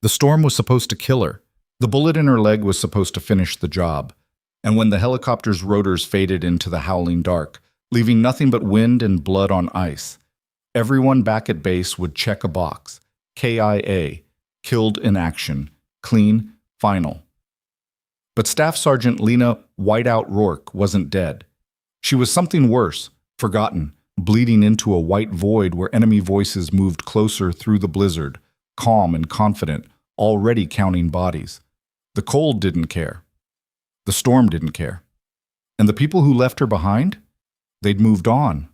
The storm was supposed to kill her. The bullet in her leg was supposed to finish the job. And when the helicopter's rotors faded into the howling dark, leaving nothing but wind and blood on ice, everyone back at base would check a box. KIA, killed in action, clean, final. But Staff Sergeant Lena Whiteout Rourke wasn't dead. She was something worse, forgotten, bleeding into a white void where enemy voices moved closer through the blizzard, calm and confident, already counting bodies. The cold didn't care. The storm didn't care. And the people who left her behind? They'd moved on.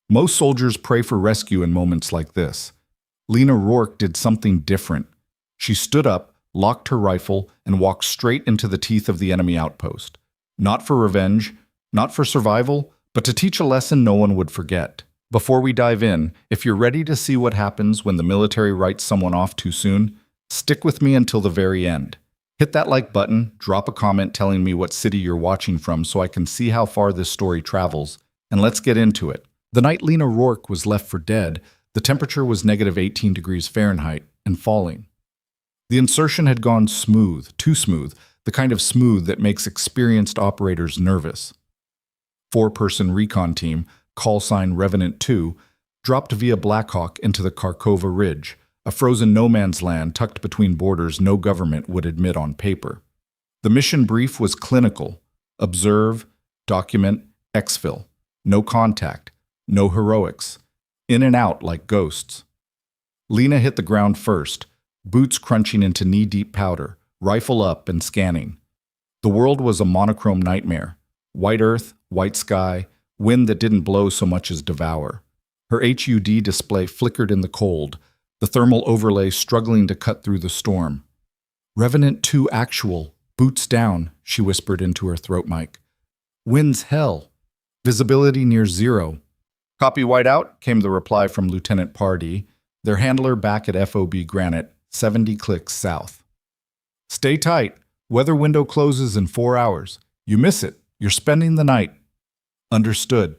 Most soldiers pray for rescue in moments like this. Lena Rourke did something different. She stood up, locked her rifle, and walked straight into the teeth of the enemy outpost. Not for revenge, not for survival, but to teach a lesson no one would forget. Before we dive in, if you're ready to see what happens when the military writes someone off too soon, stick with me until the very end. Hit that like button, drop a comment telling me what city you're watching from so I can see how far this story travels, and let's get into it. The night Lena Rourke was left for dead, the temperature was negative 18 degrees Fahrenheit and falling. The insertion had gone smooth, too smooth, the kind of smooth that makes experienced operators nervous. 4-person recon team, call sign Revenant 2, dropped via Blackhawk into the Kharkova Ridge, a frozen no-man's land tucked between borders no government would admit on paper. The mission brief was clinical: observe, document, exfil. No contact, no heroics. In and out like ghosts. Lena hit the ground first, boots crunching into knee-deep powder, rifle up and scanning. The world was a monochrome nightmare. White earth, white sky, wind that didn't blow so much as devour. Her HUD display flickered in the cold, the thermal overlay struggling to cut through the storm. Revenant 2 actual, boots down, she whispered into her throat mic. Wind's hell. Visibility near zero. Copy Whiteout, came the reply from Lieutenant Pardee, their handler back at FOB Granite, 70 clicks south. Stay tight. Weather window closes in 4 hours. You miss it. You're spending the night. Understood.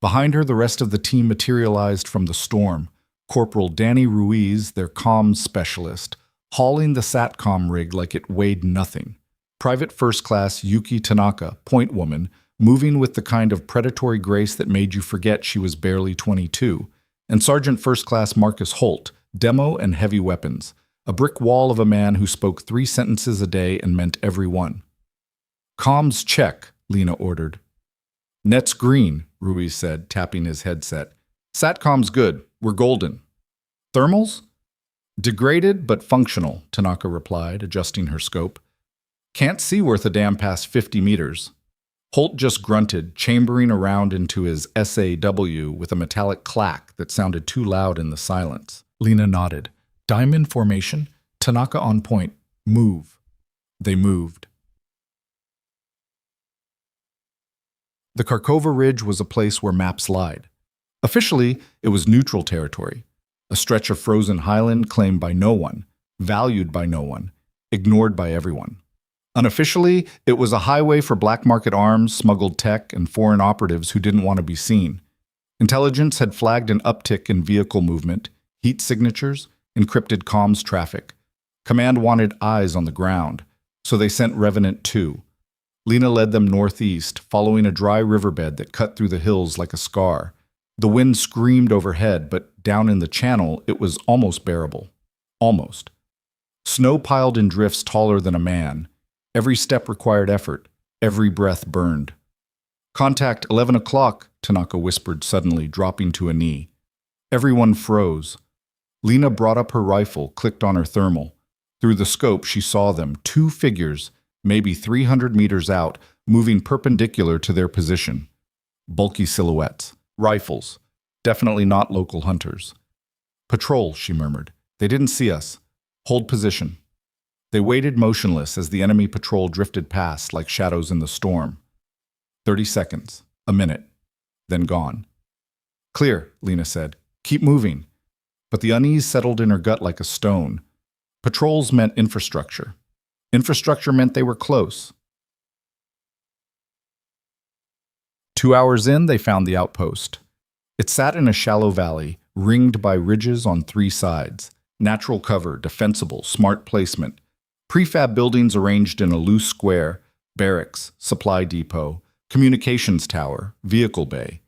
Behind her, the rest of the team materialized from the storm. Corporal Danny Ruiz, their comms specialist, hauling the SATCOM rig like it weighed nothing. Private First Class Yuki Tanaka, point woman, moving with the kind of predatory grace that made you forget she was barely 22. And Sergeant First Class Marcus Holt, demo and heavy weapons, a brick wall of a man who spoke 3 sentences a day and meant every one. Comms check, Lena ordered. Net's green, Ruiz said, tapping his headset. SATCOM's good. We're golden. Thermals? Degraded but functional, Tanaka replied, adjusting her scope. Can't see worth a damn past 50 meters. Holt just grunted, chambering around into his SAW with a metallic clack that sounded too loud in the silence. Lena nodded. Diamond formation, Tanaka on point. Move. They moved. The Kharkova Ridge was a place where maps lied. Officially, it was neutral territory, a stretch of frozen highland claimed by no one, valued by no one, ignored by everyone. Unofficially, it was a highway for black market arms, smuggled tech, and foreign operatives who didn't want to be seen. Intelligence had flagged an uptick in vehicle movement, heat signatures, encrypted comms traffic. Command wanted eyes on the ground, so they sent Revenant 2. Lena led them northeast, following a dry riverbed that cut through the hills like a scar. The wind screamed overhead, but down in the channel, it was almost bearable. Almost. Snow piled in drifts taller than a man. Every step required effort. Every breath burned. Contact 11 o'clock, Tanaka whispered suddenly, dropping to a knee. Everyone froze. Lena brought up her rifle, clicked on her thermal. Through the scope, she saw them, 2 figures, maybe 300 meters out, moving perpendicular to their position. Bulky silhouettes. Rifles. Definitely not local hunters. Patrol, she murmured. They didn't see us. Hold position. They waited motionless as the enemy patrol drifted past like shadows in the storm. 30 seconds. A minute. Then gone. Clear, Lena said. Keep moving. But the unease settled in her gut like a stone. Patrols meant infrastructure. Infrastructure meant they were close. 2 hours in, they found the outpost. It sat in a shallow valley, ringed by ridges on 3 sides. Natural cover, defensible, smart placement. Prefab buildings arranged in a loose square, barracks, supply depot, communications tower, vehicle bay.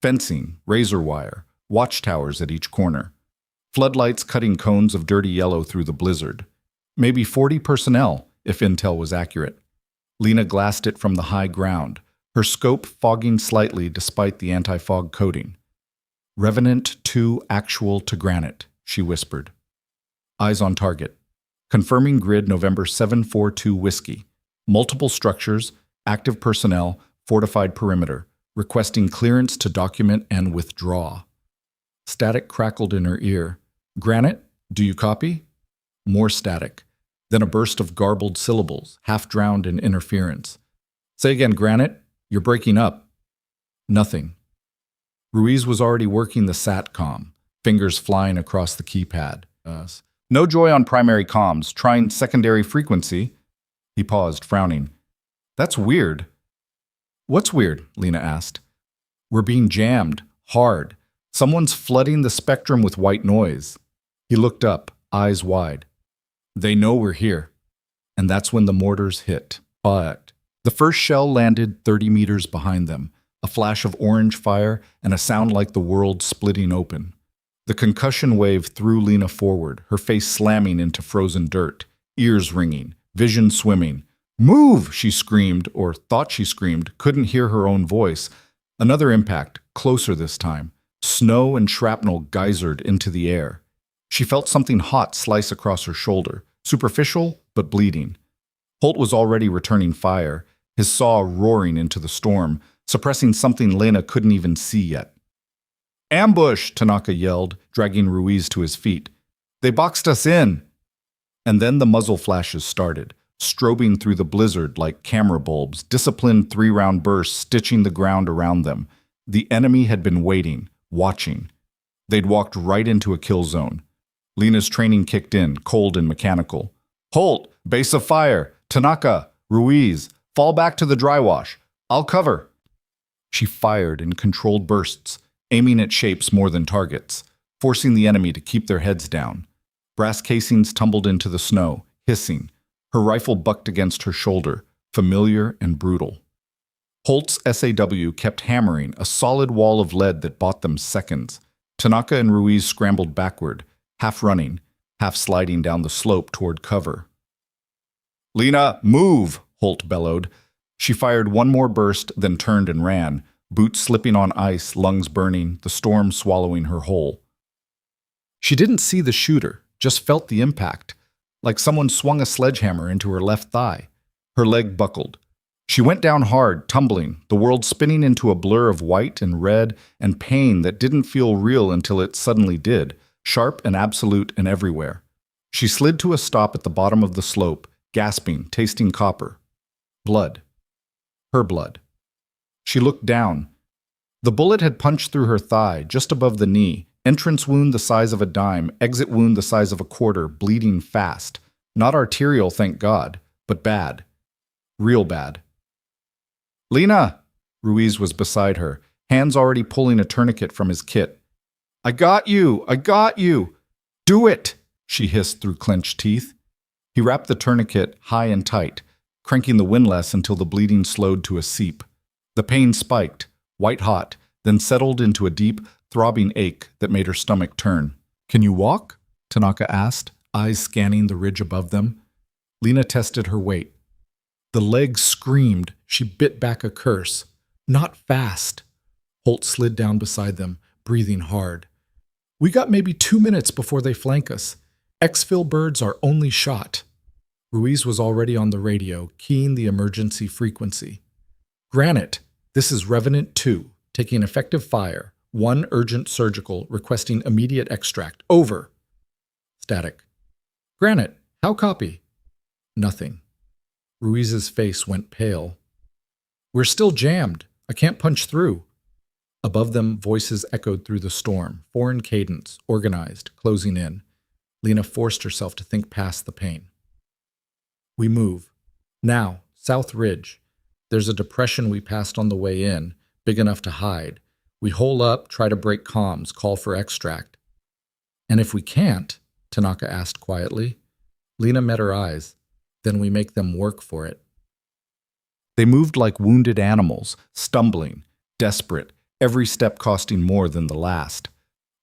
Fencing, razor wire, watchtowers at each corner. Floodlights cutting cones of dirty yellow through the blizzard. Maybe 40 personnel, if intel was accurate. Lena glassed it from the high ground, her scope fogging slightly despite the anti-fog coating. Revenant 2 actual to granite, she whispered. Eyes on target. Confirming grid November 742 Whiskey. Multiple structures, active personnel, fortified perimeter. Requesting clearance to document and withdraw. Static crackled in her ear. Granite, do you copy? More static. Then a burst of garbled syllables, half drowned in interference. Say again, Granite, you're breaking up. Nothing. Ruiz was already working the SATCOM, fingers flying across the keypad. No joy on primary comms, trying secondary frequency. He paused, frowning. That's weird. What's weird? Lena asked. We're being jammed, hard. Someone's flooding the spectrum with white noise. He looked up, eyes wide. They know we're here. And that's when the mortars hit. But the first shell landed 30 meters behind them, a flash of orange fire and a sound like the world splitting open. The concussion wave threw Lena forward, her face slamming into frozen dirt, ears ringing, vision swimming. Move, she screamed, or thought she screamed, couldn't hear her own voice. Another impact, closer this time. Snow and shrapnel geysered into the air. She felt something hot slice across her shoulder, superficial but bleeding. Holt was already returning fire, his saw roaring into the storm, suppressing something Lena couldn't even see yet. Ambush, Tanaka yelled, dragging Ruiz to his feet. They boxed us in. And then the muzzle flashes started, strobing through the blizzard like camera bulbs, disciplined 3-round bursts stitching the ground around them. The enemy had been waiting, watching. They'd walked right into a kill zone. Lena's training kicked in, cold and mechanical. Holt, base of fire. Tanaka, Ruiz, fall back to the dry wash. I'll cover. She fired in controlled bursts, aiming at shapes more than targets, forcing the enemy to keep their heads down. Brass casings tumbled into the snow, hissing. Her rifle bucked against her shoulder, familiar and brutal. Holt's SAW kept hammering, a solid wall of lead that bought them seconds. Tanaka and Ruiz scrambled backward, half running, half sliding down the slope toward cover. Lena, move, Holt bellowed. She fired one more burst, then turned and ran, boots slipping on ice, lungs burning, the storm swallowing her whole. She didn't see the shooter, just felt the impact, like someone swung a sledgehammer into her left thigh. Her leg buckled. She went down hard, tumbling, the world spinning into a blur of white and red and pain that didn't feel real until it suddenly did, sharp and absolute and everywhere. She slid to a stop at the bottom of the slope, gasping, tasting copper. Blood. Her blood. She looked down. The bullet had punched through her thigh, just above the knee, entrance wound the size of a dime, exit wound the size of a quarter, bleeding fast. Not arterial, thank God, but bad. Real bad. Lena! Ruiz was beside her, hands already pulling a tourniquet from his kit. I got you! I got you! Do it! She hissed through clenched teeth. He wrapped the tourniquet high and tight, cranking the windlass until the bleeding slowed to a seep. The pain spiked, white-hot, then settled into a deep, throbbing ache that made her stomach turn. Can you walk? Tanaka asked, eyes scanning the ridge above them. Lena tested her weight. The leg screamed. She bit back a curse. Not fast. Holt slid down beside them, breathing hard. We got maybe 2 minutes before they flank us. Exfil birds are only shot. Ruiz was already on the radio, keying the emergency frequency. Granite, this is Revenant 2, taking effective fire. 1 urgent surgical, requesting immediate extract. Over. Static. Granite, how copy? Nothing. Ruiz's face went pale. We're still jammed. I can't punch through. Above them, voices echoed through the storm, foreign cadence, organized, closing in. Lena forced herself to think past the pain. We move. Now, South Ridge. There's a depression we passed on the way in, big enough to hide. We hole up, try to break comms, call for extract. And if we can't, Tanaka asked quietly. Lena met her eyes. Then we make them work for it. They moved like wounded animals, stumbling, desperate, every step costing more than the last.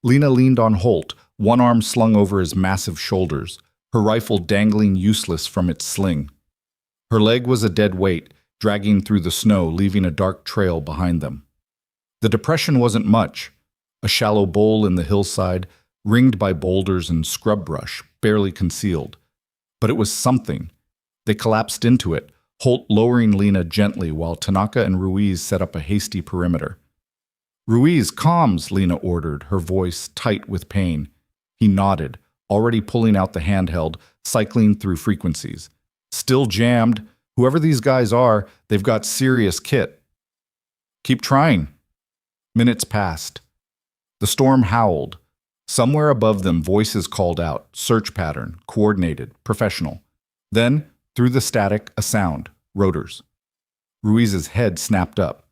Lena leaned on Holt, one arm slung over his massive shoulders, her rifle dangling useless from its sling. Her leg was a dead weight, dragging through the snow, leaving a dark trail behind them. The depression wasn't much, a shallow bowl in the hillside, ringed by boulders and scrub brush, barely concealed. But it was something. They collapsed into it, Holt lowering Lena gently while Tanaka and Ruiz set up a hasty perimeter. "Ruiz, comms," Lena ordered, her voice tight with pain. He nodded, already pulling out the handheld, cycling through frequencies. "Still jammed. Whoever these guys are, they've got serious kit." "Keep trying." Minutes passed. The storm howled. Somewhere above them, voices called out, search pattern, coordinated, professional. Then, through the static, a sound, rotors. Ruiz's head snapped up.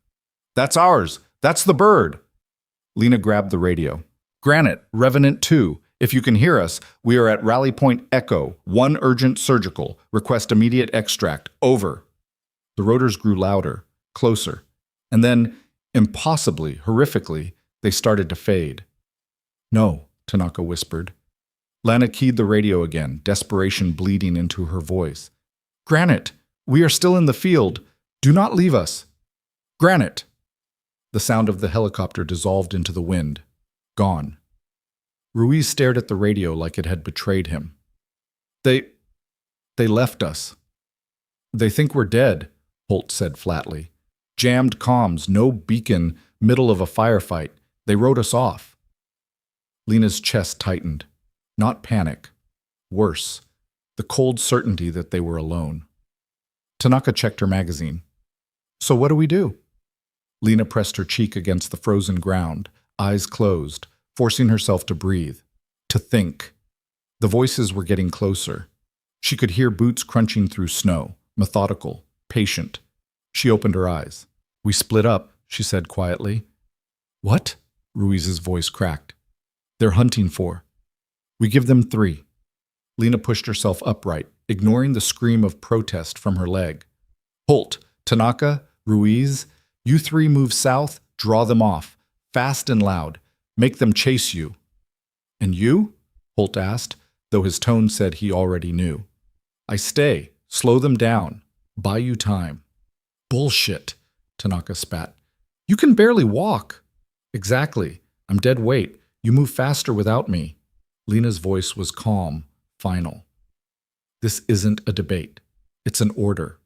"That's ours! That's the bird!" Lena grabbed the radio. "Granite, Revenant 2. If you can hear us, we are at Rally Point Echo, 1 urgent surgical. Request immediate extract. Over." The rotors grew louder, closer. And then, impossibly, horrifically, they started to fade. "No," Tanaka whispered. Lana keyed the radio again, desperation bleeding into her voice. "Granite, we are still in the field. Do not leave us. Granite." The sound of the helicopter dissolved into the wind. Gone. Ruiz stared at the radio like it had betrayed him. They left us." "They think we're dead," Holt said flatly. "Jammed comms, no beacon, middle of a firefight. They wrote us off." Lena's chest tightened. Not panic. Worse. The cold certainty that they were alone. Tanaka checked her magazine. "So what do we do?" Lena pressed her cheek against the frozen ground, eyes closed, forcing herself to breathe, to think. The voices were getting closer. She could hear boots crunching through snow, methodical, patient. She opened her eyes. "We split up," she said quietly. "What?" Ruiz's voice cracked. "They're hunting for. We give them 3. Lena pushed herself upright, ignoring the scream of protest from her leg. "Holt, Tanaka, Ruiz, you 3 move south, draw them off, fast and loud. Make them chase you." "And you?" Holt asked, though his tone said he already knew. "I stay, slow them down, buy you time." "Bullshit," Tanaka spat. "You can barely walk." "Exactly. I'm dead weight. You move faster without me." Lena's voice was calm, final. "This isn't a debate. It's an order."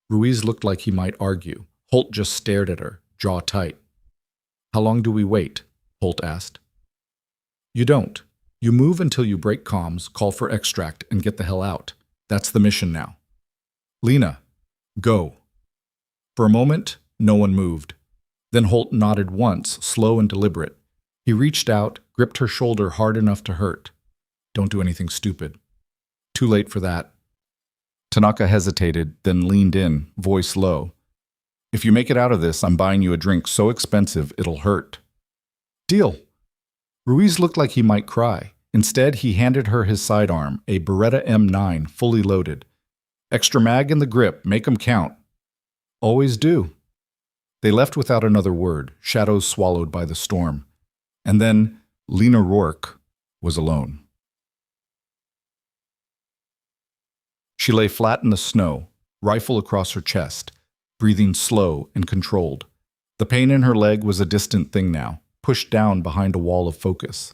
Ruiz looked like he might argue. Holt just stared at her, jaw tight. "How long do we wait?" Holt asked. "You don't. You move until you break comms, call for extract, and get the hell out. That's the mission now." "Lena, go." For a moment, no one moved. Then Holt nodded once, slow and deliberate. He reached out, gripped her shoulder hard enough to hurt. "Don't do anything stupid." "Too late for that." Tanaka hesitated, then leaned in, voice low. "If you make it out of this, I'm buying you a drink so expensive it'll hurt." "Deal." Ruiz looked like he might cry. Instead, he handed her his sidearm, a Beretta M9, fully loaded. "Extra mag in the grip, make 'em count." "Always do." They left without another word, shadows swallowed by the storm. And then Lena Rourke was alone. She lay flat in the snow, rifle across her chest, breathing slow and controlled. The pain in her leg was a distant thing now, pushed down behind a wall of focus.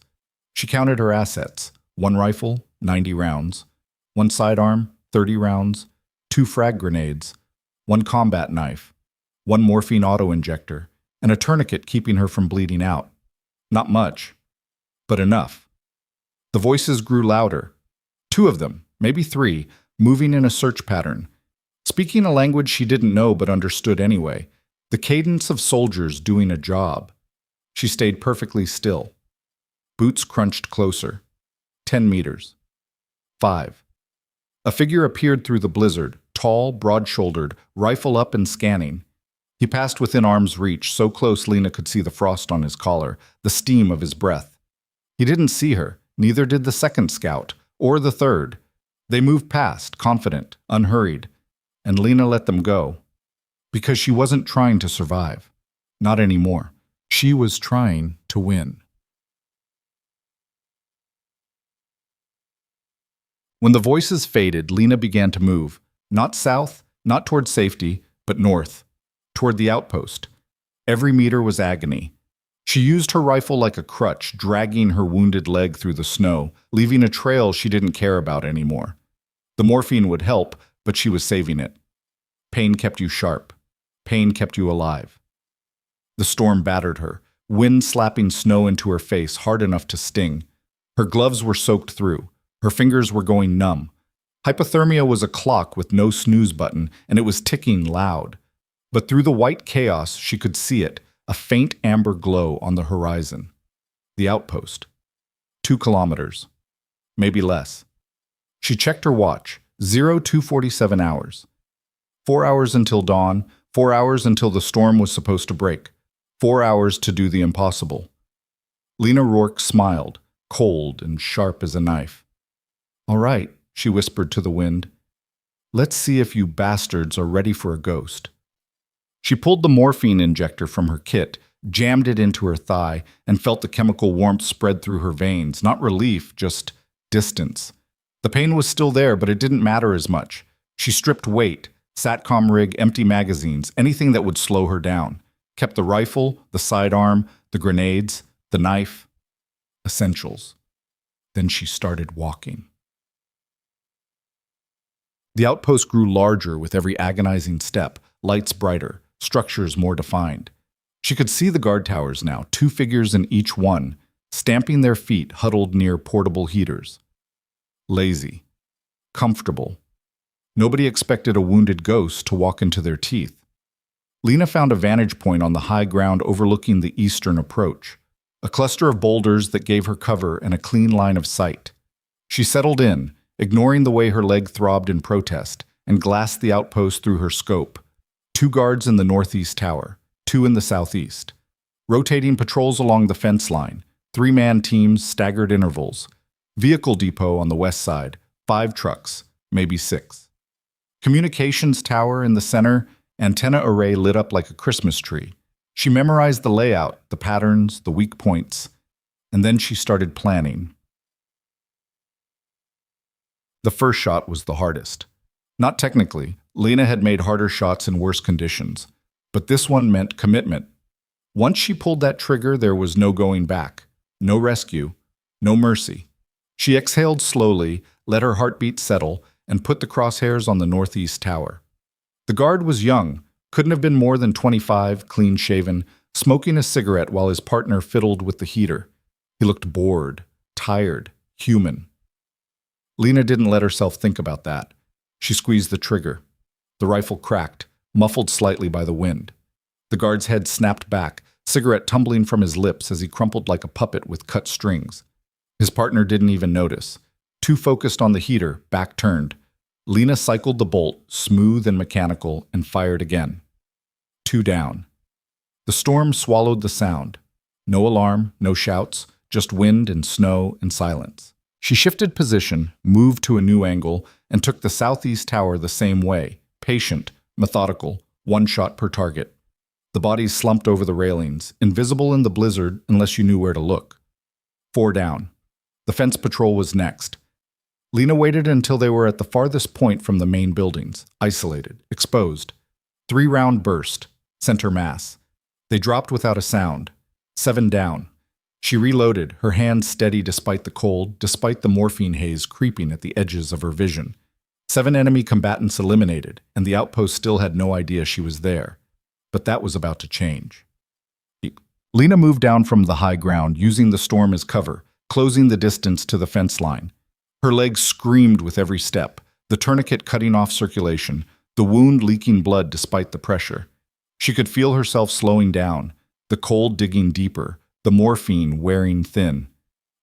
She counted her assets: 1 rifle, 90 rounds, 1 sidearm, 30 rounds, 2 frag grenades, 1 combat knife, 1 morphine auto-injector, and a tourniquet keeping her from bleeding out. Not much, but enough. The voices grew louder. 2 of them, maybe 3, moving in a search pattern. Speaking a language she didn't know but understood anyway. The cadence of soldiers doing a job. She stayed perfectly still. Boots crunched closer. 10 meters. 5. A figure appeared through the blizzard, tall, broad-shouldered, rifle up and scanning. He passed within arm's reach, so close Lena could see the frost on his collar, the steam of his breath. He didn't see her, neither did the second scout, or the third. They moved past, confident, unhurried, and Lena let them go. Because she wasn't trying to survive. Not anymore. She was trying to win. When the voices faded, Lena began to move, not south, not toward safety, but north, toward the outpost. Every meter was agony. She used her rifle like a crutch, dragging her wounded leg through the snow, leaving a trail she didn't care about anymore. The morphine would help, but she was saving it. Pain kept you sharp. Pain kept you alive. The storm battered her, wind slapping snow into her face hard enough to sting. Her gloves were soaked through. Her fingers were going numb. Hypothermia was a clock with no snooze button, and it was ticking loud. But through the white chaos, she could see it, a faint amber glow on the horizon. The outpost. 2 kilometers. Maybe less. She checked her watch. 0247 hours. 4 hours until dawn, 4 hours until the storm was supposed to break. 4 hours to do the impossible. Lena Rourke smiled, cold and sharp as a knife. "All right," she whispered to the wind. "Let's see if you bastards are ready for a ghost." She pulled the morphine injector from her kit, jammed it into her thigh, and felt the chemical warmth spread through her veins. Not relief, just distance. The pain was still there, but it didn't matter as much. She stripped weight, SATCOM rig, empty magazines, anything that would slow her down. Kept the rifle, the sidearm, the grenades, the knife. Essentials. Then she started walking. The outpost grew larger with every agonizing step, lights brighter, structures more defined. She could see the guard towers now, 2 figures in each one, stamping their feet huddled near portable heaters. Lazy. Comfortable. Nobody expected a wounded ghost to walk into their teeth. Lena found a vantage point on the high ground overlooking the eastern approach, a cluster of boulders that gave her cover and a clean line of sight. She settled in, ignoring the way her leg throbbed in protest, and glassed the outpost through her scope. 2 guards in the northeast tower, 2 in the southeast. Rotating patrols along the fence line, 3-man teams, staggered intervals. Vehicle depot on the west side, 5 trucks, maybe 6. Communications tower in the center, antenna array lit up like a Christmas tree. She memorized the layout, the patterns, the weak points, and then she started planning. The first shot was the hardest. Not technically, Lena had made harder shots in worse conditions, but this one meant commitment. Once she pulled that trigger, there was no going back, no rescue, no mercy. She exhaled slowly, let her heartbeat settle, and put the crosshairs on the northeast tower. The guard was young, couldn't have been more than 25, clean-shaven, smoking a cigarette while his partner fiddled with the heater. He looked bored, tired, human. Lena didn't let herself think about that. She squeezed the trigger. The rifle cracked, muffled slightly by the wind. The guard's head snapped back, cigarette tumbling from his lips as he crumpled like a puppet with cut strings. His partner didn't even notice. Too focused on the heater, back turned. Lena cycled the bolt, smooth and mechanical, and fired again. 2 down. The storm swallowed the sound. No alarm, no shouts, just wind and snow and silence. She shifted position, moved to a new angle, and took the southeast tower the same way, patient, methodical, 1 shot per target. The bodies slumped over the railings, invisible in the blizzard unless you knew where to look. 4 down. The fence patrol was next. Lena waited until they were at the farthest point from the main buildings, isolated, exposed. 3-round burst, center mass. They dropped without a sound. 7 down. She reloaded, her hands steady despite the cold, despite the morphine haze creeping at the edges of her vision. 7 enemy combatants eliminated, and the outpost still had no idea she was there. But that was about to change. Lena moved down from the high ground, using the storm as cover, closing the distance to the fence line. Her legs screamed with every step, the tourniquet cutting off circulation, the wound leaking blood despite the pressure. She could feel herself slowing down, the cold digging deeper, the morphine wearing thin.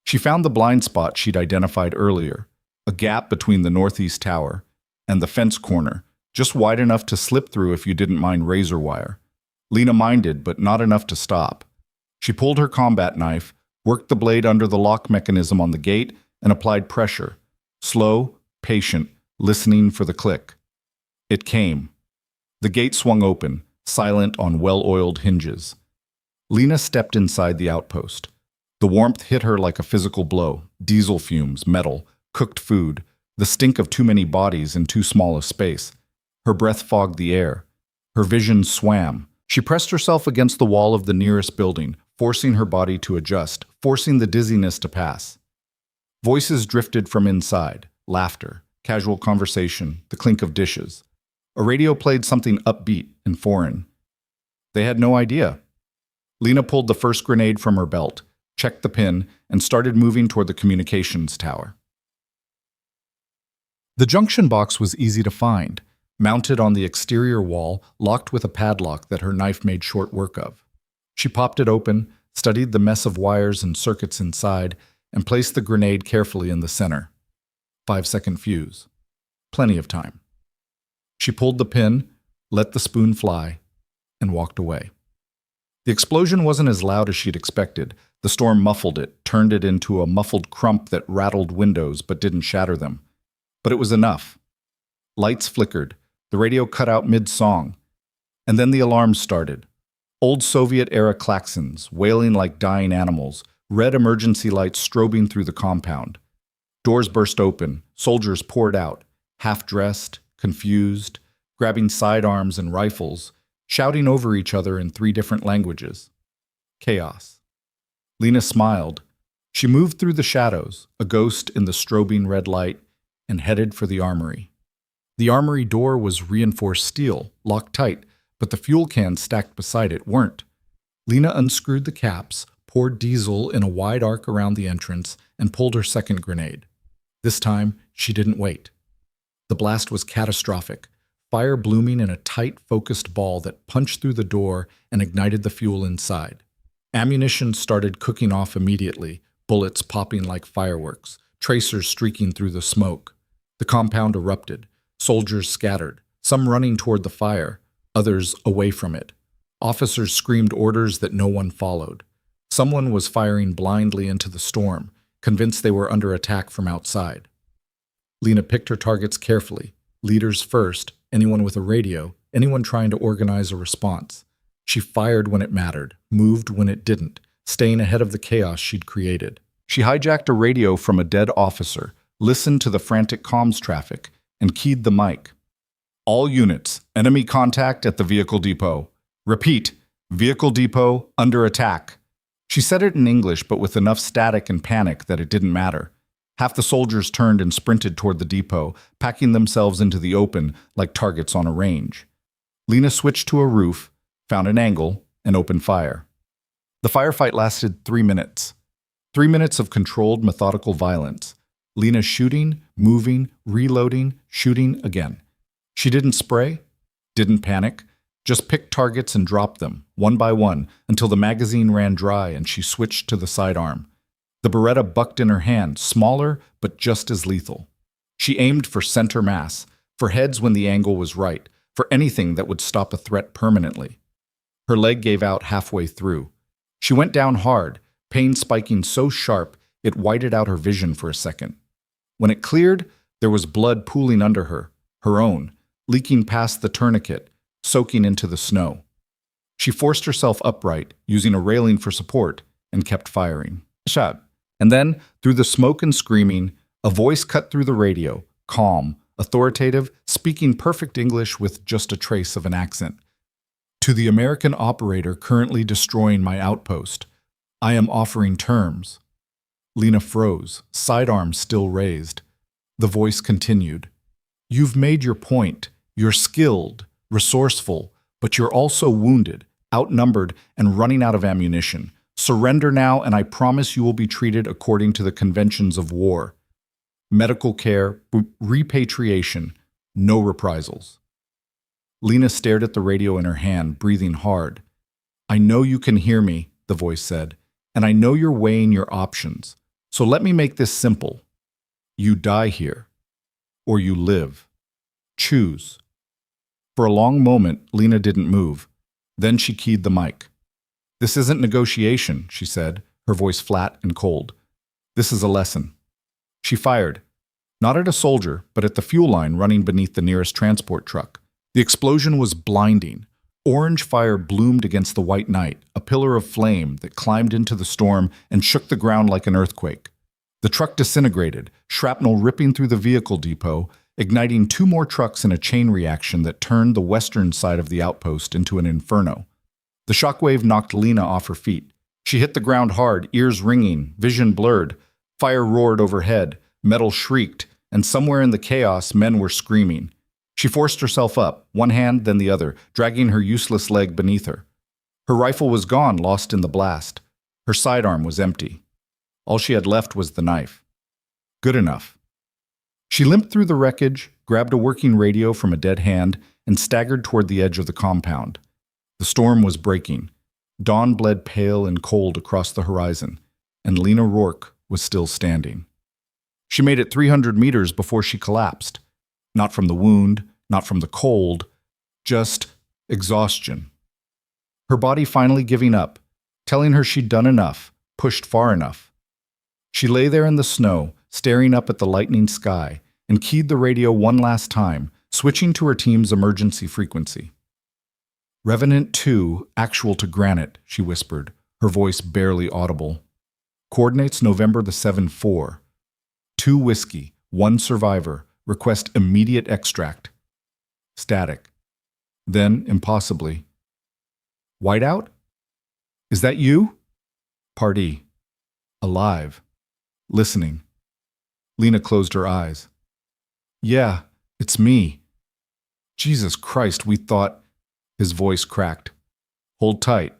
She found the blind spot she'd identified earlier, a gap between the northeast tower and the fence corner, just wide enough to slip through if you didn't mind razor wire. Lena minded, but not enough to stop. She pulled her combat knife, worked the blade under the lock mechanism on the gate, and applied pressure. Slow, patient, listening for the click. It came. The gate swung open, silent on well-oiled hinges. Lena stepped inside the outpost. The warmth hit her like a physical blow. Diesel fumes, metal, cooked food, the stink of too many bodies in too small a space. Her breath fogged the air. Her vision swam. She pressed herself against the wall of the nearest building, forcing her body to adjust, forcing the dizziness to pass. Voices drifted from inside. Laughter, casual conversation, the clink of dishes. A radio played something upbeat and foreign. They had no idea. Lena pulled the first grenade from her belt, checked the pin, and started moving toward the communications tower. The junction box was easy to find, mounted on the exterior wall, locked with a padlock that her knife made short work of. She popped it open, studied the mess of wires and circuits inside, and placed the grenade carefully in the center. 5-second fuse. Plenty of time. She pulled the pin, let the spoon fly, and walked away. The explosion wasn't as loud as she'd expected. The storm muffled it, turned it into a muffled crump that rattled windows but didn't shatter them. But it was enough. Lights flickered. The radio cut out mid-song. And then the alarms started. Old Soviet-era klaxons, wailing like dying animals, red emergency lights strobing through the compound. Doors burst open. Soldiers poured out, half-dressed, confused, grabbing sidearms and rifles, shouting over each other in 3 different languages. Chaos. Lena smiled. She moved through the shadows, a ghost in the strobing red light, and headed for the armory. The armory door was reinforced steel, locked tight, but the fuel cans stacked beside it weren't. Lena unscrewed the caps, poured diesel in a wide arc around the entrance, and pulled her second grenade. This time, she didn't wait. The blast was catastrophic, fire blooming in a tight, focused ball that punched through the door and ignited the fuel inside. Ammunition started cooking off immediately, bullets popping like fireworks, tracers streaking through the smoke. The compound erupted. Soldiers scattered, some running toward the fire, others away from it. Officers screamed orders that no one followed. Someone was firing blindly into the storm, convinced they were under attack from outside. Lena picked her targets carefully. Leaders first, anyone with a radio, anyone trying to organize a response. She fired when it mattered, moved when it didn't, staying ahead of the chaos she'd created. She hijacked a radio from a dead officer, listened to the frantic comms traffic, and keyed the mic. All units, enemy contact at the vehicle depot. Repeat, vehicle depot under attack. She said it in English, but with enough static and panic that it didn't matter. Half the soldiers turned and sprinted toward the depot, packing themselves into the open like targets on a range. Lena switched to a roof, found an angle, and opened fire. The firefight lasted 3 minutes. 3 minutes of controlled, methodical violence. Lena shooting, moving, reloading, shooting again. She didn't spray, didn't panic, just picked targets and dropped them, one by one, until the magazine ran dry and she switched to the sidearm. The Beretta bucked in her hand, smaller but just as lethal. She aimed for center mass, for heads when the angle was right, for anything that would stop a threat permanently. Her leg gave out halfway through. She went down hard, pain spiking so sharp it whited out her vision for a second. When it cleared, there was blood pooling under her, her own, leaking past the tourniquet, soaking into the snow. She forced herself upright, using a railing for support, and kept firing. Shot. And then, through the smoke and screaming, a voice cut through the radio, calm, authoritative, speaking perfect English with just a trace of an accent. To the American operator currently destroying my outpost, I am offering terms. Lena froze, sidearm still raised. The voice continued. You've made your point. You're skilled, resourceful, but you're also wounded, outnumbered, and running out of ammunition. Surrender now, and I promise you will be treated according to the conventions of war. Medical care, repatriation, no reprisals. Lena stared at the radio in her hand, breathing hard. I know you can hear me, the voice said, and I know you're weighing your options. So let me make this simple. You die here, or you live. Choose. For a long moment, Lena didn't move. Then she keyed the mic. This isn't negotiation, she said, her voice flat and cold. "This is a lesson." She fired, not at a soldier, but at the fuel line running beneath the nearest transport truck. The explosion was blinding. Orange fire bloomed against the white night, a pillar of flame that climbed into the storm and shook the ground like an earthquake. The truck disintegrated, shrapnel ripping through the vehicle depot, igniting two more trucks in a chain reaction that turned the western side of the outpost into an inferno. The shockwave knocked Lena off her feet. She hit the ground hard, ears ringing, vision blurred. Fire roared overhead, metal shrieked, and somewhere in the chaos, men were screaming. She forced herself up, one hand then the other, dragging her useless leg beneath her. Her rifle was gone, lost in the blast. Her sidearm was empty. All she had left was the knife. Good enough. She limped through the wreckage, grabbed a working radio from a dead hand, and staggered toward the edge of the compound. The storm was breaking. Dawn bled pale and cold across the horizon, and Lena Rourke was still standing. She made it 300 meters before she collapsed. Not from the wound, not from the cold, just exhaustion. Her body finally giving up, telling her she'd done enough, pushed far enough. She lay there in the snow, staring up at the lightening sky, and keyed the radio one last time, switching to her team's emergency frequency. "Revenant 2, actual to Granite," she whispered, her voice barely audible. "Coordinates November the 7-4. 2 whiskey, 1 survivor. Request immediate extract." Static. Then, impossibly, "Whiteout? Is that you?" Pardee. Alive. Listening. Lena closed her eyes. "Yeah, it's me." "Jesus Christ, we thought—" His voice cracked. "Hold tight.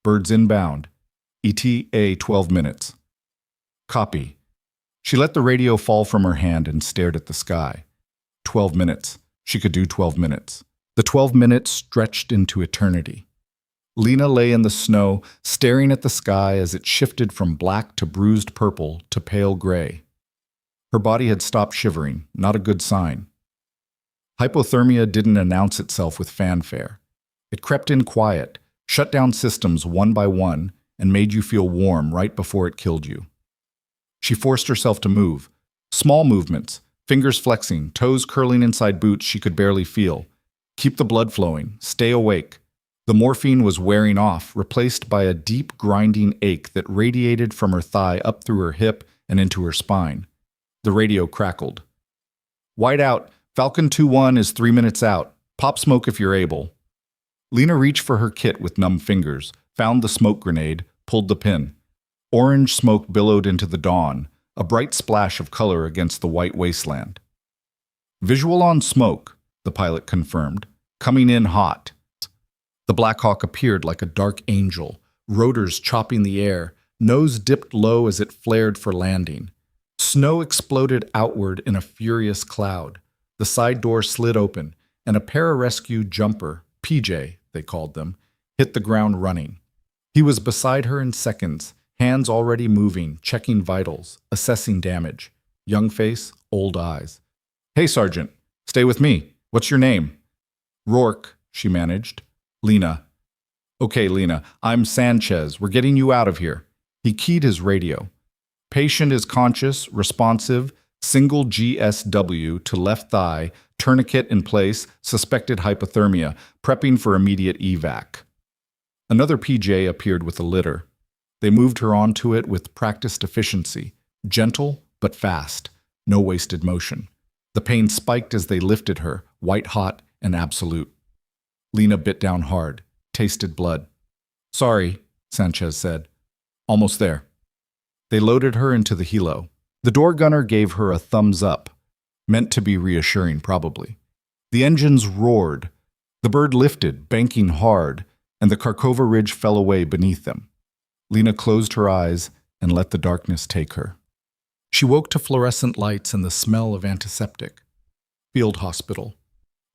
Birds inbound. ETA 12 minutes. Copy." She let the radio fall from her hand and stared at the sky. 12 minutes. She could do 12 minutes. The 12 minutes stretched into eternity. Lena lay in the snow, staring at the sky as it shifted from black to bruised purple to pale gray. Her body had stopped shivering, not a good sign. Hypothermia didn't announce itself with fanfare. It crept in quiet, shut down systems one by one, and made you feel warm right before it killed you. She forced herself to move. Small movements, fingers flexing, toes curling inside boots she could barely feel. Keep the blood flowing, stay awake. The morphine was wearing off, replaced by a deep grinding ache that radiated from her thigh up through her hip and into her spine. The radio crackled. "Whiteout, Falcon 2-1 is 3 minutes out. Pop smoke if you're able." Lena reached for her kit with numb fingers, found the smoke grenade, pulled the pin. Orange smoke billowed into the dawn, a bright splash of color against the white wasteland. "Visual on smoke," the pilot confirmed, "coming in hot." The Black Hawk appeared like a dark angel, rotors chopping the air, nose dipped low as it flared for landing. Snow exploded outward in a furious cloud. The side door slid open, and a pararescue jumper, PJ, they called them, hit the ground running. He was beside her in seconds, hands already moving, checking vitals, assessing damage. Young face, old eyes. "Hey, Sergeant, stay with me. What's your name?" "Rourke," she managed. "Lena." "Okay, Lena, I'm Sanchez. We're getting you out of here." He keyed his radio. "Patient is conscious, responsive, single GSW to left thigh, tourniquet in place, suspected hypothermia, prepping for immediate evac." Another PJ appeared with a litter. They moved her onto it with practiced efficiency, gentle but fast, no wasted motion. The pain spiked as they lifted her, white-hot and absolute. Lena bit down hard, tasted blood. "Sorry," Sanchez said. "Almost there." They loaded her into the helo. The door gunner gave her a thumbs up, meant to be reassuring probably. The engines roared. The bird lifted, banking hard, and the Kharkova Ridge fell away beneath them. Lena closed her eyes and let the darkness take her. She woke to fluorescent lights and the smell of antiseptic. Field hospital.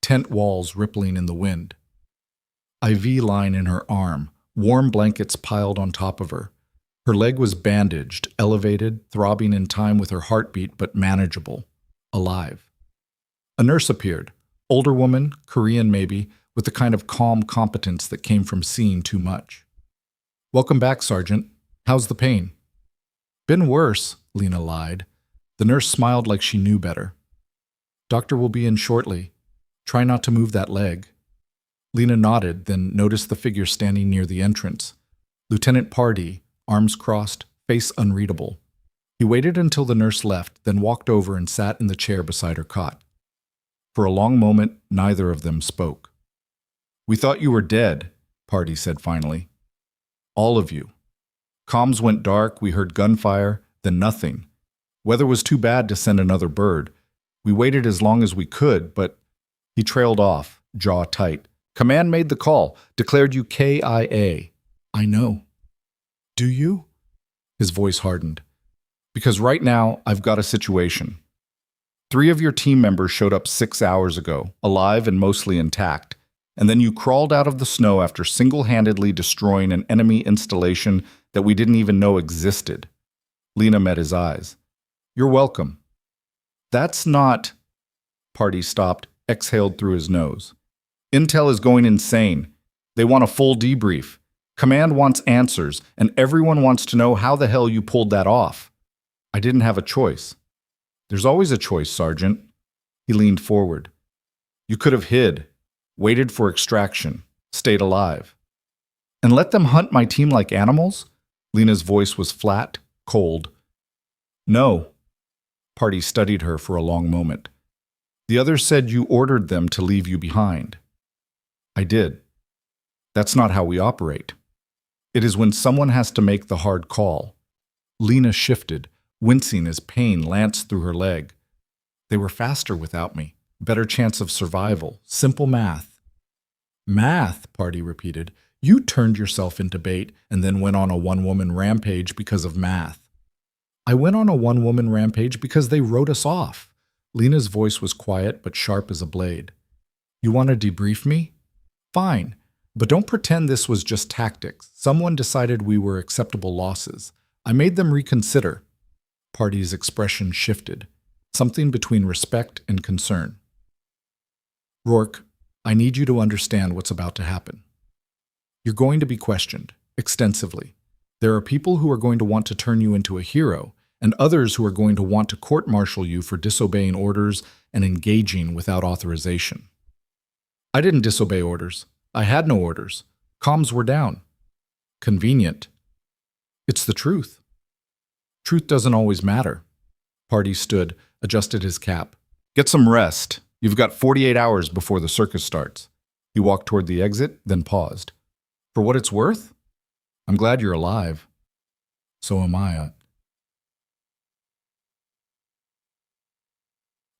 Tent walls rippling in the wind. IV line in her arm, warm blankets piled on top of her. Her leg was bandaged, elevated, throbbing in time with her heartbeat, but manageable. Alive. A nurse appeared. Older woman, Korean maybe, with the kind of calm competence that came from seeing too much. "Welcome back, Sergeant." How's the pain? Been worse, Lena lied. The nurse smiled like she knew better. Doctor will be in shortly. Try not to move that leg. Lena nodded, then noticed the figure standing near the entrance. Lieutenant Pardee, arms crossed, face unreadable. He waited until the nurse left, then walked over and sat in the chair beside her cot. For a long moment, neither of them spoke. We thought you were dead, Pardee said finally. All of you. Comms went dark, we heard gunfire, then nothing. Weather was too bad to send another bird. We waited as long as we could, but he trailed off, jaw tight. Command made the call, declared you KIA. I know. Do you? His voice hardened. Because right now, I've got a situation. 3 of your team members showed up 6 hours ago, alive and mostly intact, and then you crawled out of the snow after single-handedly destroying an enemy installation that we didn't even know existed. Lena met his eyes. You're welcome. That's not... Pardee stopped, exhaled through his nose. Intel is going insane. They want a full debrief. Command wants answers, and everyone wants to know how the hell you pulled that off. I didn't have a choice. There's always a choice, Sergeant. He leaned forward. You could have hid, waited for extraction, stayed alive. And let them hunt my team like animals? Lena's voice was flat, cold. No. Pardee studied her for a long moment. The others said you ordered them to leave you behind. I did. That's not how we operate. It is when someone has to make the hard call. Lena shifted, wincing as pain lanced through her leg. They were faster without me. Better chance of survival. Simple math. Math, Pardee repeated. You turned yourself into bait and then went on a one-woman rampage because of math. I went on a one-woman rampage because they wrote us off. Lena's voice was quiet but sharp as a blade. You want to debrief me? Fine, but don't pretend this was just tactics. Someone decided we were acceptable losses. I made them reconsider. Pardee's expression shifted, something between respect and concern. Rourke, I need you to understand what's about to happen. You're going to be questioned, extensively. There are people who are going to want to turn you into a hero, and others who are going to want to court-martial you for disobeying orders and engaging without authorization. I didn't disobey orders. I had no orders. Comms were down. Convenient. It's the truth. Truth doesn't always matter. Pardee stood, adjusted his cap. Get some rest. You've got 48 hours before the circus starts. He walked toward the exit, then paused. For what it's worth? I'm glad you're alive. So am I.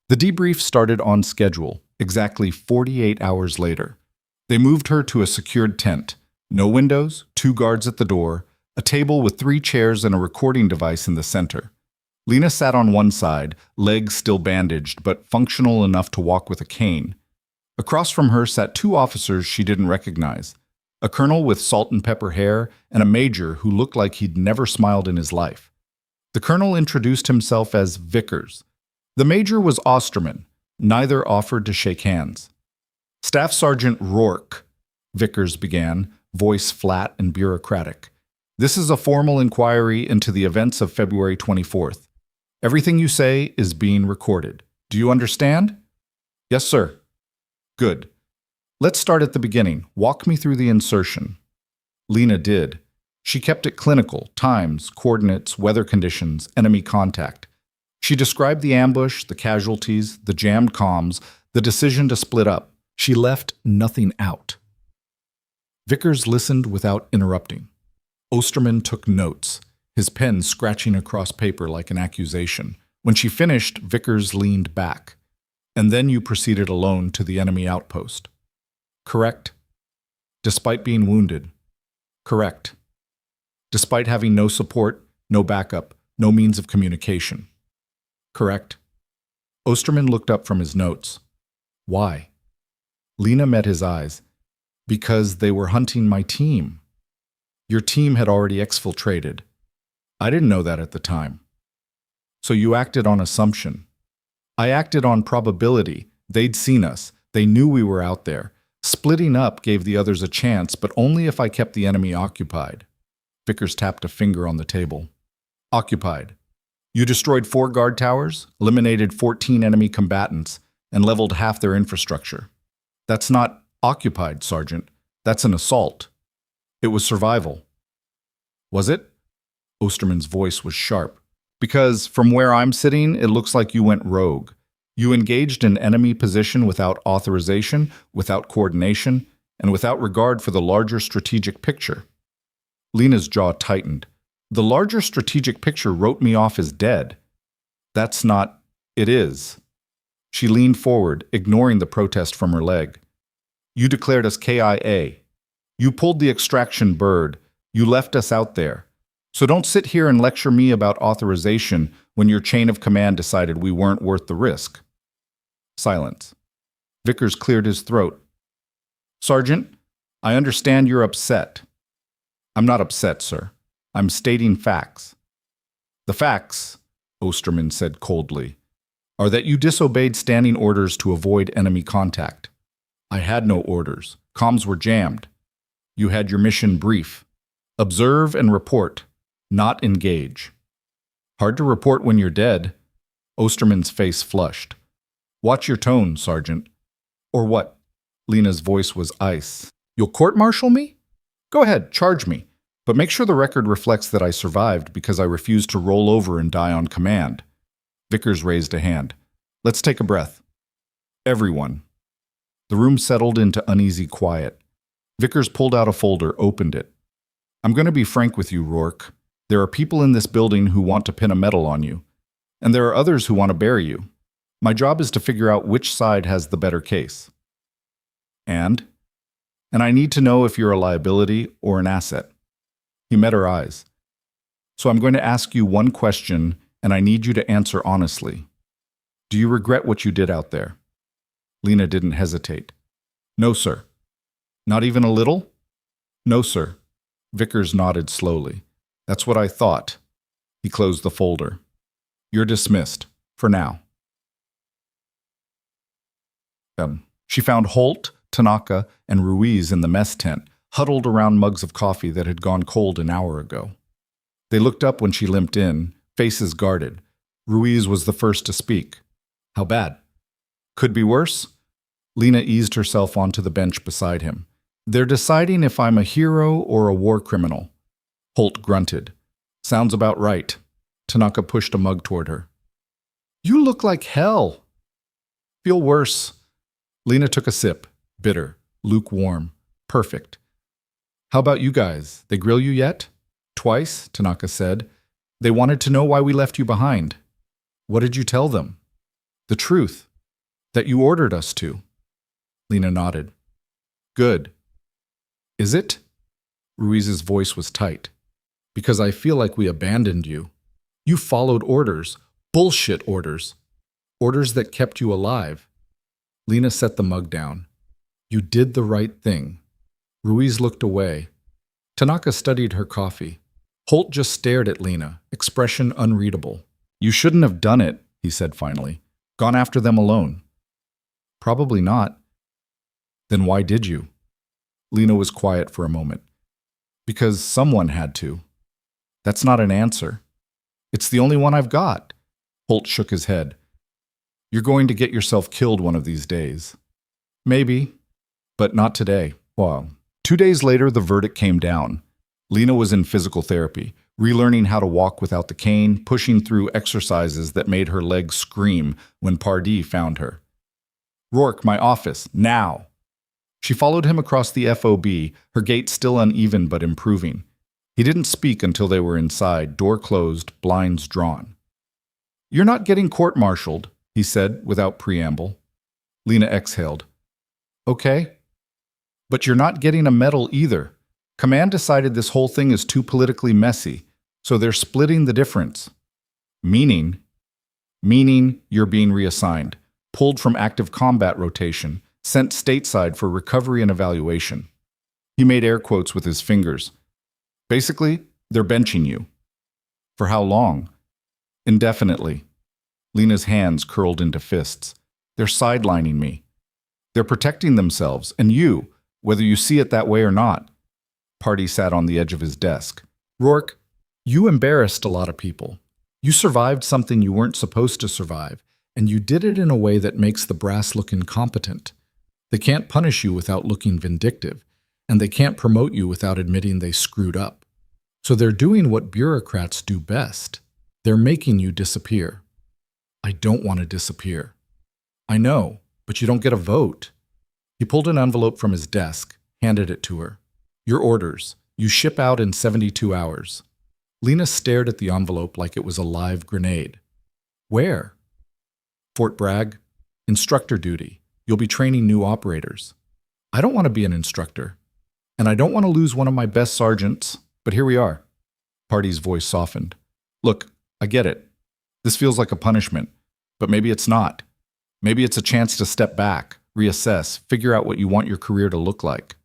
The debrief started on schedule, exactly 48 hours later. They moved her to a secured tent. No windows, 2 guards at the door, a table with 3 chairs and a recording device in the center. Lena sat on one side, legs still bandaged, but functional enough to walk with a cane. Across from her sat 2 officers she didn't recognize, a colonel with salt and pepper hair and a major who looked like he'd never smiled in his life. The colonel introduced himself as Vickers. The major was Osterman. Neither offered to shake hands. Staff Sergeant Rourke, Vickers began, voice flat and bureaucratic. This is a formal inquiry into the events of February 24th. Everything you say is being recorded. Do you understand? Yes, sir. Good. Let's start at the beginning. Walk me through the insertion. Lena did. She kept it clinical, times, coordinates, weather conditions, enemy contact. She described the ambush, the casualties, the jammed comms, the decision to split up. She left nothing out. Vickers listened without interrupting. Osterman took notes, his pen scratching across paper like an accusation. When she finished, Vickers leaned back. And then you proceeded alone to the enemy outpost. Correct. Despite being wounded. Correct. Despite having no support, no backup, no means of communication. Correct. Osterman looked up from his notes. Why? Lena met his eyes. Because they were hunting my team. Your team had already exfiltrated. I didn't know that at the time. So you acted on assumption. I acted on probability. They'd seen us. They knew we were out there. Splitting up gave the others a chance, but only if I kept the enemy occupied. Vickers tapped a finger on the table. Occupied. You destroyed 4 guard towers, eliminated 14 enemy combatants, and leveled half their infrastructure. That's not occupied, Sergeant. That's an assault. It was survival. Was it? Osterman's voice was sharp. Because from where I'm sitting, it looks like you went rogue. You engaged an enemy position without authorization, without coordination, and without regard for the larger strategic picture. Lena's jaw tightened. The larger strategic picture wrote me off as dead. That's not... It is. She leaned forward, ignoring the protest from her leg. You declared us KIA. You pulled the extraction bird. You left us out there. So don't sit here and lecture me about authorization when your chain of command decided we weren't worth the risk. Silence. Vickers cleared his throat. Sergeant, I understand you're upset. I'm not upset, sir. I'm stating facts. The facts, Osterman said coldly, are that you disobeyed standing orders to avoid enemy contact. I had no orders. Comms were jammed. You had your mission brief. Observe and report, not engage. Hard to report when you're dead. Osterman's face flushed. Watch your tone, Sergeant. Or what? Lena's voice was ice. You'll court-martial me? Go ahead, charge me. But make sure the record reflects that I survived because I refused to roll over and die on command. Vickers raised a hand. Let's take a breath. Everyone. The room settled into uneasy quiet. Vickers pulled out a folder, opened it. I'm going to be frank with you, Rourke. There are people in this building who want to pin a medal on you. And there are others who want to bury you. My job is to figure out which side has the better case. And I need to know if you're a liability or an asset. He met her eyes. So I'm going to ask you one question, and I need you to answer honestly. Do you regret what you did out there? Lena didn't hesitate. No, sir. Not even a little? No, sir. Vickers nodded slowly. That's what I thought. He closed the folder. You're dismissed, for now. She found Holt, Tanaka, and Ruiz in the mess tent, huddled around mugs of coffee that had gone cold an hour ago. They looked up when she limped in, faces guarded. Ruiz was the first to speak. How bad? Could be worse? Lena eased herself onto the bench beside him. They're deciding if I'm a hero or a war criminal. Holt grunted. Sounds about right. Tanaka pushed a mug toward her. You look like hell. Feel worse. Lena took a sip. Bitter. Lukewarm. Perfect. How about you guys? They grill you yet? Twice, Tanaka said. They wanted to know why we left you behind. What did you tell them? The truth. That you ordered us to. Lena nodded. Good. Is it? Ruiz's voice was tight. Because I feel like we abandoned you. You followed orders. Bullshit orders. Orders that kept you alive. Lena set the mug down. You did the right thing. Ruiz looked away. Tanaka studied her coffee. Holt just stared at Lena, expression unreadable. You shouldn't have done it, he said finally. Gone after them alone. Probably not. Then why did you? Lena was quiet for a moment. Because someone had to. That's not an answer. It's the only one I've got. Holt shook his head. You're going to get yourself killed one of these days. Maybe, but not today. Well, 2 days later, the verdict came down. Lena was in physical therapy, relearning how to walk without the cane, pushing through exercises that made her legs scream when Pardee found her. Rourke, my office, now! She followed him across the FOB, her gait still uneven but improving. He didn't speak until they were inside, door closed, blinds drawn. You're not getting court-martialed, he said without preamble. Lena exhaled. Okay. But you're not getting a medal either. Command decided this whole thing is too politically messy, so they're splitting the difference. Meaning you're being reassigned, pulled from active combat rotation, sent stateside for recovery and evaluation. He made air quotes with his fingers. Basically, they're benching you. For how long? Indefinitely. Lena's hands curled into fists. They're sidelining me. They're protecting themselves, and you, whether you see it that way or not. Pardee sat on the edge of his desk. Rourke, you embarrassed a lot of people. You survived something you weren't supposed to survive, and you did it in a way that makes the brass look incompetent. They can't punish you without looking vindictive, and they can't promote you without admitting they screwed up. So they're doing what bureaucrats do best. They're making you disappear. I don't want to disappear. I know, but you don't get a vote. He pulled an envelope from his desk, handed it to her. Your orders. You ship out in 72 hours. Lena stared at the envelope like it was a live grenade. Where? Fort Bragg. Instructor duty. You'll be training new operators. I don't want to be an instructor. And I don't want to lose one of my best sergeants, but here we are. Party's voice softened. Look, I get it. This feels like a punishment, but maybe it's not. Maybe it's a chance to step back, reassess, figure out what you want your career to look like.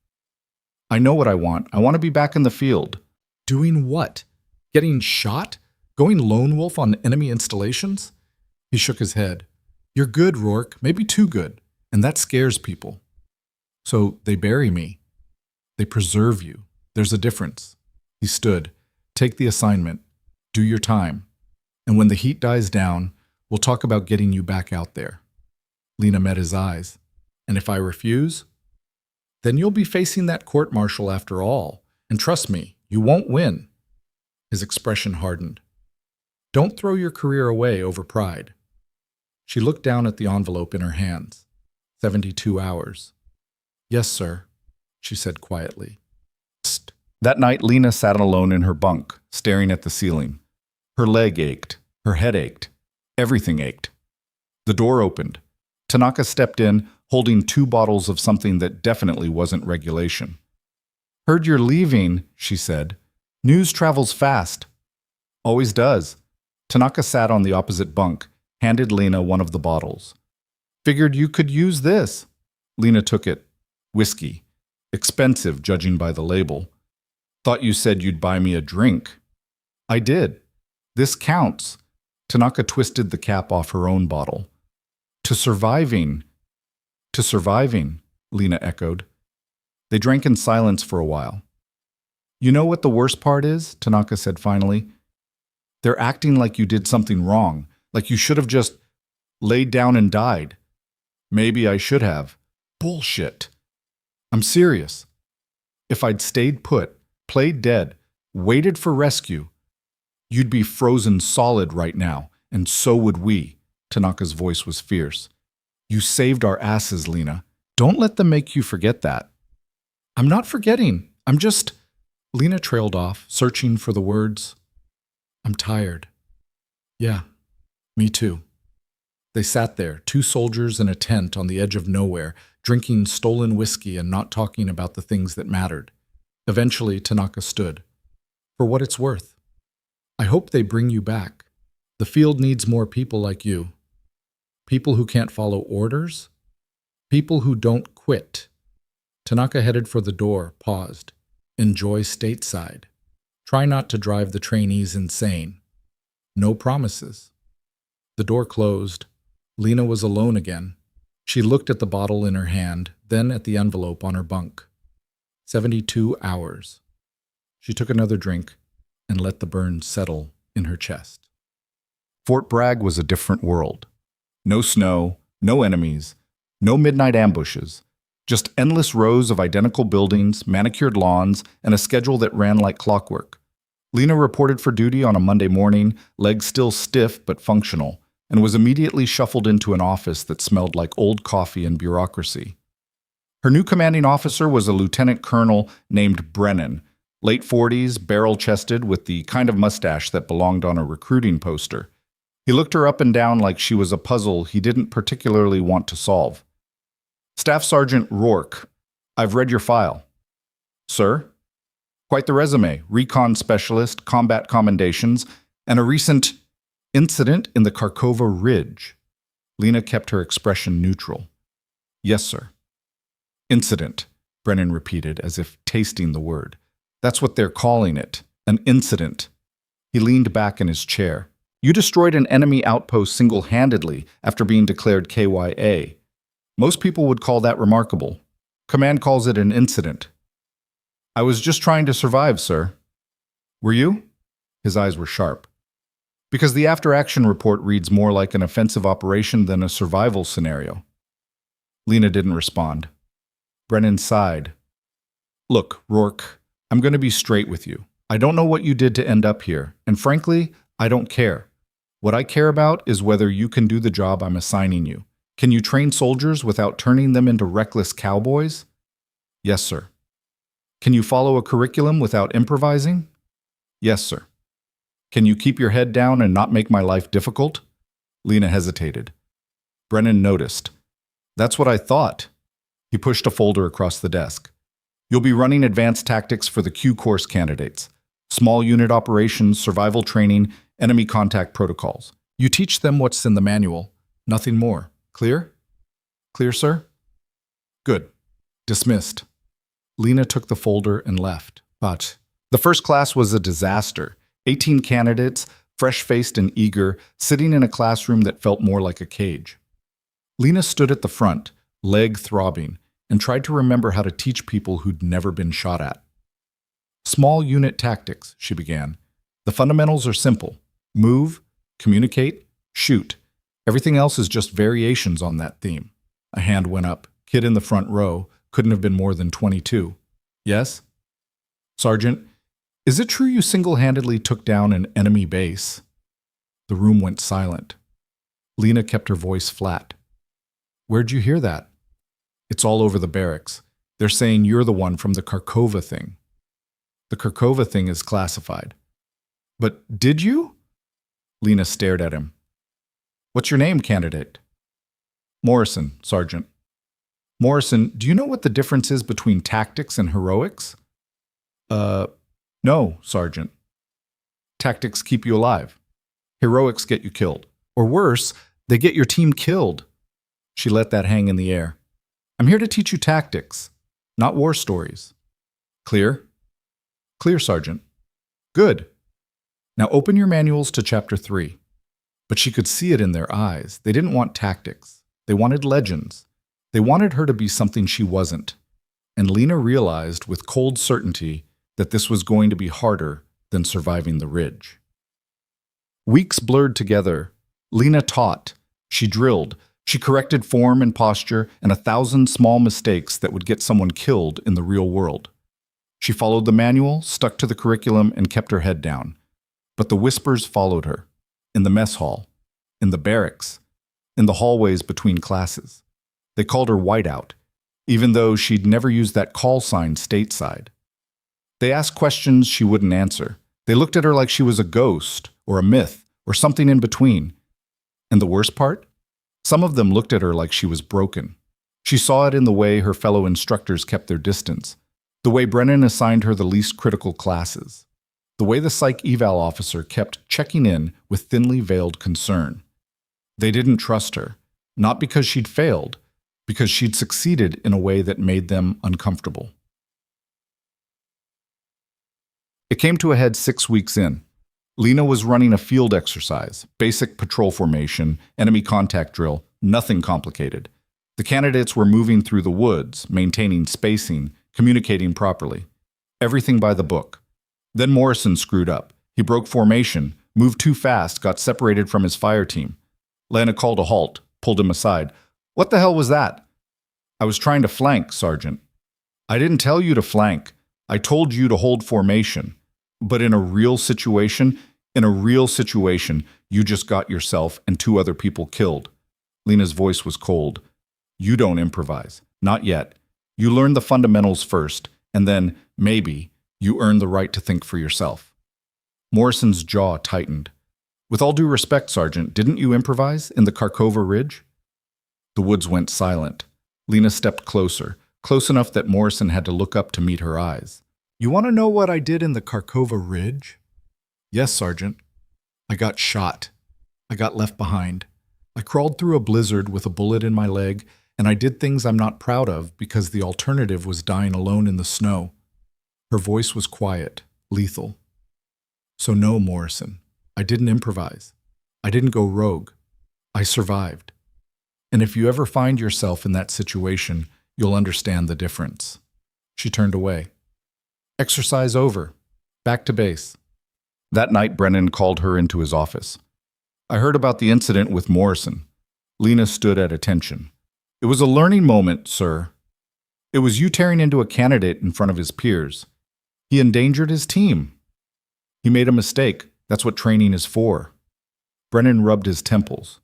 I know what I want. I want to be back in the field. Doing what? Getting shot? Going lone wolf on enemy installations? He shook his head. You're good, Rourke, maybe too good, and that scares people. So they bury me. They preserve you. There's a difference. He stood. Take the assignment. Do your time. And when the heat dies down, we'll talk about getting you back out there. Lena met his eyes. And if I refuse? Then you'll be facing that court-martial after all. And trust me, you won't win. His expression hardened. Don't throw your career away over pride. She looked down at the envelope in her hands. 72 hours. Yes, sir, she said quietly. Psst. That night, Lena sat alone in her bunk, staring at the ceiling. Her leg ached. Her head ached. Everything ached. The door opened. Tanaka stepped in, holding 2 bottles of something that definitely wasn't regulation. Heard you're leaving, she said. News travels fast. Always does. Tanaka sat on the opposite bunk, handed Lena one of the bottles. Figured you could use this. Lena took it. Whiskey. Expensive, judging by the label. Thought you said you'd buy me a drink. I did. This counts. Tanaka twisted the cap off her own bottle. To surviving. To surviving, Lena echoed. They drank in silence for a while. You know what the worst part is? Tanaka said finally. They're acting like you did something wrong, like you should have just laid down and died. Maybe I should have. Bullshit. I'm serious. If I'd stayed put, played dead, waited for rescue, you'd be frozen solid right now, and so would we. Tanaka's voice was fierce. You saved our asses, Lena. Don't let them make you forget that. I'm not forgetting. I'm just... Lena trailed off, searching for the words. I'm tired. Yeah, me too. They sat there, 2 soldiers in a tent on the edge of nowhere, drinking stolen whiskey and not talking about the things that mattered. Eventually, Tanaka stood. For what it's worth. I hope they bring you back. The field needs more people like you. People who can't follow orders. People who don't quit. Tanaka headed for the door, paused. Enjoy stateside. Try not to drive the trainees insane. No promises. The door closed. Lena was alone again. She looked at the bottle in her hand, then at the envelope on her bunk. 72 hours. She took another drink and let the burn settle in her chest. Fort Bragg was a different world. No snow, no enemies, no midnight ambushes. Just endless rows of identical buildings, manicured lawns, and a schedule that ran like clockwork. Lena reported for duty on a Monday morning, legs still stiff but functional, and was immediately shuffled into an office that smelled like old coffee and bureaucracy. Her new commanding officer was a lieutenant colonel named Brennan, late 40s, barrel-chested, with the kind of mustache that belonged on a recruiting poster. He looked her up and down like she was a puzzle he didn't particularly want to solve. Staff Sergeant Rourke, I've read your file. Sir? Quite the resume. Recon specialist, combat commendations, and a recent incident in the Kharkova Ridge. Lena kept her expression neutral. Yes, sir. Incident, Brennan repeated, as if tasting the word. That's what they're calling it, an incident. He leaned back in his chair. You destroyed an enemy outpost single-handedly after being declared KYA. Most people would call that remarkable. Command calls it an incident. I was just trying to survive, sir. Were you? His eyes were sharp. Because the after-action report reads more like an offensive operation than a survival scenario. Lena didn't respond. Brennan sighed. Look, Rourke, I'm going to be straight with you. I don't know what you did to end up here, and frankly, I don't care. What I care about is whether you can do the job I'm assigning you. Can you train soldiers without turning them into reckless cowboys? Yes, sir. Can you follow a curriculum without improvising? Yes, sir. Can you keep your head down and not make my life difficult? Lena hesitated. Brennan noticed. That's what I thought. He pushed a folder across the desk. You'll be running advanced tactics for the Q course candidates. Small unit operations, survival training, enemy contact protocols. You teach them what's in the manual, nothing more. Clear? Clear, sir? Good. Dismissed. Lena took the folder and left. But the first class was a disaster. 18 candidates, fresh-faced and eager, sitting in a classroom that felt more like a cage. Lena stood at the front, leg throbbing, and tried to remember how to teach people who'd never been shot at. Small unit tactics, she began. The fundamentals are simple. Move, communicate, shoot. Everything else is just variations on that theme. A hand went up. Kid in the front row, couldn't have been more than 22. Yes? Sergeant, is it true you single-handedly took down an enemy base? The room went silent. Lena kept her voice flat. Where'd you hear that? It's all over the barracks. They're saying you're the one from the Kharkova thing. The Kharkova thing is classified. But did you? Lena stared at him. What's your name, candidate? Morrison, Sergeant. Morrison, do you know what the difference is between tactics and heroics? No, Sergeant. Tactics keep you alive. Heroics get you killed. Or worse, they get your team killed. She let that hang in the air. I'm here to teach you tactics, not war stories. Clear? Clear, Sergeant. Good. Now open your manuals to Chapter 3. But she could see it in their eyes. They didn't want tactics. They wanted legends. They wanted her to be something she wasn't. And Lena realized with cold certainty that this was going to be harder than surviving the ridge. Weeks blurred together. Lena taught. She drilled. She corrected form and posture and 1,000 small mistakes that would get someone killed in the real world. She followed the manual, stuck to the curriculum, and kept her head down. But the whispers followed her. In the mess hall. In the barracks. In the hallways between classes. They called her Whiteout, even though she'd never used that call sign stateside. They asked questions she wouldn't answer. They looked at her like she was a ghost, or a myth, or something in between. And the worst part? Some of them looked at her like she was broken. She saw it in the way her fellow instructors kept their distance, the way Brennan assigned her the least critical classes, the way the psych eval officer kept checking in with thinly veiled concern. They didn't trust her, not because she'd failed, because she'd succeeded in a way that made them uncomfortable. It came to a head 6 weeks in. Lena was running a field exercise, basic patrol formation, enemy contact drill, nothing complicated. The candidates were moving through the woods, maintaining spacing, communicating properly. Everything by the book. Then Morrison screwed up. He broke formation, moved too fast, got separated from his fire team. Lena called a halt, pulled him aside. What the hell was that? I was trying to flank, Sergeant. I didn't tell you to flank. I told you to hold formation. But in a real situation, you just got yourself and 2 other people killed. Lena's voice was cold. You don't improvise. Not yet. You learn the fundamentals first, and then, maybe, you earn the right to think for yourself. Morrison's jaw tightened. With all due respect, Sergeant, didn't you improvise in the Kharkova Ridge? The woods went silent. Lena stepped closer, close enough that Morrison had to look up to meet her eyes. You want to know what I did in the Kharkova Ridge? Yes, Sergeant. I got shot. I got left behind. I crawled through a blizzard with a bullet in my leg, and I did things I'm not proud of because the alternative was dying alone in the snow. Her voice was quiet, lethal. So no, Morrison, I didn't improvise. I didn't go rogue. I survived. And if you ever find yourself in that situation, you'll understand the difference. She turned away. Exercise over. Back to base. That night, Brennan called her into his office. I heard about the incident with Morrison. Lena stood at attention. It was a learning moment, sir. It was you tearing into a candidate in front of his peers. He endangered his team. He made a mistake. That's what training is for. Brennan rubbed his temples.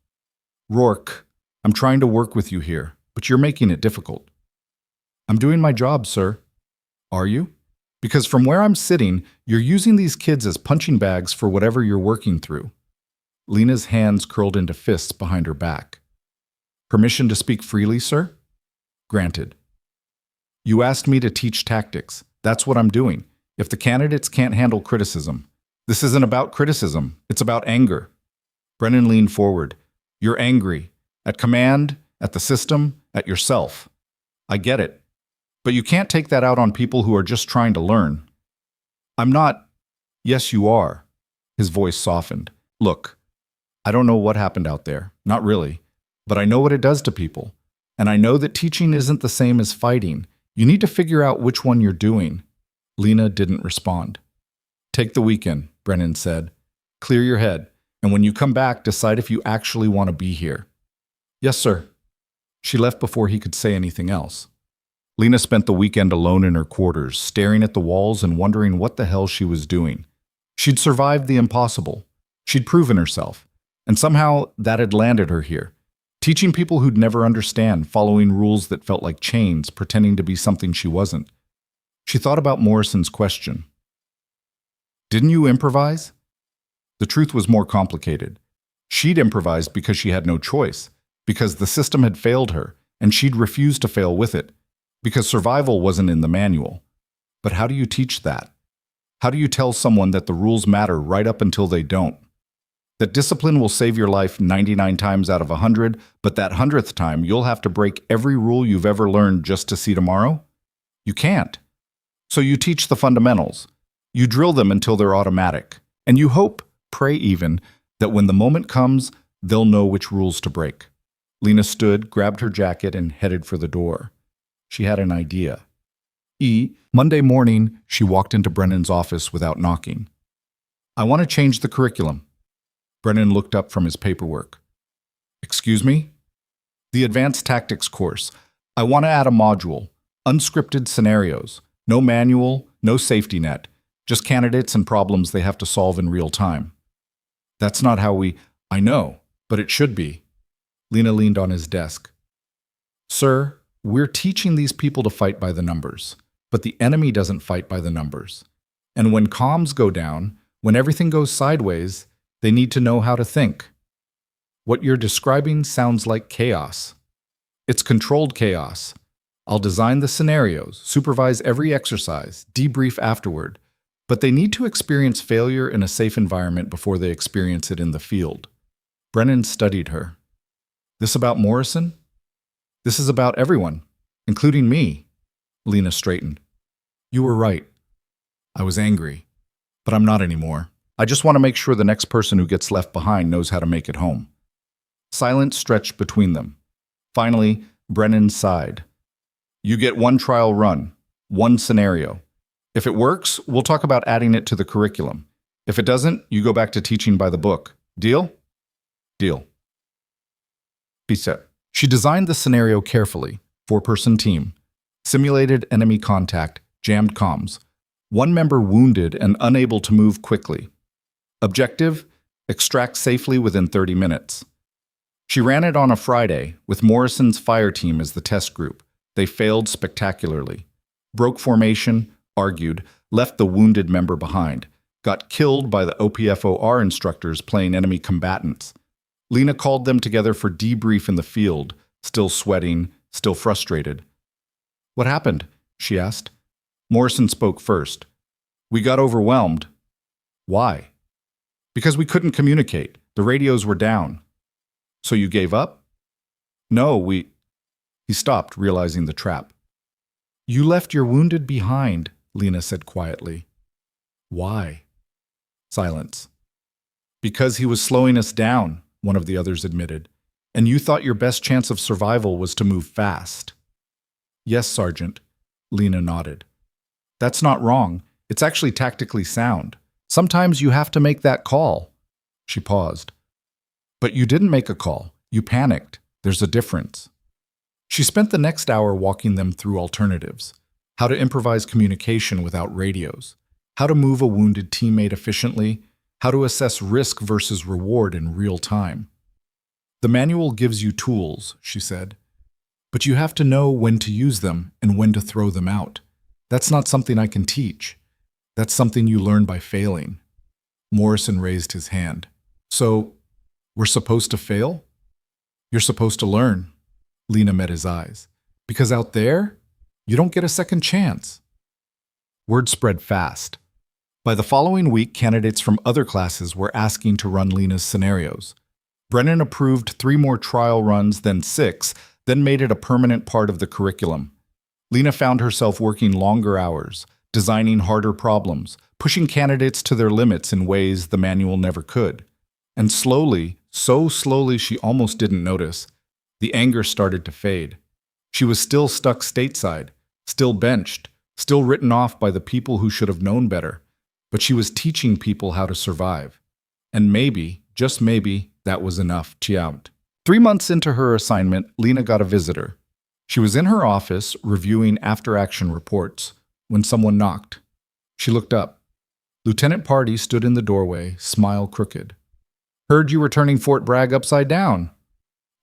Rourke, I'm trying to work with you here, but you're making it difficult. I'm doing my job, sir. Are you? Because from where I'm sitting, you're using these kids as punching bags for whatever you're working through. Lena's hands curled into fists behind her back. Permission to speak freely, sir? Granted. You asked me to teach tactics. That's what I'm doing. If the candidates can't handle criticism, this isn't about criticism. It's about anger. Brennan leaned forward. You're angry. At command, at the system, at yourself. I get it. But you can't take that out on people who are just trying to learn. I'm not. Yes, you are. His voice softened. Look, I don't know what happened out there. Not really. But I know what it does to people. And I know that teaching isn't the same as fighting. You need to figure out which one you're doing. Lena didn't respond. Take the weekend, Brennan said. Clear your head. And when you come back, decide if you actually want to be here. Yes, sir. She left before he could say anything else. Lena spent the weekend alone in her quarters, staring at the walls and wondering what the hell she was doing. She'd survived the impossible. She'd proven herself. And somehow that had landed her here, teaching people who'd never understand, following rules that felt like chains, pretending to be something she wasn't. She thought about Morrison's question. Didn't you improvise? The truth was more complicated. She'd improvised because she had no choice, because the system had failed her, and she'd refused to fail with it, because survival wasn't in the manual. But how do you teach that? How do you tell someone that the rules matter right up until they don't? That discipline will save your life 99 times out of 100, but that 100th time you'll have to break every rule you've ever learned just to see tomorrow? You can't. So you teach the fundamentals. You drill them until they're automatic. And you hope, pray even, that when the moment comes, they'll know which rules to break. Lena stood, grabbed her jacket, and headed for the door. She had an idea. Monday morning, she walked into Brennan's office without knocking. I want to change the curriculum. Brennan looked up from his paperwork. Excuse me? The Advanced Tactics course. I want to add a module. Unscripted scenarios. No manual, no safety net. Just candidates and problems they have to solve in real time. That's not how I know, but it should be. Lena leaned on his desk. Sir, we're teaching these people to fight by the numbers, but the enemy doesn't fight by the numbers. And when comms go down, when everything goes sideways, they need to know how to think. What you're describing sounds like chaos. It's controlled chaos. I'll design the scenarios, supervise every exercise, debrief afterward, but they need to experience failure in a safe environment before they experience it in the field. Brennan studied her. This about Morrison? This is about everyone, including me. Lena straightened. You were right. I was angry, but I'm not anymore. I just want to make sure the next person who gets left behind knows how to make it home. Silence stretched between them. Finally, Brennan sighed. You get one trial run, one scenario. If it works, we'll talk about adding it to the curriculum. If it doesn't, you go back to teaching by the book. Deal? Deal. Bisset. She designed the scenario carefully. 4-person team. Simulated enemy contact, jammed comms. One member wounded and unable to move quickly. Objective, extract safely within 30 minutes. She ran it on a Friday, with Morrison's fire team as the test group. They failed spectacularly. Broke formation, argued, left the wounded member behind. Got killed by the OPFOR instructors playing enemy combatants. Lena called them together for debrief in the field, still sweating, still frustrated. What happened? She asked. Morrison spoke first. We got overwhelmed. Why? Because we couldn't communicate. The radios were down. So you gave up? No, He stopped, realizing the trap. You left your wounded behind, Lena said quietly. Why? Silence. Because he was slowing us down, one of the others admitted, and you thought your best chance of survival was to move fast. Yes, Sergeant, Lena nodded. That's not wrong. It's actually tactically sound. Sometimes you have to make that call. She paused. But you didn't make a call. You panicked. There's a difference. She spent the next hour walking them through alternatives. How to improvise communication without radios. How to move a wounded teammate efficiently. How to assess risk versus reward in real time. The manual gives you tools, she said. But you have to know when to use them and when to throw them out. That's not something I can teach. That's something you learn by failing. Morrison raised his hand. So, we're supposed to fail? You're supposed to learn. Lena met his eyes. Because out there, you don't get a second chance. Word spread fast. By the following week, candidates from other classes were asking to run Lena's scenarios. Brennan approved 3 more trial runs, then 6, then made it a permanent part of the curriculum. Lena found herself working longer hours, designing harder problems, pushing candidates to their limits in ways the manual never could. And slowly, so slowly she almost didn't notice, the anger started to fade. She was still stuck stateside, still benched, still written off by the people who should have known better. But she was teaching people how to survive. And maybe, just maybe, that was enough. Chiamt. 3 months into her assignment, Lena got a visitor. She was in her office reviewing after-action reports when someone knocked. She looked up. Lieutenant Pardee stood in the doorway, smile crooked. Heard you were turning Fort Bragg upside down.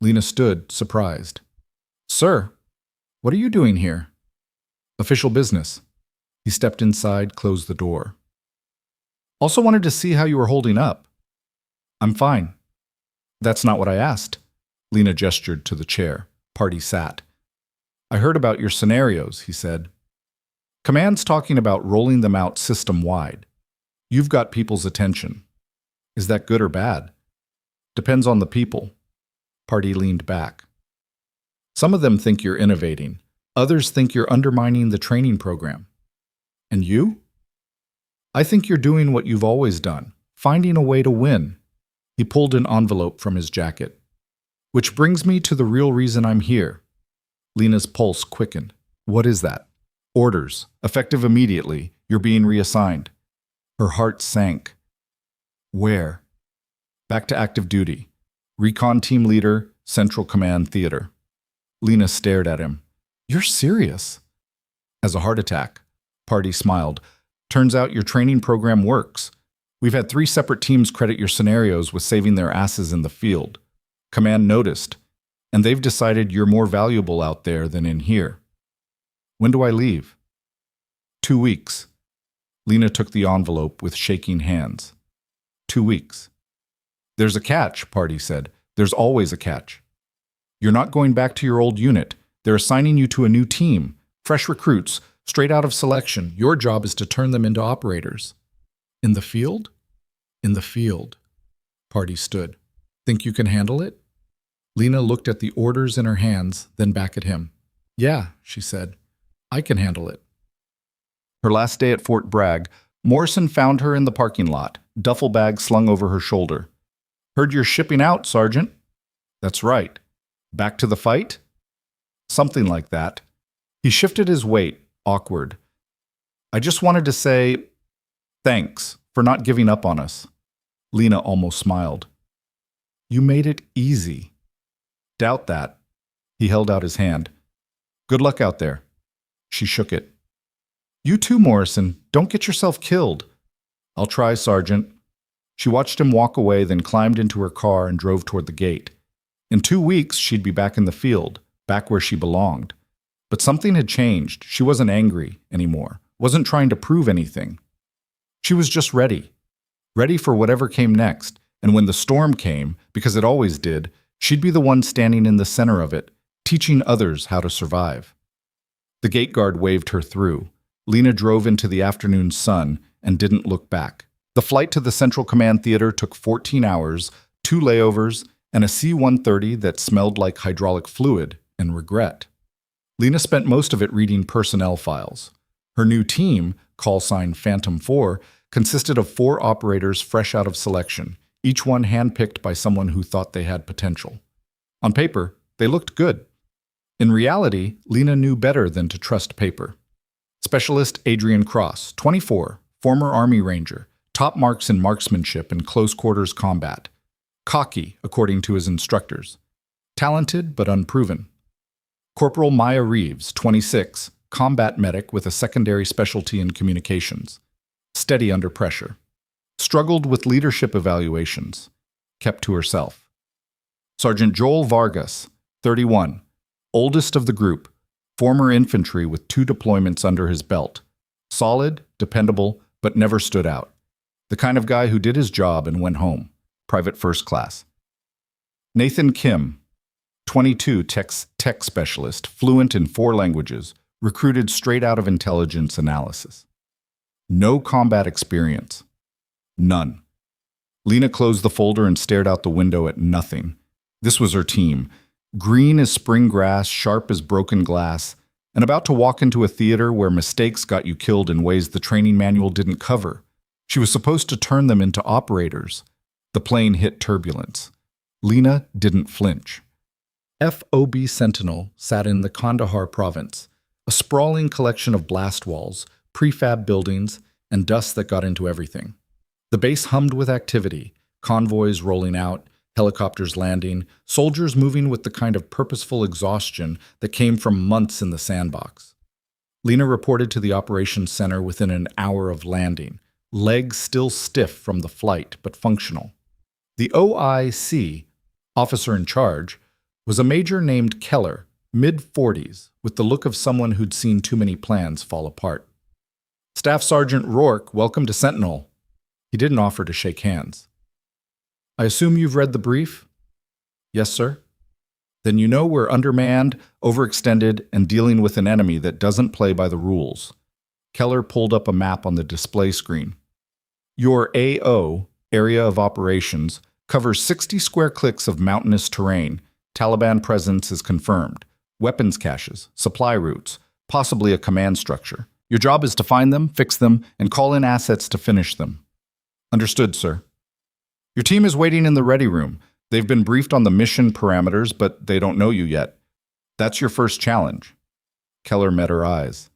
Lena stood, surprised. Sir, what are you doing here? Official business. He stepped inside, closed the door. Also wanted to see how you were holding up. I'm fine. That's not what I asked. Lena gestured to the chair. Pardee sat. I heard about your scenarios, he said. Command's talking about rolling them out system-wide. You've got people's attention. Is that good or bad? Depends on the people. Pardee leaned back. Some of them think you're innovating. Others think you're undermining the training program. And you? I think you're doing what you've always done, finding a way to win. He pulled an envelope from his jacket. Which brings me to the real reason I'm here. Lena's pulse quickened. What is that? Orders. Effective immediately. You're being reassigned. Her heart sank. Where? Back to active duty. Recon team leader, Central Command Theater. Lena stared at him. You're serious? As a heart attack. Pardee smiled. Turns out your training program works. We've had 3 separate teams credit your scenarios with saving their asses in the field. Command noticed, and they've decided you're more valuable out there than in here. When do I leave? 2 weeks. Lena took the envelope with shaking hands. 2 weeks. There's a catch, Pardee said. There's always a catch. You're not going back to your old unit. They're assigning you to a new team, fresh recruits, straight out of selection. Your job is to turn them into operators. In the field? In the field. Pardee stood. Think you can handle it? Lena looked at the orders in her hands, then back at him. Yeah, she said. I can handle it. Her last day at Fort Bragg, Morrison found her in the parking lot, duffel bag slung over her shoulder. Heard you're shipping out, Sergeant. That's right. Back to the fight? Something like that. He shifted his weight, awkward. I just wanted to say, thanks for not giving up on us. Lena almost smiled. You made it easy. Doubt that. He held out his hand. Good luck out there. She shook it. You too, Morrison. Don't get yourself killed. I'll try, Sergeant. She watched him walk away, then climbed into her car and drove toward the gate. In 2 weeks, she'd be back in the field, back where she belonged. But something had changed. She wasn't angry anymore, wasn't trying to prove anything. She was just ready. Ready for whatever came next, and when the storm came, because it always did, she'd be the one standing in the center of it, teaching others how to survive. The gate guard waved her through. Lena drove into the afternoon sun and didn't look back. The flight to the Central Command Theater took 14 hours, 2 layovers, and a C-130 that smelled like hydraulic fluid and regret. Lena spent most of it reading personnel files. Her new team, call sign Phantom 4, consisted of 4 operators fresh out of selection, each one handpicked by someone who thought they had potential. On paper, they looked good. In reality, Lena knew better than to trust paper. Specialist Adrian Cross, 24, former Army Ranger, top marks in marksmanship and close quarters combat. Cocky, according to his instructors. Talented but unproven. Corporal Maya Reeves, 26, combat medic with a secondary specialty in communications. Steady under pressure. Struggled with leadership evaluations. Kept to herself. Sergeant Joel Vargas, 31, oldest of the group, former infantry with 2 deployments under his belt. Solid, dependable, but never stood out. The kind of guy who did his job and went home. Private first class. Nathan Kim, 22, tech specialist, fluent in 4 languages, recruited straight out of intelligence analysis. No combat experience. None. Lena closed the folder and stared out the window at nothing. This was her team. Green as spring grass, sharp as broken glass, and about to walk into a theater where mistakes got you killed in ways the training manual didn't cover. She was supposed to turn them into operators. The plane hit turbulence. Lena didn't flinch. FOB Sentinel sat in the Kandahar province, a sprawling collection of blast walls, prefab buildings, and dust that got into everything. The base hummed with activity, convoys rolling out, helicopters landing, soldiers moving with the kind of purposeful exhaustion that came from months in the sandbox. Lena reported to the operations center within an hour of landing, legs still stiff from the flight but functional. The OIC, officer in charge, was a major named Keller, mid-40s, with the look of someone who'd seen too many plans fall apart. Staff Sergeant Rourke, welcome to Sentinel. He didn't offer to shake hands. I assume you've read the brief? Yes, sir. Then you know we're undermanned, overextended, and dealing with an enemy that doesn't play by the rules. Keller pulled up a map on the display screen. Your AO, Area of Operations, covers 60 square clicks of mountainous terrain. Taliban presence is confirmed. Weapons caches, supply routes, possibly a command structure. Your job is to find them, fix them, and call in assets to finish them. Understood, sir. Your team is waiting in the ready room. They've been briefed on the mission parameters, but they don't know you yet. That's your first challenge. Keller met her eyes.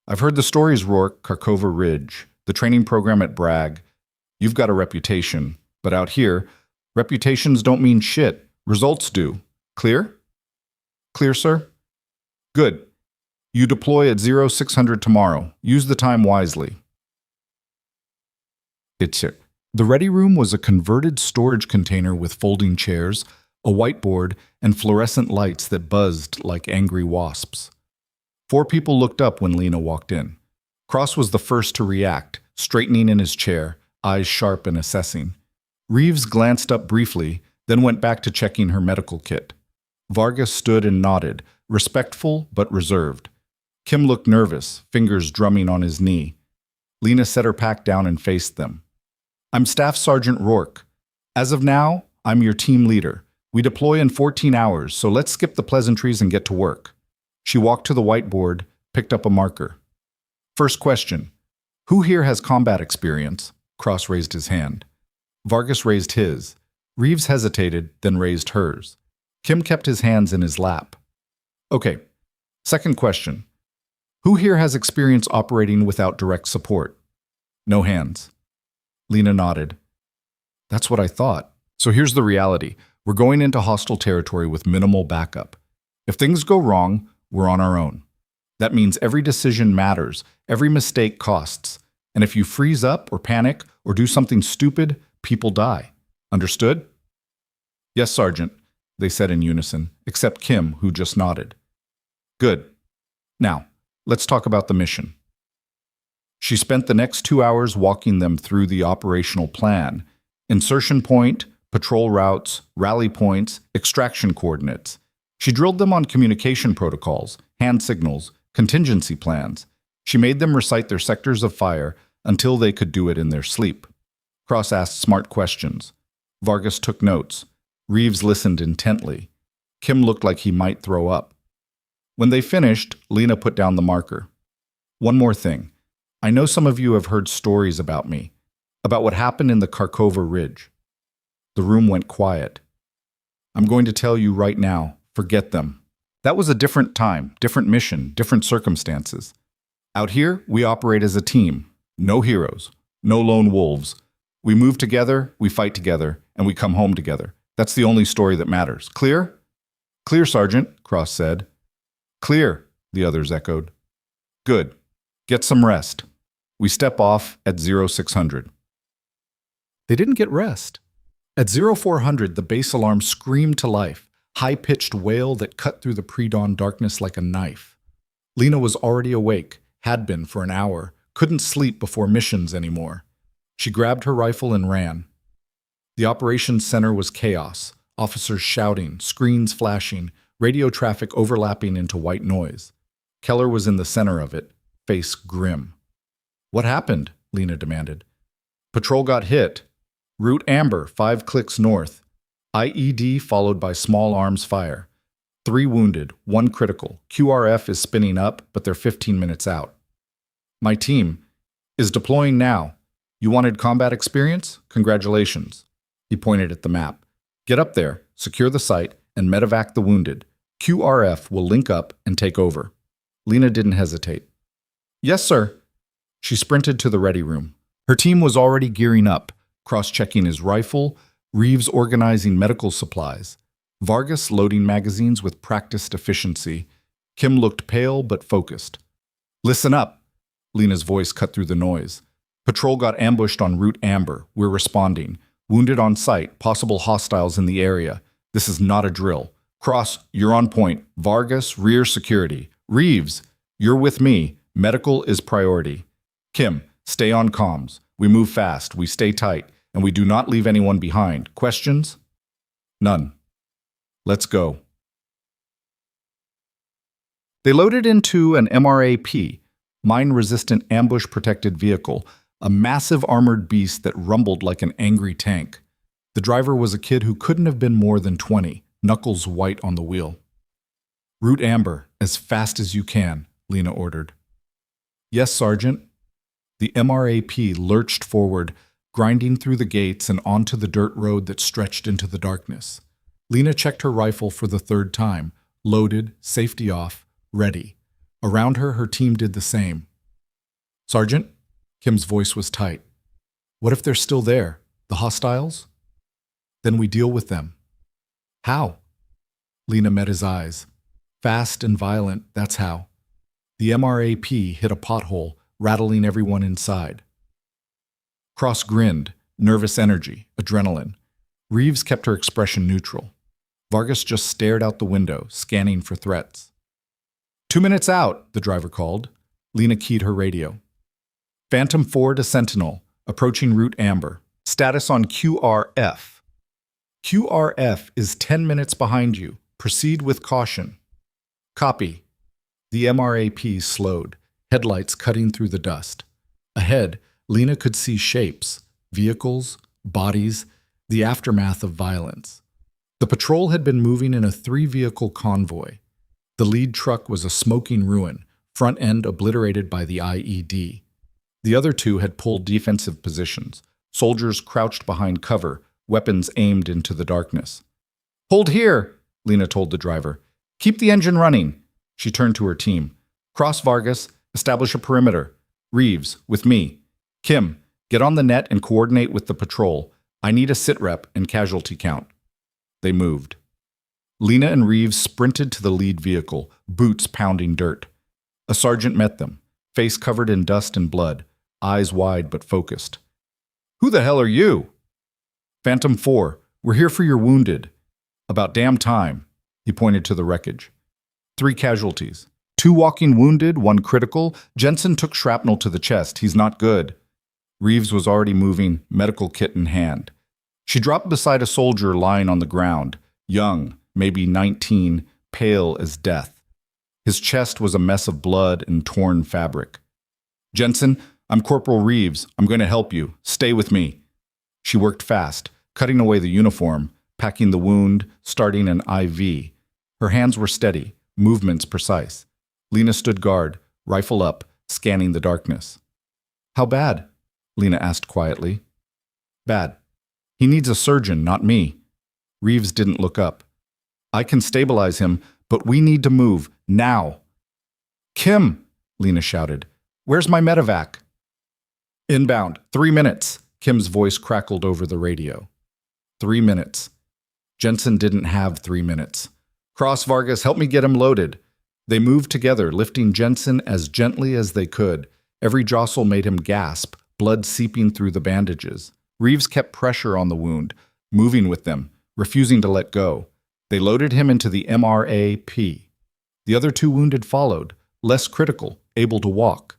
I've heard the stories, Rourke, Kharkova Ridge, the training program at Bragg. You've got a reputation, but out here, reputations don't mean shit. Results do. Clear? Clear, sir? Good. You deploy at 0600 tomorrow. Use the time wisely. It's it. The ready room was a converted storage container with folding chairs, a whiteboard, and fluorescent lights that buzzed like angry wasps. 4 people looked up when Lena walked in. Cross was the first to react, straightening in his chair, eyes sharp and assessing. Reeves glanced up briefly, then went back to checking her medical kit. Vargas stood and nodded, respectful but reserved. Kim looked nervous, fingers drumming on his knee. Lena set her pack down and faced them. I'm Staff Sergeant Rourke. As of now, I'm your team leader. We deploy in 14 hours, so let's skip the pleasantries and get to work. She walked to the whiteboard, picked up a marker. First question. Who here has combat experience? Cross raised his hand. Vargas raised his. Reeves hesitated, then raised hers. Kim kept his hands in his lap. Okay. Second question. Who here has experience operating without direct support? No hands. Lena nodded. That's what I thought. So here's the reality. We're going into hostile territory with minimal backup. If things go wrong, we're on our own. That means every decision matters, every mistake costs. And if you freeze up or panic or do something stupid, people die. Understood? Yes, Sergeant, they said in unison, except Kim, who just nodded. Good. Now, let's talk about the mission. She spent the next 2 hours walking them through the operational plan. Insertion point, patrol routes, rally points, extraction coordinates. She drilled them on communication protocols, hand signals, contingency plans. She made them recite their sectors of fire until they could do it in their sleep. Cross asked smart questions. Vargas took notes. Reeves listened intently. Kim looked like he might throw up. When they finished, Lena put down the marker. One more thing. I know some of you have heard stories about me, about what happened in the Kharkova Ridge. The room went quiet. I'm going to tell you right now, forget them. That was a different time, different mission, different circumstances. Out here, we operate as a team. No heroes. No lone wolves. We move together, we fight together, and we come home together. That's the only story that matters. Clear? Clear, Sergeant, Cross said. Clear, the others echoed. Good. Get some rest. We step off at 0600. They didn't get rest. At 0400, the base alarm screamed to life, high-pitched wail that cut through the pre-dawn darkness like a knife. Lena was already awake, had been for an hour, couldn't sleep before missions anymore. She grabbed her rifle and ran. The operations center was chaos, officers shouting, screens flashing, radio traffic overlapping into white noise. Keller was in the center of it, face grim. What happened? Lena demanded. Patrol got hit. Route Amber, 5 clicks north. IED followed by small arms fire. 3 wounded, 1 critical. QRF is spinning up, but they're 15 minutes out. My team is deploying now. You wanted combat experience? Congratulations. He pointed at the map. Get up there, secure the site, and medevac the wounded. QRF will link up and take over. Lena didn't hesitate. Yes, sir. She sprinted to the ready room. Her team was already gearing up, cross-checking his rifle, Reeves organizing medical supplies, Vargas loading magazines with practiced efficiency. Kim looked pale but focused. Listen up, Lena's voice cut through the noise. Patrol got ambushed on Route Amber. We're responding. Wounded on site, possible hostiles in the area. This is not a drill. Cross, you're on point. Vargas, rear security. Reeves, you're with me. Medical is priority. Kim, stay on comms. We move fast, we stay tight, and we do not leave anyone behind. Questions? None. Let's go. They loaded into an MRAP, mine-resistant ambush-protected vehicle, a massive armored beast that rumbled like an angry tank. The driver was a kid who couldn't have been more than 20, knuckles white on the wheel. Route Amber, as fast as you can, Lena ordered. Yes, Sergeant. The MRAP lurched forward, grinding through the gates and onto the dirt road that stretched into the darkness. Lena checked her rifle for the 3rd time, loaded, safety off, ready. Around her, her team did the same. Sergeant? Kim's voice was tight. What if they're still there? The hostiles? Then we deal with them. How? Lena met his eyes. Fast and violent, that's how. The MRAP hit a pothole, rattling everyone inside. Cross grinned, nervous energy, adrenaline. Reeves kept her expression neutral. Vargas just stared out the window, scanning for threats. 2 minutes out, the driver called. Lena keyed her radio. Phantom 4 to Sentinel, approaching Route Amber. Status on QRF. QRF is 10 minutes behind you. Proceed with caution. Copy. The MRAP slowed, headlights cutting through the dust. Ahead, Lena could see shapes, vehicles, bodies, the aftermath of violence. The patrol had been moving in a 3-vehicle convoy. The lead truck was a smoking ruin, front end obliterated by the IED. The other 2 had pulled defensive positions, soldiers crouched behind cover, weapons aimed into the darkness. Hold here, Lena told the driver. Keep the engine running. She turned to her team. Cross Vargas, establish a perimeter. Reeves, with me. Kim, get on the net and coordinate with the patrol. I need a sitrep and casualty count. They moved. Lena and Reeves sprinted to the lead vehicle, boots pounding dirt. A sergeant met them, face covered in dust and blood, eyes wide but focused. Who the hell are you? Phantom 4, we're here for your wounded. About damn time. He pointed to the wreckage. 3 casualties. 2 walking wounded, 1 critical. Jensen took shrapnel to the chest. He's not good. Reeves was already moving, medical kit in hand. She dropped beside a soldier lying on the ground, young, maybe 19, pale as death. His chest was a mess of blood and torn fabric. Jensen, I'm Corporal Reeves. I'm going to help you. Stay with me. She worked fast, cutting away the uniform, packing the wound, starting an IV. Her hands were steady, movements precise. Lena stood guard, rifle up, scanning the darkness. How bad? Lena asked quietly. Bad. He needs a surgeon, not me. Reeves didn't look up. I can stabilize him, but we need to move, now. Kim, Lena shouted. Where's my medevac? Inbound, 3 minutes. Kim's voice crackled over the radio. 3 minutes. Jensen didn't have 3 minutes. Cross, Vargas, help me get him loaded. They moved together, lifting Jensen as gently as they could. Every jostle made him gasp, blood seeping through the bandages. Reeves kept pressure on the wound, moving with them, refusing to let go. They loaded him into the MRAP. The other 2 wounded followed, less critical, able to walk.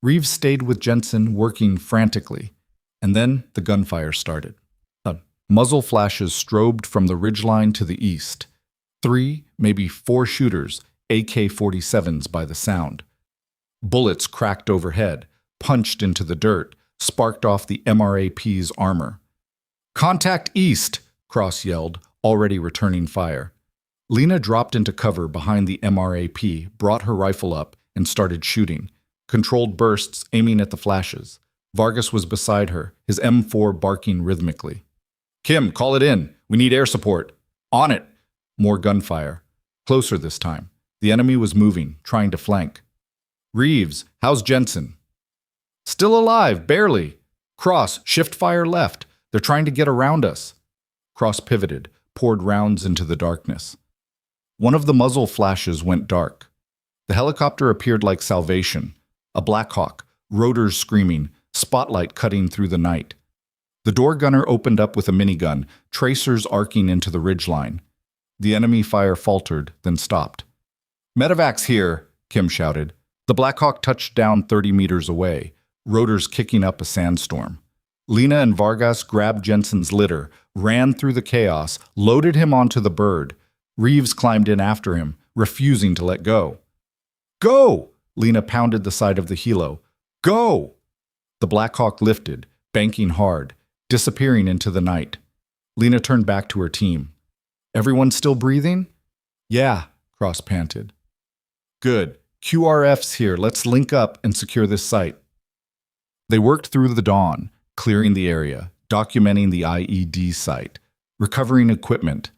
Reeves stayed with Jensen, working frantically. And then the gunfire started. Muzzle flashes strobed from the ridgeline to the east. 3, maybe 4 shooters, AK-47s by the sound. Bullets cracked overhead, punched into the dirt, sparked off the MRAP's armor. "Contact east!" Cross yelled, already returning fire. Lena dropped into cover behind the MRAP, brought her rifle up, and started shooting. Controlled bursts aiming at the flashes. Vargas was beside her, his M4 barking rhythmically. "Kim, call it in. We need air support." "On it." More gunfire. Closer this time. The enemy was moving, trying to flank. "Reeves, how's Jensen?" "Still alive, barely." "Cross, shift fire left. They're trying to get around us." Cross pivoted, poured rounds into the darkness. One of the muzzle flashes went dark. The helicopter appeared like salvation. A Black Hawk, rotors screaming, spotlight cutting through the night. The door gunner opened up with a minigun, tracers arcing into the ridgeline. The enemy fire faltered, then stopped. "Medevac's here," Kim shouted. The Black Hawk touched down 30 meters away, rotors kicking up a sandstorm. Lena and Vargas grabbed Jensen's litter, ran through the chaos, loaded him onto the bird. Reeves climbed in after him, refusing to let go. "Go!" Lena pounded the side of the helo. "Go!" The Black Hawk lifted, banking hard, disappearing into the night. Lena turned back to her team. "Everyone still breathing?" "Yeah," Cross panted. "Good. QRF's here. Let's link up and secure this site." They worked through the dawn, clearing the area, documenting the IED site, recovering equipment.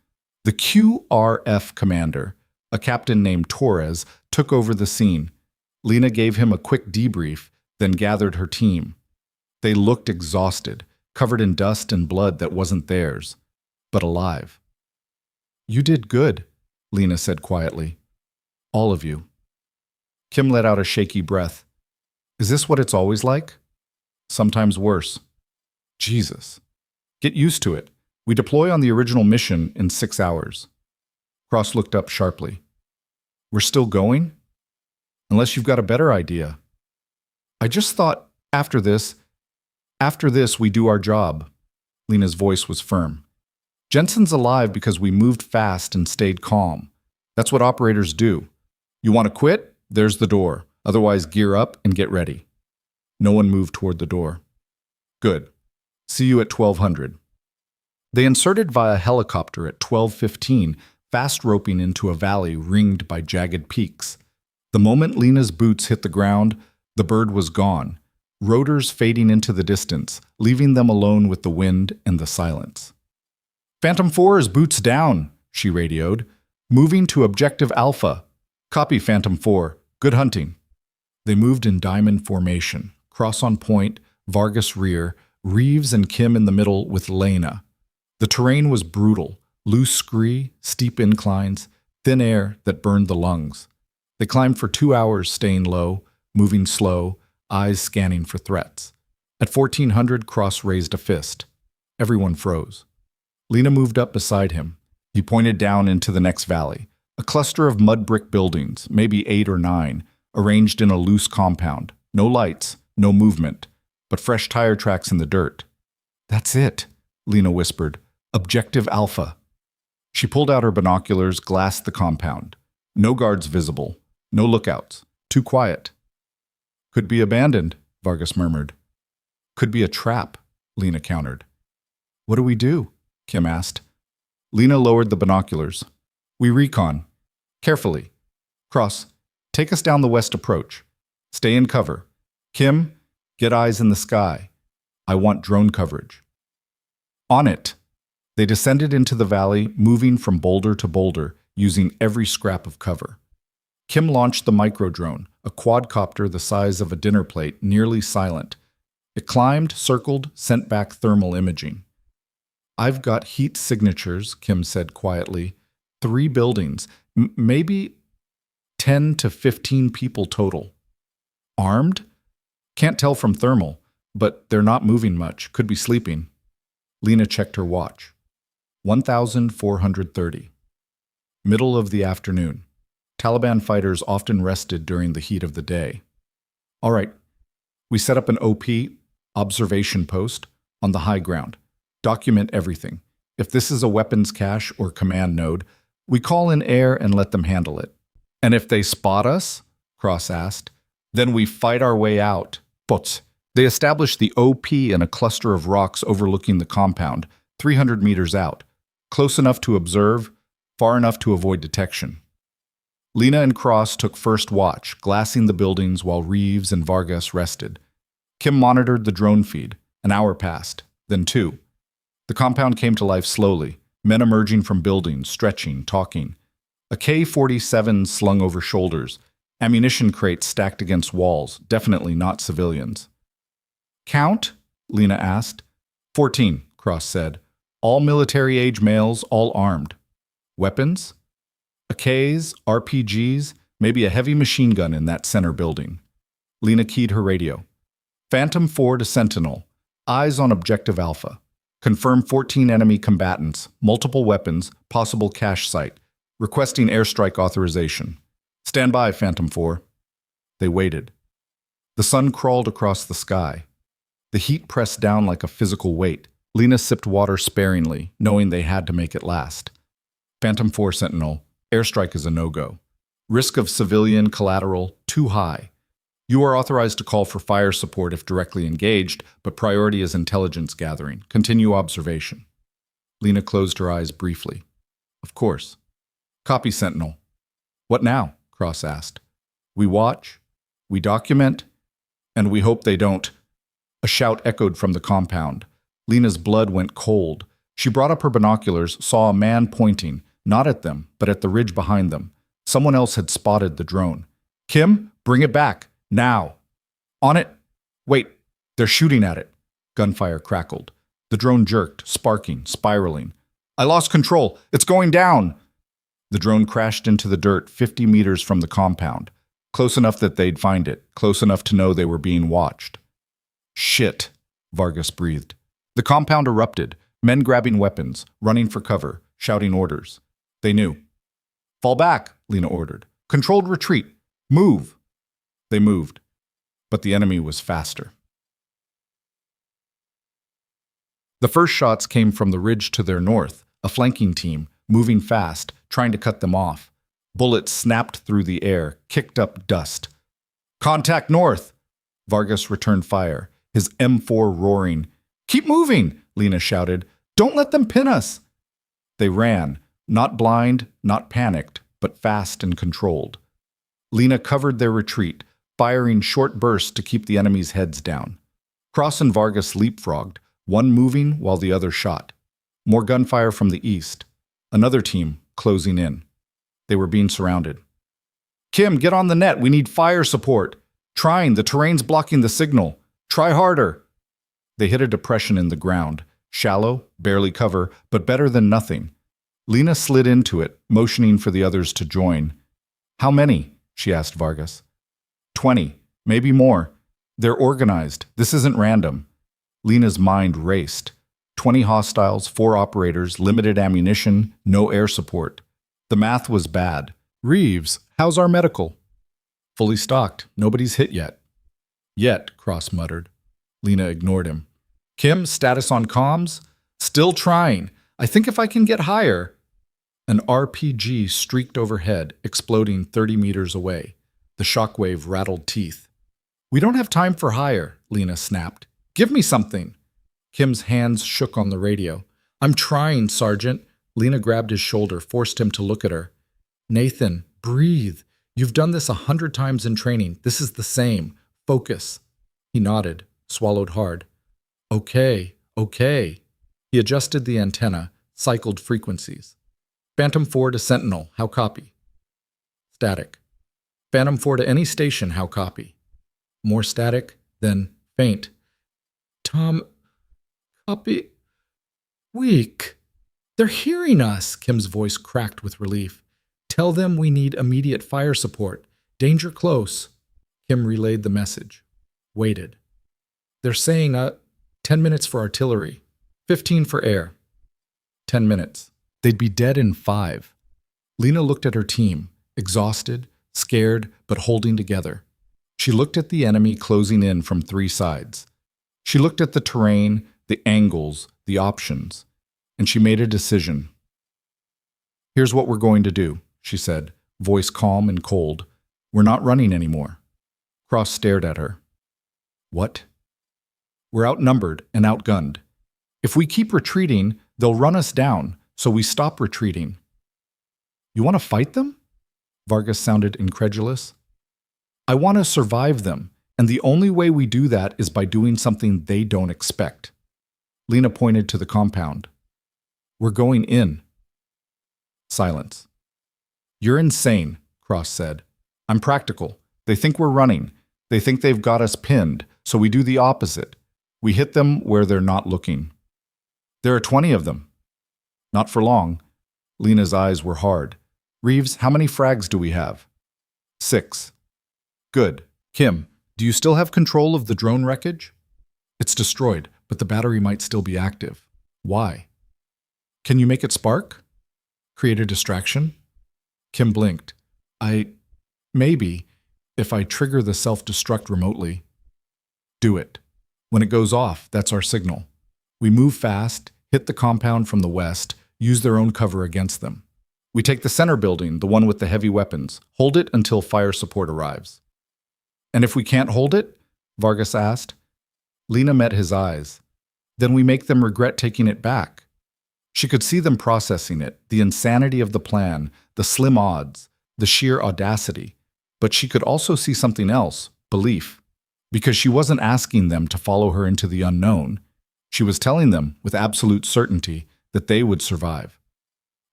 The QRF commander, a captain named Torres, took over the scene. Lena gave him a quick debrief, then gathered her team. They looked exhausted, covered in dust and blood that wasn't theirs, but alive. "You did good," Lena said quietly. "All of you." Kim let out a shaky breath. "Is this what it's always like?" "Sometimes worse." "Jesus. Get used to it. We deploy on the original mission in 6 hours." Cross looked up sharply. "We're still going? Unless you've got a better idea." "I just thought, after this, we do our job." Lena's voice was firm. "Jensen's alive because we moved fast and stayed calm. That's what operators do. You want to quit? There's the door. Otherwise, gear up and get ready." No one moved toward the door. "Good. See you at 1200. They inserted via helicopter at 12:15, fast roping into a valley ringed by jagged peaks. The moment Lena's boots hit the ground, the bird was gone, rotors fading into the distance, leaving them alone with the wind and the silence. "Phantom 4's boots down," she radioed. "Moving to Objective Alpha. Copy, Phantom 4. Good hunting." They moved in diamond formation, Cross on point, Vargas rear, Reeves and Kim in the middle with Lena. The terrain was brutal, loose scree, steep inclines, thin air that burned the lungs. They climbed for 2 hours, staying low, moving slow, eyes scanning for threats. At 1400, Cross raised a fist. Everyone froze. Lena moved up beside him. He pointed down into the next valley, a cluster of mud brick buildings, maybe 8 or 9, arranged in a loose compound. No lights, no movement, but fresh tire tracks in the dirt. "That's it," Lena whispered. "Objective Alpha." She pulled out her binoculars, glassed the compound. No guards visible, no lookouts, too quiet. "Could be abandoned," Vargas murmured. "Could be a trap," Lena countered. "What do we do?" Kim asked. Lena lowered the binoculars. "We recon. Carefully. Cross, take us down the west approach. Stay in cover. Kim, get eyes in the sky. I want drone coverage." "On it." They descended into the valley, moving from boulder to boulder, using every scrap of cover. Kim launched the microdrone, a quadcopter the size of a dinner plate, nearly silent. It climbed, circled, sent back thermal imaging. I've got heat signatures, Kim said quietly. 3 buildings, maybe 10 to 15 people total. Armed? Can't tell from thermal, but they're not moving much. Could be sleeping. Lena checked her watch. 1,430. Middle of the afternoon. Taliban fighters often rested during the heat of the day. All right, we set up an OP, observation post, on the high ground. Document everything. If this is a weapons cache or command node, we call in air and let them handle it. And if they spot us, Cross asked, then we fight our way out. But they established the OP in a cluster of rocks overlooking the compound, 300 meters out, close enough to observe, far enough to avoid detection. Lena and Cross took first watch, glassing the buildings while Reeves and Vargas rested. Kim monitored the drone feed. An hour passed, then 2. The compound came to life slowly, men emerging from buildings, stretching, talking. A K-47 slung over shoulders, ammunition crates stacked against walls, definitely not civilians. Count? Lena asked. 14, Cross said. All military-age males, all armed. Weapons? AKs, RPGs, maybe a heavy machine gun in that center building. Lena keyed her radio. Phantom 4 to Sentinel. Eyes on Objective Alpha. Confirm 14 enemy combatants, multiple weapons, possible cache site. Requesting airstrike authorization. Stand by, Phantom 4. They waited. The sun crawled across the sky. The heat pressed down like a physical weight. Lena sipped water sparingly, knowing they had to make it last. Phantom 4 Sentinel. Airstrike is a no-go. Risk of civilian collateral too high. You are authorized to call for fire support if directly engaged, but priority is intelligence gathering. Continue observation. Lena closed her eyes briefly. Of course. Copy, Sentinel. What now? Cross asked. We watch, we document, and we hope they don't. A shout echoed from the compound. Lena's blood went cold. She brought up her binoculars, saw a man pointing, not at them, but at the ridge behind them. Someone else had spotted the drone. Kim, bring it back. Now. On it. Wait, they're shooting at it. Gunfire crackled. The drone jerked, sparking, spiraling. I lost control. It's going down. The drone crashed into the dirt 50 meters from the compound. Close enough that they'd find it. Close enough to know they were being watched. Shit, Vargas breathed. The compound erupted. Men grabbing weapons, running for cover, shouting orders. They knew. Fall back, Lena ordered. Controlled retreat. Move. They moved. But the enemy was faster. The first shots came from the ridge to their north, a flanking team, moving fast, trying to cut them off. Bullets snapped through the air, kicked up dust. Contact north! Vargas returned fire, his M4 roaring. Keep moving, Lena shouted. Don't let them pin us. They ran, not blind, not panicked, but fast and controlled. Lena covered their retreat, firing short bursts to keep the enemy's heads down. Cross and Vargas leapfrogged, one moving while the other shot. More gunfire from the east. Another team closing in. They were being surrounded. Kim, get on the net. We need fire support. Trying. The terrain's blocking the signal. Try harder. They hit a depression in the ground. Shallow, barely cover, but better than nothing. Lena slid into it, motioning for the others to join. How many? She asked Vargas. 20, maybe more. They're organized. This isn't random. Lena's mind raced. 20 hostiles, 4 operators, limited ammunition, no air support. The math was bad. Reeves, how's our medical? Fully stocked. Nobody's hit yet. Yet, Cross muttered. Lena ignored him. Kim, status on comms? Still trying. I think if I can get higher. An RPG streaked overhead, exploding 30 meters away. The shockwave rattled teeth. We don't have time for higher, Lena snapped. Give me something. Kim's hands shook on the radio. I'm trying, Sergeant. Lena grabbed his shoulder, forced him to look at her. Nathan, breathe. You've done this 100 times in training. This is the same. Focus. He nodded, swallowed hard. Okay. He adjusted the antenna, cycled frequencies. Phantom 4 to Sentinel, how copy? Static. Phantom 4 to any station, how copy? More static, then faint. Tom, copy. Weak. They're hearing us, Kim's voice cracked with relief. Tell them we need immediate fire support. Danger close. Kim relayed the message. Waited. They're saying, 10 minutes for artillery, 15 for air. 10 minutes. They'd be dead in 5. Lena looked at her team, exhausted, scared, but holding together. She looked at the enemy closing in from 3 sides. She looked at the terrain, the angles, the options, and she made a decision. Here's what we're going to do, she said, voice calm and cold. We're not running anymore. Cross stared at her. What? We're outnumbered and outgunned. If we keep retreating, they'll run us down, so we stop retreating. You want to fight them? Vargas sounded incredulous. I want to survive them, and the only way we do that is by doing something they don't expect. Lena pointed to the compound. We're going in. Silence. You're insane, Cross said. I'm practical. They think we're running. They think they've got us pinned, so we do the opposite. We hit them where they're not looking. There are 20 of them. Not for long. Lena's eyes were hard. Reeves, how many frags do we have? 6. Good. Kim, do you still have control of the drone wreckage? It's destroyed, but the battery might still be active. Why? Can you make it spark? Create a distraction? Kim blinked. Maybe, if I trigger the self-destruct remotely. Do it. When it goes off, that's our signal. We move fast, hit the compound from the west, use their own cover against them. We take the center building, the one with the heavy weapons, hold it until fire support arrives. And if we can't hold it? Vargas asked. Lena met his eyes. Then we make them regret taking it back. She could see them processing it, the insanity of the plan, the slim odds, the sheer audacity. But she could also see something else, belief. Because she wasn't asking them to follow her into the unknown. She was telling them, with absolute certainty, that they would survive.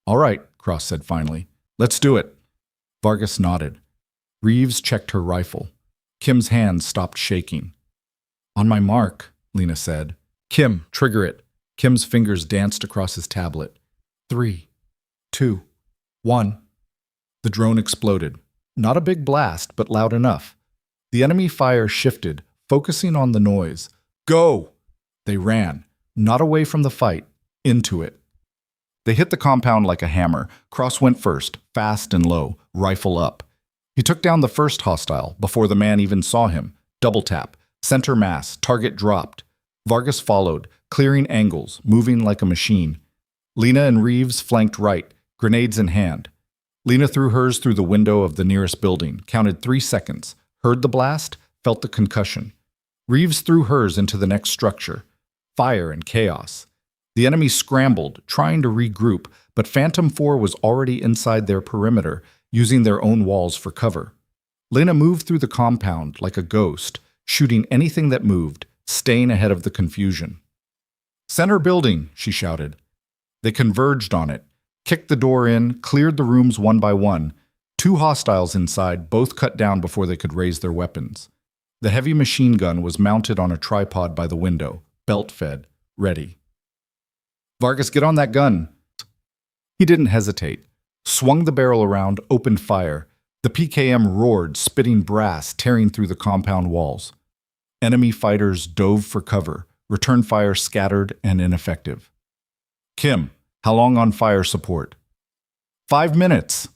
All right, Cross said finally. Let's do it. Vargas nodded. Reeves checked her rifle. Kim's hands stopped shaking. On my mark, Lena said. Kim, trigger it. Kim's fingers danced across his tablet. 3, 2, 1. The drone exploded. Not a big blast, but loud enough. The enemy fire shifted, focusing on the noise. Go! They ran, not away from the fight, into it. They hit the compound like a hammer. Cross went first, fast and low, rifle up. He took down the first hostile before the man even saw him. Double tap, center mass, target dropped. Vargas followed, clearing angles, moving like a machine. Lena and Reeves flanked right, grenades in hand. Lena threw hers through the window of the nearest building, counted 3 seconds, heard the blast, felt the concussion. Reeves threw hers into the next structure. Fire and chaos. The enemy scrambled, trying to regroup, but Phantom 4 was already inside their perimeter, using their own walls for cover. Lena moved through the compound like a ghost, shooting anything that moved, staying ahead of the confusion. Center building, she shouted. They converged on it, kicked the door in, cleared the rooms one by one. 2 hostiles inside, both cut down before they could raise their weapons. The heavy machine gun was mounted on a tripod by the window, belt-fed, ready. Vargas, get on that gun. He didn't hesitate. Swung the barrel around, opened fire. The PKM roared, spitting brass, tearing through the compound walls. Enemy fighters dove for cover, return fire scattered and ineffective. Kim, how long on fire support? 5 minutes.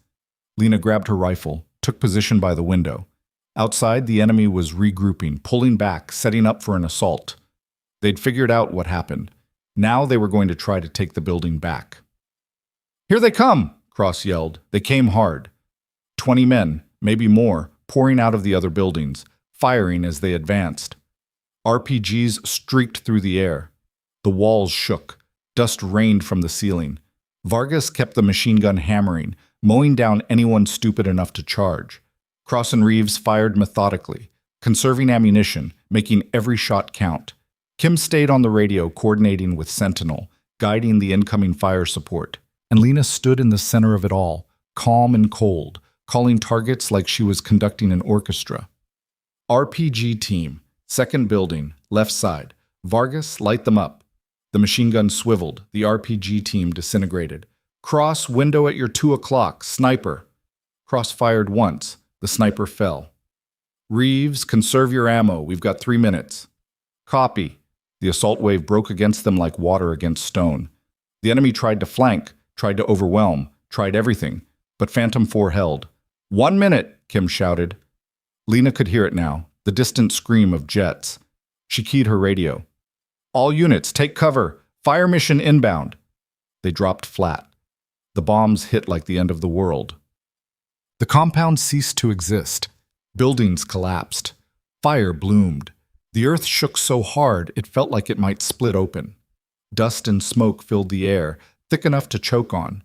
Lena grabbed her rifle, took position by the window. Outside, the enemy was regrouping, pulling back, setting up for an assault. They'd figured out what happened. Now they were going to try to take the building back. Here they come, Cross yelled. They came hard. 20 men, maybe more, pouring out of the other buildings, firing as they advanced. RPGs streaked through the air. The walls shook. Dust rained from the ceiling. Vargas kept the machine gun hammering, mowing down anyone stupid enough to charge. Cross and Reeves fired methodically, conserving ammunition, making every shot count. Kim stayed on the radio coordinating with Sentinel, guiding the incoming fire support. And Lena stood in the center of it all, calm and cold, calling targets like she was conducting an orchestra. RPG team, second building, left side, Vargas, light them up. The machine gun swiveled. The RPG team disintegrated. Cross, window at your 2 o'clock. Sniper. Cross fired once. The sniper fell. Reeves, conserve your ammo. We've got 3 minutes. Copy. The assault wave broke against them like water against stone. The enemy tried to flank, tried to overwhelm, tried everything, but Phantom 4 held. 1 minute, Kim shouted. Lena could hear it now, the distant scream of jets. She keyed her radio. All units, take cover. Fire mission inbound. They dropped flat. The bombs hit like the end of the world. The compound ceased to exist. Buildings collapsed. Fire bloomed. The earth shook so hard it felt like it might split open. Dust and smoke filled the air, thick enough to choke on.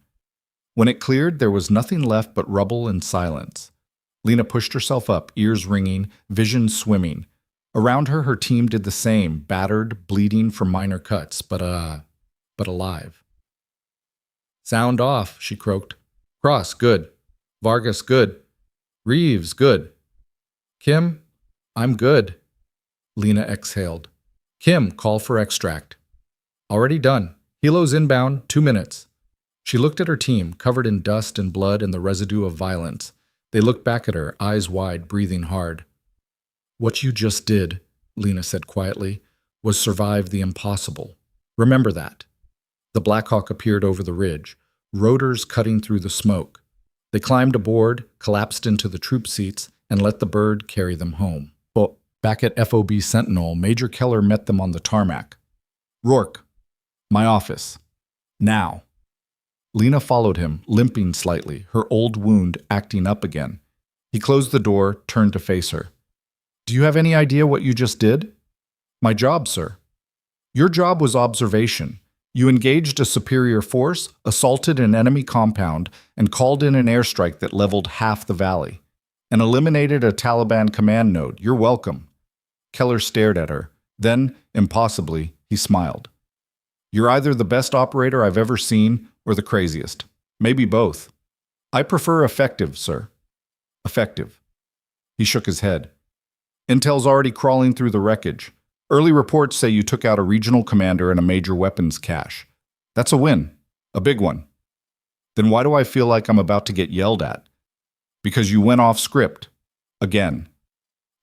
When it cleared, there was nothing left but rubble and silence. Lena pushed herself up, ears ringing, vision swimming. Around her, her team did the same, battered, bleeding from minor cuts, but alive. Sound off, she croaked. Cross, good. Vargas, good. Reeves, good. Kim, I'm good. Lena exhaled. Kim, call for extract. Already done. Helo's inbound, 2 minutes. She looked at her team, covered in dust and blood and the residue of violence. They looked back at her, eyes wide, breathing hard. What you just did, Lena said quietly, was survive the impossible. Remember that. The Black Hawk appeared over the ridge, rotors cutting through the smoke. They climbed aboard, collapsed into the troop seats, and let the bird carry them home. But back at FOB Sentinel, Major Keller met them on the tarmac. Rourke, my office. Now. Lena followed him, limping slightly, her old wound acting up again. He closed the door, turned to face her. Do you have any idea what you just did? My job, sir. Your job was observation. You engaged a superior force, assaulted an enemy compound, and called in an airstrike that leveled half the valley. And eliminated a Taliban command node. You're welcome. Keller stared at her. Then, impossibly, he smiled. You're either the best operator I've ever seen or the craziest. Maybe both. I prefer effective, sir. Effective. He shook his head. Intel's already crawling through the wreckage. Early reports say you took out a regional commander and a major weapons cache. That's a win. A big one. Then why do I feel like I'm about to get yelled at? Because you went off script. Again.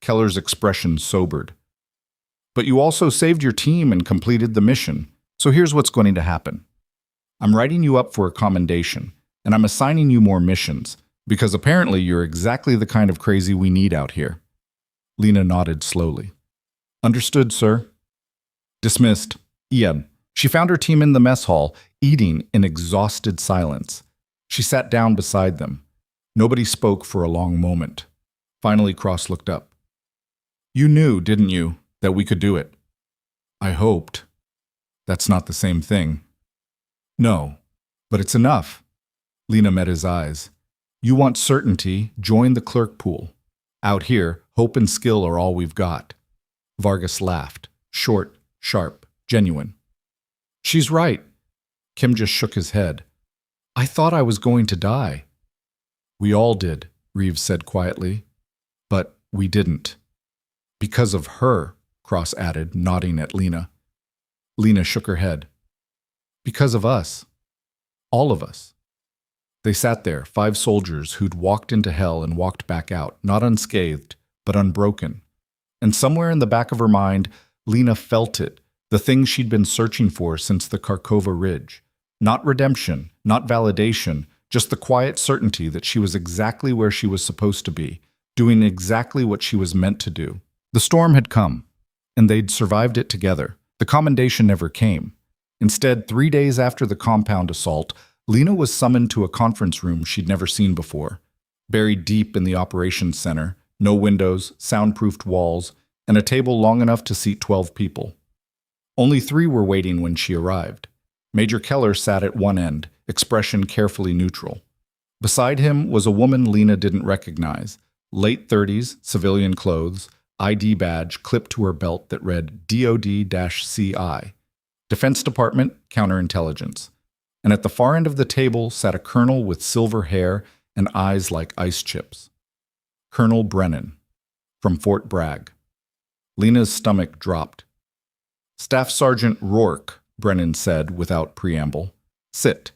Keller's expression sobered. But you also saved your team and completed the mission. So here's what's going to happen. I'm writing you up for a commendation, and I'm assigning you more missions, because apparently you're exactly the kind of crazy we need out here. Lena nodded slowly. Understood, sir. Dismissed. Ian. She found her team in the mess hall, eating in exhausted silence. She sat down beside them. Nobody spoke for a long moment. Finally, Cross looked up. You knew, didn't you, that we could do it? I hoped. That's not the same thing. No, but it's enough. Lena met his eyes. You want certainty, join the clerk pool. Out here, hope and skill are all we've got. Vargas laughed, short, sharp, genuine. She's right. Kim just shook his head. I thought I was going to die. We all did, Reeves said quietly. But we didn't. Because of her, Cross added, nodding at Lena. Lena shook her head. Because of us. All of us. They sat there, 5 soldiers who'd walked into hell and walked back out, not unscathed, but unbroken. And somewhere in the back of her mind, Lena felt it, the thing she'd been searching for since the Kharkova Ridge. Not redemption, not validation, just the quiet certainty that she was exactly where she was supposed to be, doing exactly what she was meant to do. The storm had come, and they'd survived it together. The commendation never came. Instead, 3 days after the compound assault, Lena was summoned to a conference room she'd never seen before. Buried deep in the operations center, no windows, soundproofed walls, and a table long enough to seat 12 people. Only 3 were waiting when she arrived. Major Keller sat at one end, expression carefully neutral. Beside him was a woman Lena didn't recognize, late 30s, civilian clothes, ID badge clipped to her belt that read DOD-CI, Defense Department, Counterintelligence. And at the far end of the table sat a colonel with silver hair and eyes like ice chips. Colonel Brennan, from Fort Bragg. Lena's stomach dropped. Staff Sergeant Rourke, Brennan said without preamble. Sit.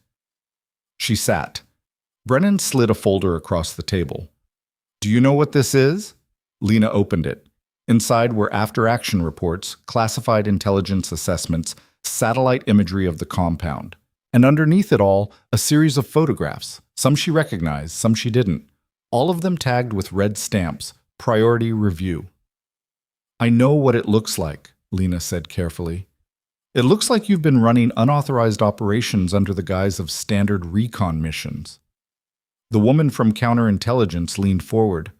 She sat. Brennan slid a folder across the table. Do you know what this is? Lena opened it. Inside were after-action reports, classified intelligence assessments, satellite imagery of the compound. And underneath it all, a series of photographs. Some she recognized, some she didn't. All of them tagged with red stamps, priority review. I know what it looks like, Lena said carefully. It looks like you've been running unauthorized operations under the guise of standard recon missions. The woman from counterintelligence leaned forward.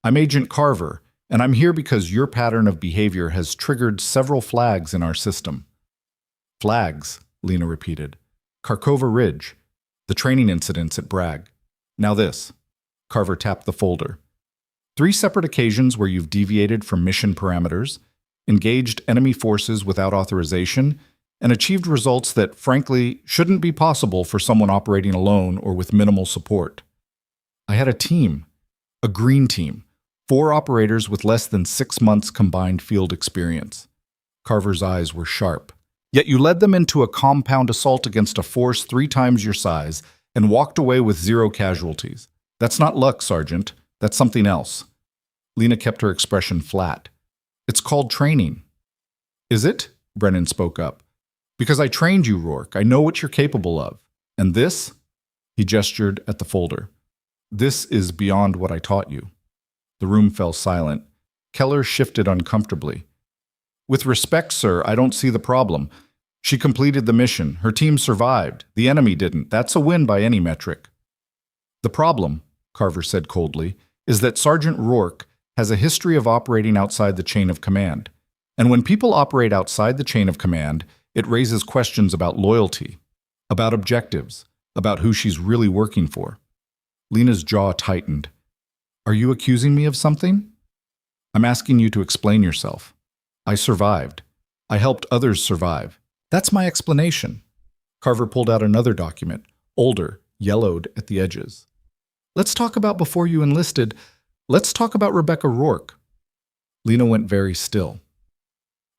I'm Agent Carver, and I'm here because your pattern of behavior has triggered several flags in our system. Flags, Lena repeated. Karkova Ridge, the training incidents at Bragg. Now this. Carver tapped the folder. 3 separate occasions where you've deviated from mission parameters, engaged enemy forces without authorization, and achieved results that, frankly, shouldn't be possible for someone operating alone or with minimal support. I had a team, a green team, 4 operators with less than 6 months combined field experience. Carver's eyes were sharp. Yet you led them into a compound assault against a force 3 times your size and walked away with 0 casualties. That's not luck, Sergeant. That's something else. Lena kept her expression flat. It's called training. Is it? Brennan spoke up. Because I trained you, Rourke. I know what you're capable of. And this? He gestured at the folder. This is beyond what I taught you. The room fell silent. Keller shifted uncomfortably. With respect, sir, I don't see the problem. She completed the mission. Her team survived. The enemy didn't. That's a win by any metric. The problem, Carver said coldly, is that Sergeant Rourke has a history of operating outside the chain of command. And when people operate outside the chain of command, it raises questions about loyalty, about objectives, about who she's really working for. Lena's jaw tightened. Are you accusing me of something? I'm asking you to explain yourself. I survived. I helped others survive. That's my explanation. Carver pulled out another document, older, yellowed at the edges. Let's talk about before you enlisted. Let's talk about Rebecca Rourke. Lena went very still.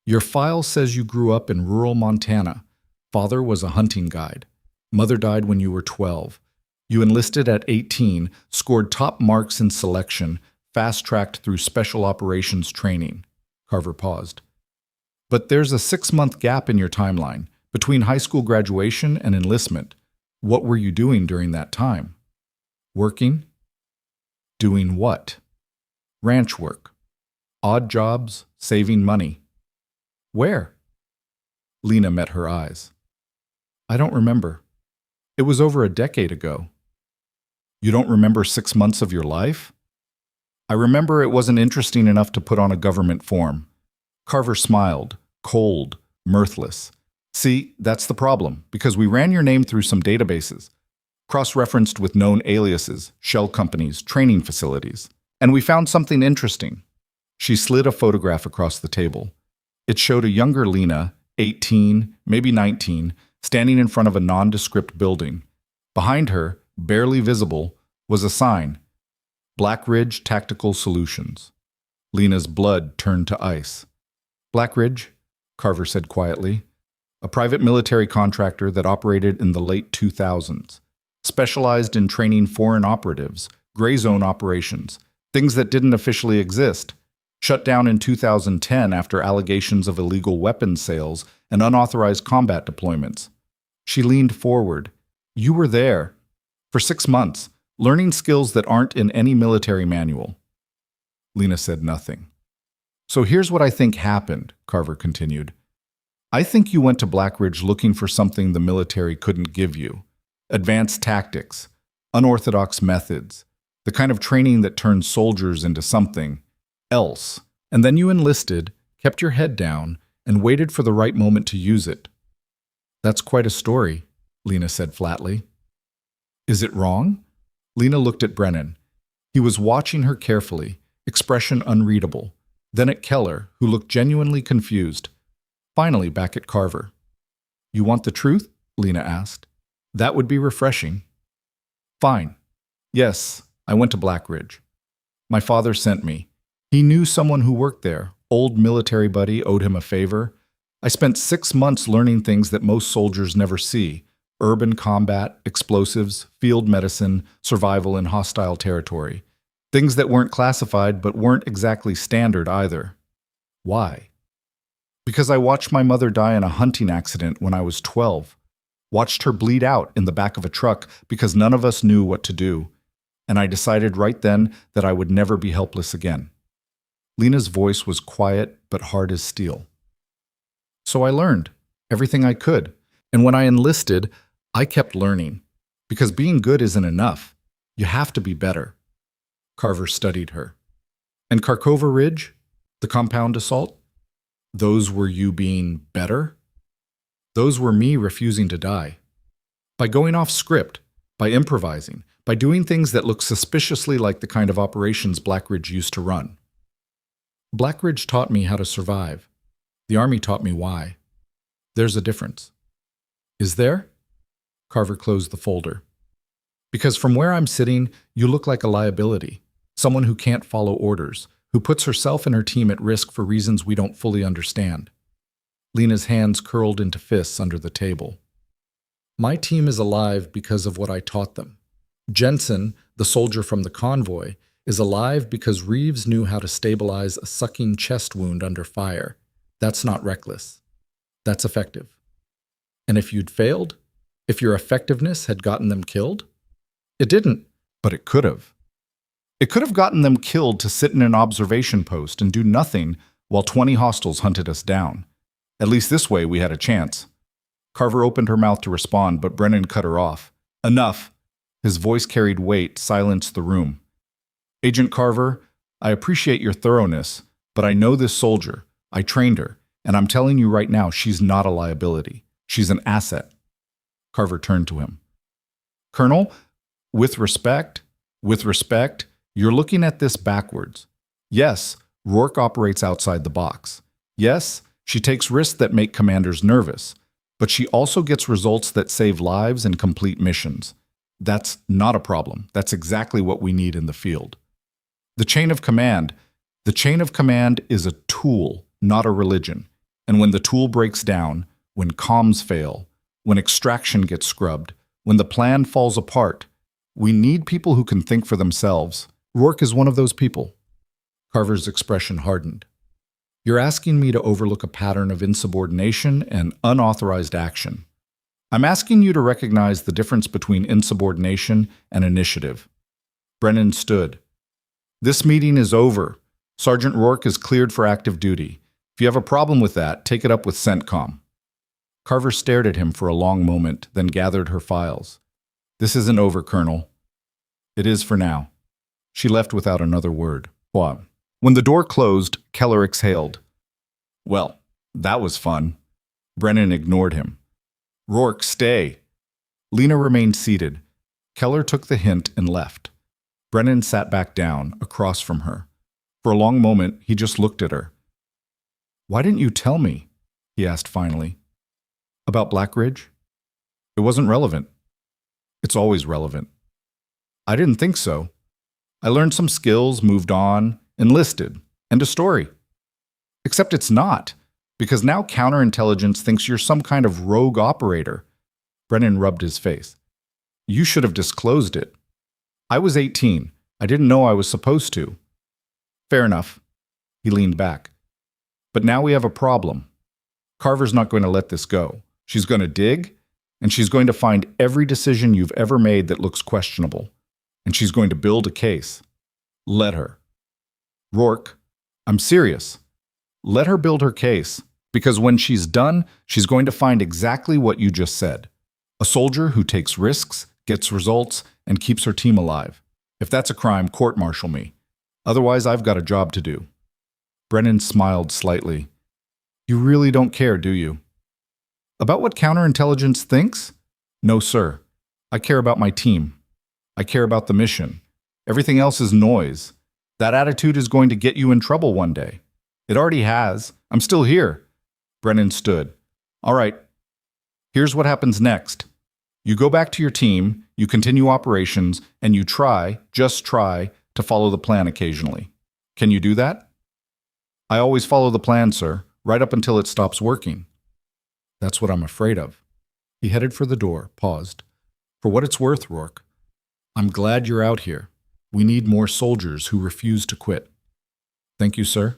Your file says you grew up in rural Montana. Father was a hunting guide. Mother died when you were 12. You enlisted at 18, scored top marks in selection, fast-tracked through special operations training. Carver paused. But there's a 6-month gap in your timeline, between high school graduation and enlistment. What were you doing during that time? Working? Doing what? Ranch work. Odd jobs, saving money. Where? Lena met her eyes. I don't remember. It was over a decade ago. You don't remember 6 months of your life? I remember it wasn't interesting enough to put on a government form. Carver smiled, cold, mirthless. See, that's the problem, because we ran your name through some databases, cross-referenced with known aliases, shell companies, training facilities, and we found something interesting. She slid a photograph across the table. It showed a younger Lena, 18, maybe 19, standing in front of a nondescript building. Behind her, barely visible, was a sign, Black Ridge Tactical Solutions. Lena's blood turned to ice. Black Ridge, Carver said quietly, a private military contractor that operated in the late 2000s, specialized in training foreign operatives, gray zone operations, things that didn't officially exist, shut down in 2010 after allegations of illegal weapons sales and unauthorized combat deployments. She leaned forward. You were there. For 6 months, learning skills that aren't in any military manual. Lena said nothing. So here's what I think happened, Carver continued. I think you went to Black Ridge looking for something the military couldn't give you. Advanced tactics, unorthodox methods, the kind of training that turns soldiers into something else. And then you enlisted, kept your head down, and waited for the right moment to use it. That's quite a story, Lena said flatly. Is it wrong? Lena looked at Brennan. He was watching her carefully, expression unreadable. Then at Keller, who looked genuinely confused. Finally back at Carver. You want the truth? Lena asked. That would be refreshing. Fine. Yes, I went to Black Ridge. My father sent me. He knew someone who worked there. Old military buddy owed him a favor. I spent 6 months learning things that most soldiers never see: urban combat, explosives, field medicine, survival in hostile territory. Things that weren't classified but weren't exactly standard either. Why? Because I watched my mother die in a hunting accident when I was 12. Watched her bleed out in the back of a truck because none of us knew what to do. And I decided right then that I would never be helpless again. Lena's voice was quiet but hard as steel. So I learned everything I could. And when I enlisted, I kept learning. Because being good isn't enough. You have to be better. Carver studied her. And Kharkova Ridge? The compound assault? Those were you being better? Those were me refusing to die. By going off script, by improvising, by doing things that look suspiciously like the kind of operations Blackridge used to run. Blackridge taught me how to survive. The Army taught me why. There's a difference. Is there? Carver closed the folder. Because from where I'm sitting, you look like a liability. Someone who can't follow orders, who puts herself and her team at risk for reasons we don't fully understand. Lena's hands curled into fists under the table. My team is alive because of what I taught them. Jensen, the soldier from the convoy, is alive because Reeves knew how to stabilize a sucking chest wound under fire. That's not reckless. That's effective. And if you'd failed, if your effectiveness had gotten them killed? It didn't, but it could have. It could have gotten them killed to sit in an observation post and do nothing while 20 hostiles hunted us down. At least this way we had a chance. Carver opened her mouth to respond, but Brennan cut her off. Enough. His voice carried weight, silenced the room. Agent Carver, I appreciate your thoroughness, but I know this soldier. I trained her, and I'm telling you right now, she's not a liability. She's an asset. Carver turned to him. Colonel, with respect, you're looking at this backwards. Yes, Rourke operates outside the box. Yes, she takes risks that make commanders nervous, but she also gets results that save lives and complete missions. That's not a problem. That's exactly what we need in the field. The chain of command is a tool, not a religion. And when the tool breaks down, when comms fail, when extraction gets scrubbed, when the plan falls apart, we need people who can think for themselves. Rourke is one of those people. Carver's expression hardened. You're asking me to overlook a pattern of insubordination and unauthorized action. I'm asking you to recognize the difference between insubordination and initiative. Brennan stood. This meeting is over. Sergeant Rourke is cleared for active duty. If you have a problem with that, take it up with CENTCOM. Carver stared at him for a long moment, then gathered her files. This isn't over, Colonel. It is for now. She left without another word. When the door closed, Keller exhaled. Well, that was fun. Brennan ignored him. Rourke, stay. Lena remained seated. Keller took the hint and left. Brennan sat back down, across from her. For a long moment, he just looked at her. Why didn't you tell me? He asked finally. About Blackridge? It wasn't relevant. It's always relevant. I didn't think so. I learned some skills, moved on, enlisted, and a story. Except it's not, because now counterintelligence thinks you're some kind of rogue operator. Brennan rubbed his face. You should have disclosed it. I was 18. I didn't know I was supposed to. Fair enough. He leaned back. But now we have a problem. Carver's not going to let this go. She's going to dig, and she's going to find every decision you've ever made that looks questionable. And she's going to build a case. Let her. Rourke, I'm serious. Let her build her case, because when she's done, she's going to find exactly what you just said. A soldier who takes risks, gets results, and keeps her team alive. If that's a crime, court-martial me. Otherwise, I've got a job to do. Brennan smiled slightly. You really don't care, do you? About what counterintelligence thinks? No, sir. I care about my team. I care about the mission. Everything else is noise. That attitude is going to get you in trouble one day. It already has. I'm still here. Brennan stood. All right. Here's what happens next. You go back to your team, you continue operations, and you try, just try, to follow the plan occasionally. Can you do that? I always follow the plan, sir, right up until it stops working. That's what I'm afraid of. He headed for the door, paused. For what it's worth, Rourke, I'm glad you're out here. We need more soldiers who refuse to quit. Thank you, sir.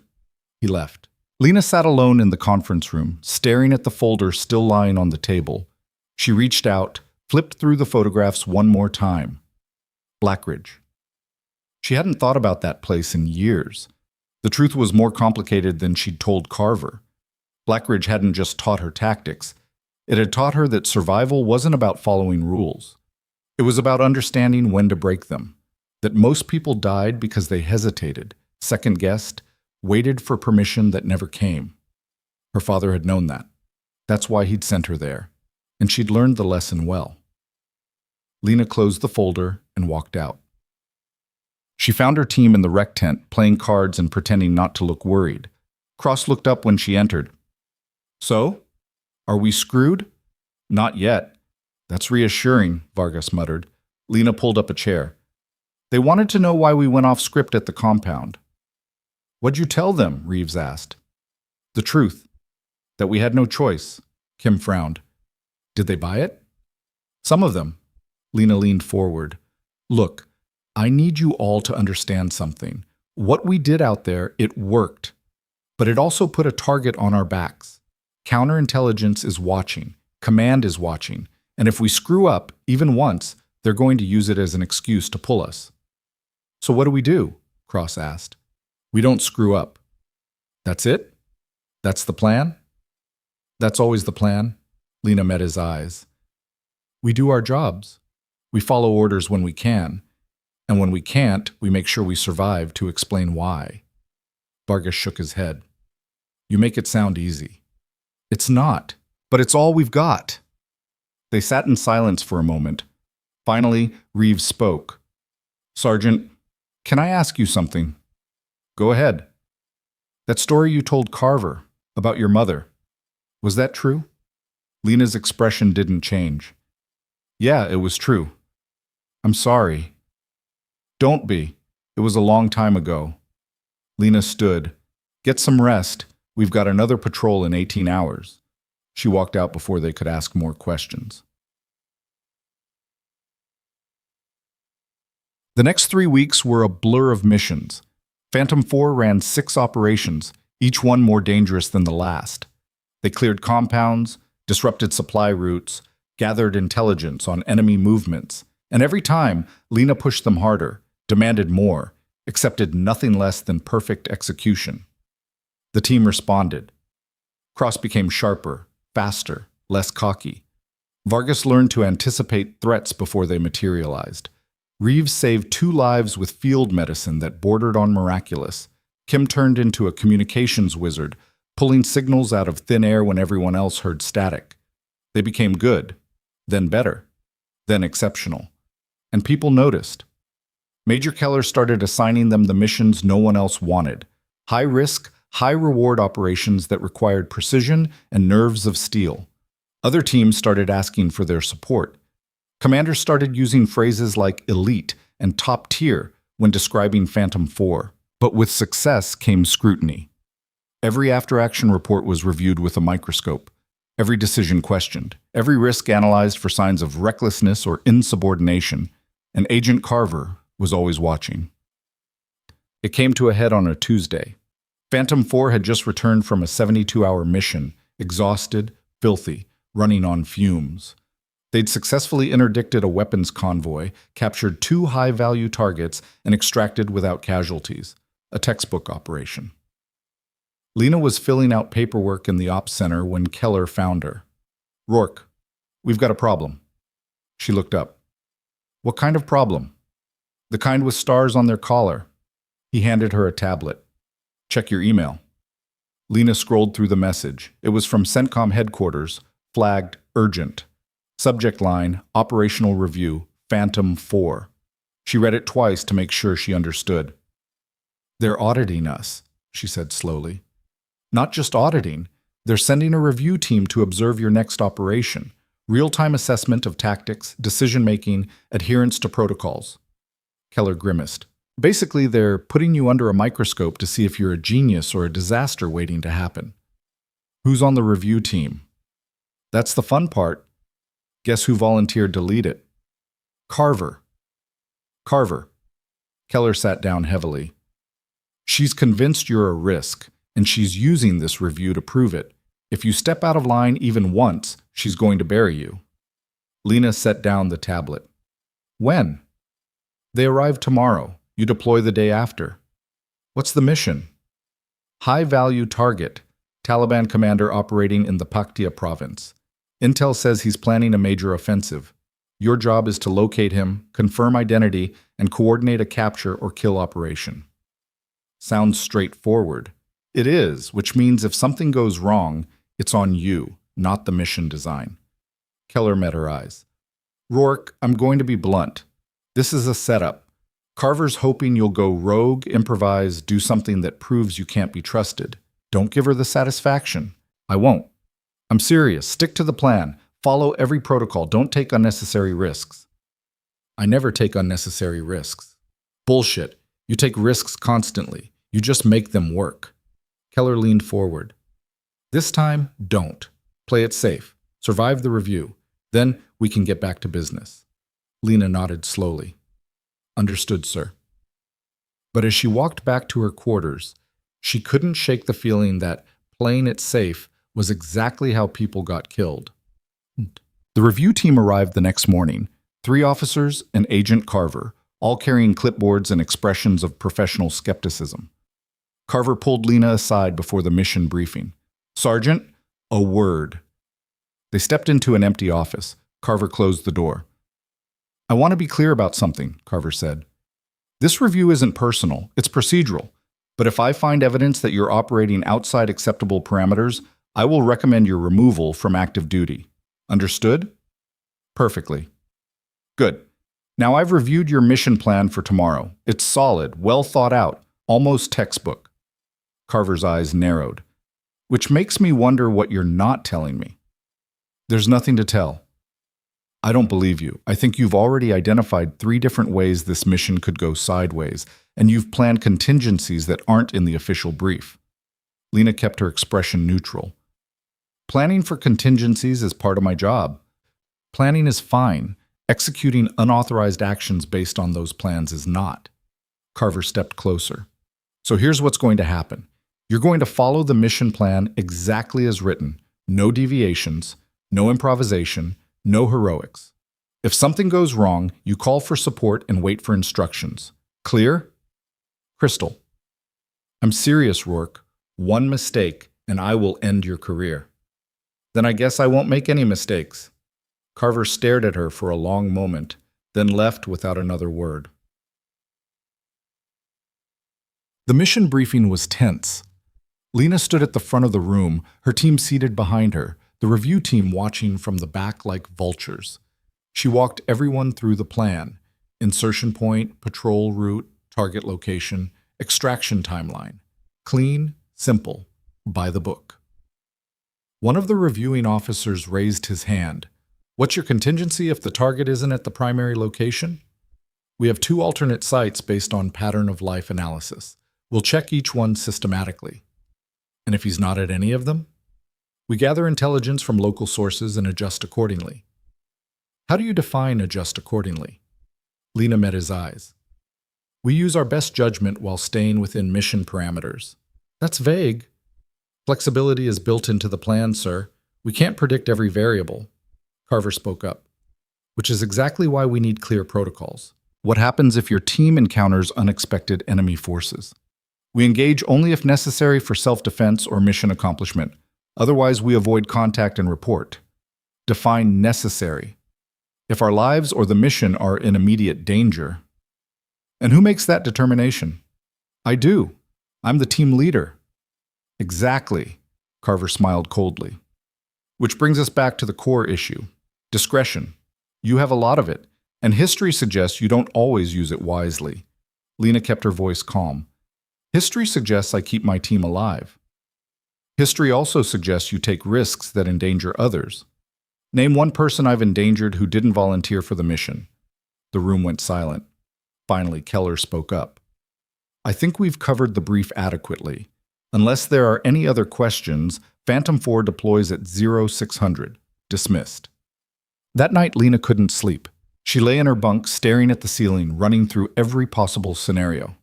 He left. Lena sat alone in the conference room, staring at the folder still lying on the table. She reached out, flipped through the photographs one more time. Blackridge. She hadn't thought about that place in years. The truth was more complicated than she'd told Carver. Blackridge hadn't just taught her tactics. It had taught her that survival wasn't about following rules. It was about understanding when to break them. That most people died because they hesitated, second-guessed, waited for permission that never came. Her father had known that. That's why he'd sent her there, and she'd learned the lesson well. Lena closed the folder and walked out. She found her team in the rec tent, playing cards and pretending not to look worried. Cross looked up when she entered. So? Are we screwed? Not yet. That's reassuring, Vargas muttered. Lena pulled up a chair. They wanted to know why we went off script at the compound. What'd you tell them? Reeves asked. The truth. That we had no choice. Kim frowned. Did they buy it? Some of them. Lena leaned forward. Look, I need you all to understand something. What we did out there, it worked. But it also put a target on our backs. Counterintelligence is watching. Command is watching. And if we screw up, even once, they're going to use it as an excuse to pull us. So what do we do? Cross asked. We don't screw up. That's it? That's the plan? That's always the plan. Lena met his eyes. We do our jobs. We follow orders when we can. And when we can't, we make sure we survive to explain why. Vargas shook his head. You make it sound easy. It's not, but it's all we've got. They sat in silence for a moment. Finally, Reeves spoke. Sergeant, can I ask you something? Go ahead. That story you told Carver about your mother, was that true? Lena's expression didn't change. Yeah, it was true. I'm sorry. Don't be. It was a long time ago. Lena stood. Get some rest. We've got another patrol in 18 hours. She walked out before they could ask more questions. The next 3 weeks were a blur of missions. Phantom 4 ran 6 operations, each one more dangerous than the last. They cleared compounds, disrupted supply routes, gathered intelligence on enemy movements, and every time, Lena pushed them harder, demanded more, accepted nothing less than perfect execution. The team responded. Cross became sharper, faster, less cocky. Vargas learned to anticipate threats before they materialized. Reeves saved 2 lives with field medicine that bordered on miraculous. Kim turned into a communications wizard, pulling signals out of thin air when everyone else heard static. They became good, then better, then exceptional. And people noticed. Major Keller started assigning them the missions no one else wanted. High-risk, high-reward operations that required precision and nerves of steel. Other teams started asking for their support. Commanders started using phrases like elite and top tier when describing Phantom 4. But with success came scrutiny. Every after-action report was reviewed with a microscope. Every decision questioned. Every risk analyzed for signs of recklessness or insubordination. And Agent Carver was always watching. It came to a head on a Tuesday. Phantom 4 had just returned from a 72-hour mission, exhausted, filthy, running on fumes. They'd successfully interdicted a weapons convoy, captured 2 high-value targets, and extracted without casualties. A textbook operation. Lena was filling out paperwork in the ops center when Keller found her. Rourke, we've got a problem. She looked up. What kind of problem? The kind with stars on their collar. He handed her a tablet. Check your email. Lena scrolled through the message. It was from CENTCOM headquarters, flagged urgent. Subject line, Operational Review, Phantom 4. She read it twice to make sure she understood. They're auditing us, she said slowly. Not just auditing, they're sending a review team to observe your next operation. Real-time assessment of tactics, decision-making, adherence to protocols. Keller grimaced. Basically, they're putting you under a microscope to see if you're a genius or a disaster waiting to happen. Who's on the review team? That's the fun part. Guess who volunteered to lead it? Carver. Carver. Keller sat down heavily. She's convinced you're a risk, and she's using this review to prove it. If you step out of line even once, she's going to bury you. Lena set down the tablet. When? They arrive tomorrow. You deploy the day after. What's the mission? High-value target. Taliban commander operating in the Paktia province. Intel says he's planning a major offensive. Your job is to locate him, confirm identity, and coordinate a capture or kill operation. Sounds straightforward. It is, which means if something goes wrong, it's on you, not the mission design. Keller met her eyes. Rourke, I'm going to be blunt. This is a setup. Carver's hoping you'll go rogue, improvise, do something that proves you can't be trusted. Don't give her the satisfaction. I won't. I'm serious. Stick to the plan. Follow every protocol. Don't take unnecessary risks. I never take unnecessary risks. Bullshit. You take risks constantly. You just make them work. Keller leaned forward. This time, don't. Play it safe. Survive the review. Then we can get back to business. Lena nodded slowly. Understood, sir. But as she walked back to her quarters, she couldn't shake the feeling that playing it safe was exactly how people got killed. The review team arrived the next morning, 3 officers and Agent Carver, all carrying clipboards and expressions of professional skepticism. Carver pulled Lena aside before the mission briefing. Sergeant, a word. They stepped into an empty office. Carver closed the door. I want to be clear about something, Carver said. This review isn't personal, it's procedural. But if I find evidence that you're operating outside acceptable parameters, I will recommend your removal from active duty. Understood? Perfectly. Good. Now I've reviewed your mission plan for tomorrow. It's solid, well thought out, almost textbook. Carver's eyes narrowed. Which makes me wonder what you're not telling me. There's nothing to tell. I don't believe you. I think you've already identified 3 different ways this mission could go sideways, and you've planned contingencies that aren't in the official brief. Lena kept her expression neutral. Planning for contingencies is part of my job. Planning is fine. Executing unauthorized actions based on those plans is not. Carver stepped closer. So here's what's going to happen. You're going to follow the mission plan exactly as written. No deviations, no improvisation, no heroics. If something goes wrong, you call for support and wait for instructions. Clear? Crystal. I'm serious, Rourke. One mistake, and I will end your career. Then I guess I won't make any mistakes. Carver stared at her for a long moment, then left without another word. The mission briefing was tense. Lena stood at the front of the room, her team seated behind her, the review team watching from the back like vultures. She walked everyone through the plan: insertion point, patrol route, target location, extraction timeline. Clean, simple, by the book. One of the reviewing officers raised his hand. What's your contingency if the target isn't at the primary location? We have 2 alternate sites based on pattern of life analysis. We'll check each one systematically. And if he's not at any of them? We gather intelligence from local sources and adjust accordingly. How do you define adjust accordingly? Lena met his eyes. We use our best judgment while staying within mission parameters. That's vague. Flexibility is built into the plan, sir. We can't predict every variable. Carver spoke up. Which is exactly why we need clear protocols. What happens if your team encounters unexpected enemy forces? We engage only if necessary for self-defense or mission accomplishment. Otherwise, we avoid contact and report. Define necessary. If our lives or the mission are in immediate danger. And who makes that determination? I do. I'm the team leader. Exactly, Carver smiled coldly. Which brings us back to the core issue. Discretion. You have a lot of it, and history suggests you don't always use it wisely. Lena kept her voice calm. History suggests I keep my team alive. History also suggests you take risks that endanger others. Name one person I've endangered who didn't volunteer for the mission. The room went silent. Finally, Keller spoke up. I think we've covered the brief adequately. Unless there are any other questions, Phantom 4 deploys at 0600. dismissed. That night, Lena couldn't sleep. She lay in her bunk, staring at the ceiling, running through every possible scenario.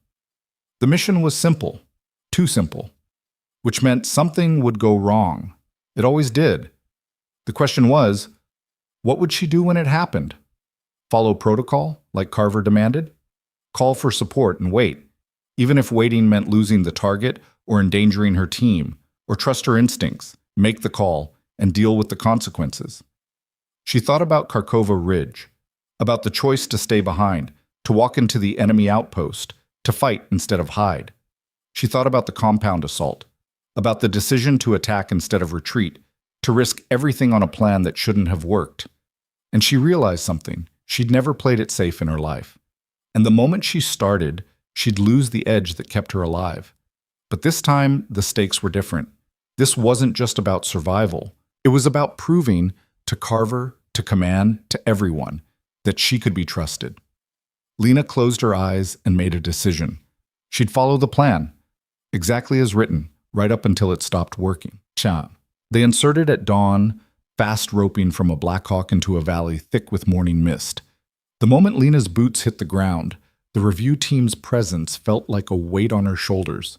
The mission was simple, too simple, which meant something would go wrong. It always did. The question was, what would she do when it happened? Follow protocol, like Carver demanded? Call for support and wait, even if waiting meant losing the target or endangering her team, or trust her instincts, make the call, and deal with the consequences. She thought about Kharkova Ridge, about the choice to stay behind, to walk into the enemy outpost, to fight instead of hide. She thought about the compound assault, about the decision to attack instead of retreat, to risk everything on a plan that shouldn't have worked. And she realized something. She'd never played it safe in her life. And the moment she started, she'd lose the edge that kept her alive. But this time, the stakes were different. This wasn't just about survival. It was about proving to Carver, to Command, to everyone, that she could be trusted. Lena closed her eyes and made a decision. She'd follow the plan, exactly as written, right up until it stopped working. They inserted at dawn, fast roping from a Blackhawk into a valley thick with morning mist. The moment Lena's boots hit the ground, the review team's presence felt like a weight on her shoulders.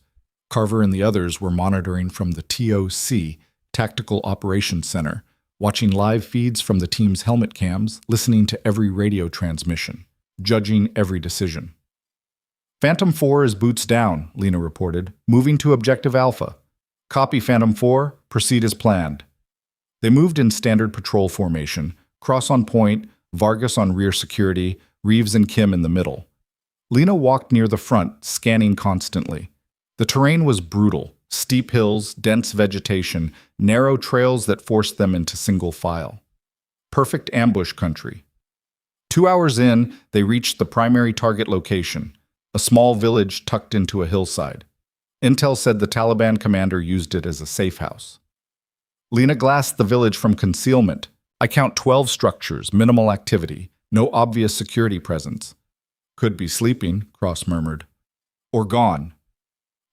Carver and the others were monitoring from the TOC, Tactical Operations Center, watching live feeds from the team's helmet cams, listening to every radio transmission, judging every decision. Phantom 4 is boots down, Lena reported, moving to Objective Alpha. Copy, Phantom 4, proceed as planned. They moved in standard patrol formation, Cross on point, Vargas on rear security, Reeves and Kim in the middle. Lena walked near the front, scanning constantly. The terrain was brutal, steep hills, dense vegetation, narrow trails that forced them into single file. Perfect ambush country. 2 hours in, they reached the primary target location, a small village tucked into a hillside. Intel said the Taliban commander used it as a safe house. Lena glassed the village from concealment. I count 12 structures, minimal activity, no obvious security presence. Could be sleeping, Cross murmured. Or gone.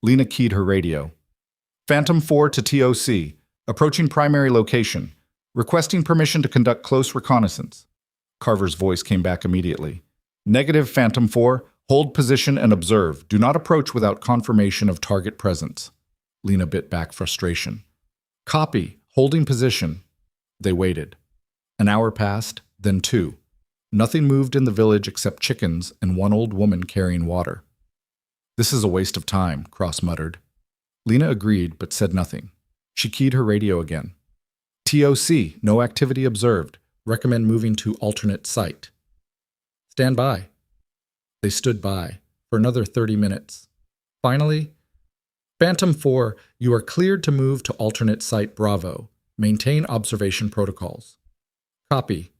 Lena keyed her radio. Phantom 4 to TOC, approaching primary location, requesting permission to conduct close reconnaissance. Carver's voice came back immediately. Negative, Phantom 4, hold position and observe. Do not approach without confirmation of target presence. Lena bit back frustration. Copy, holding position. They waited. An hour passed, then 2. Nothing moved in the village except chickens and one old woman carrying water. This is a waste of time, Cross muttered. Lena agreed, but said nothing. She keyed her radio again. TOC, no activity observed. Recommend moving to alternate site. Stand by. They stood by for another 30 minutes. Finally, Phantom 4, you are cleared to move to alternate site Bravo. Maintain observation protocols. Copy.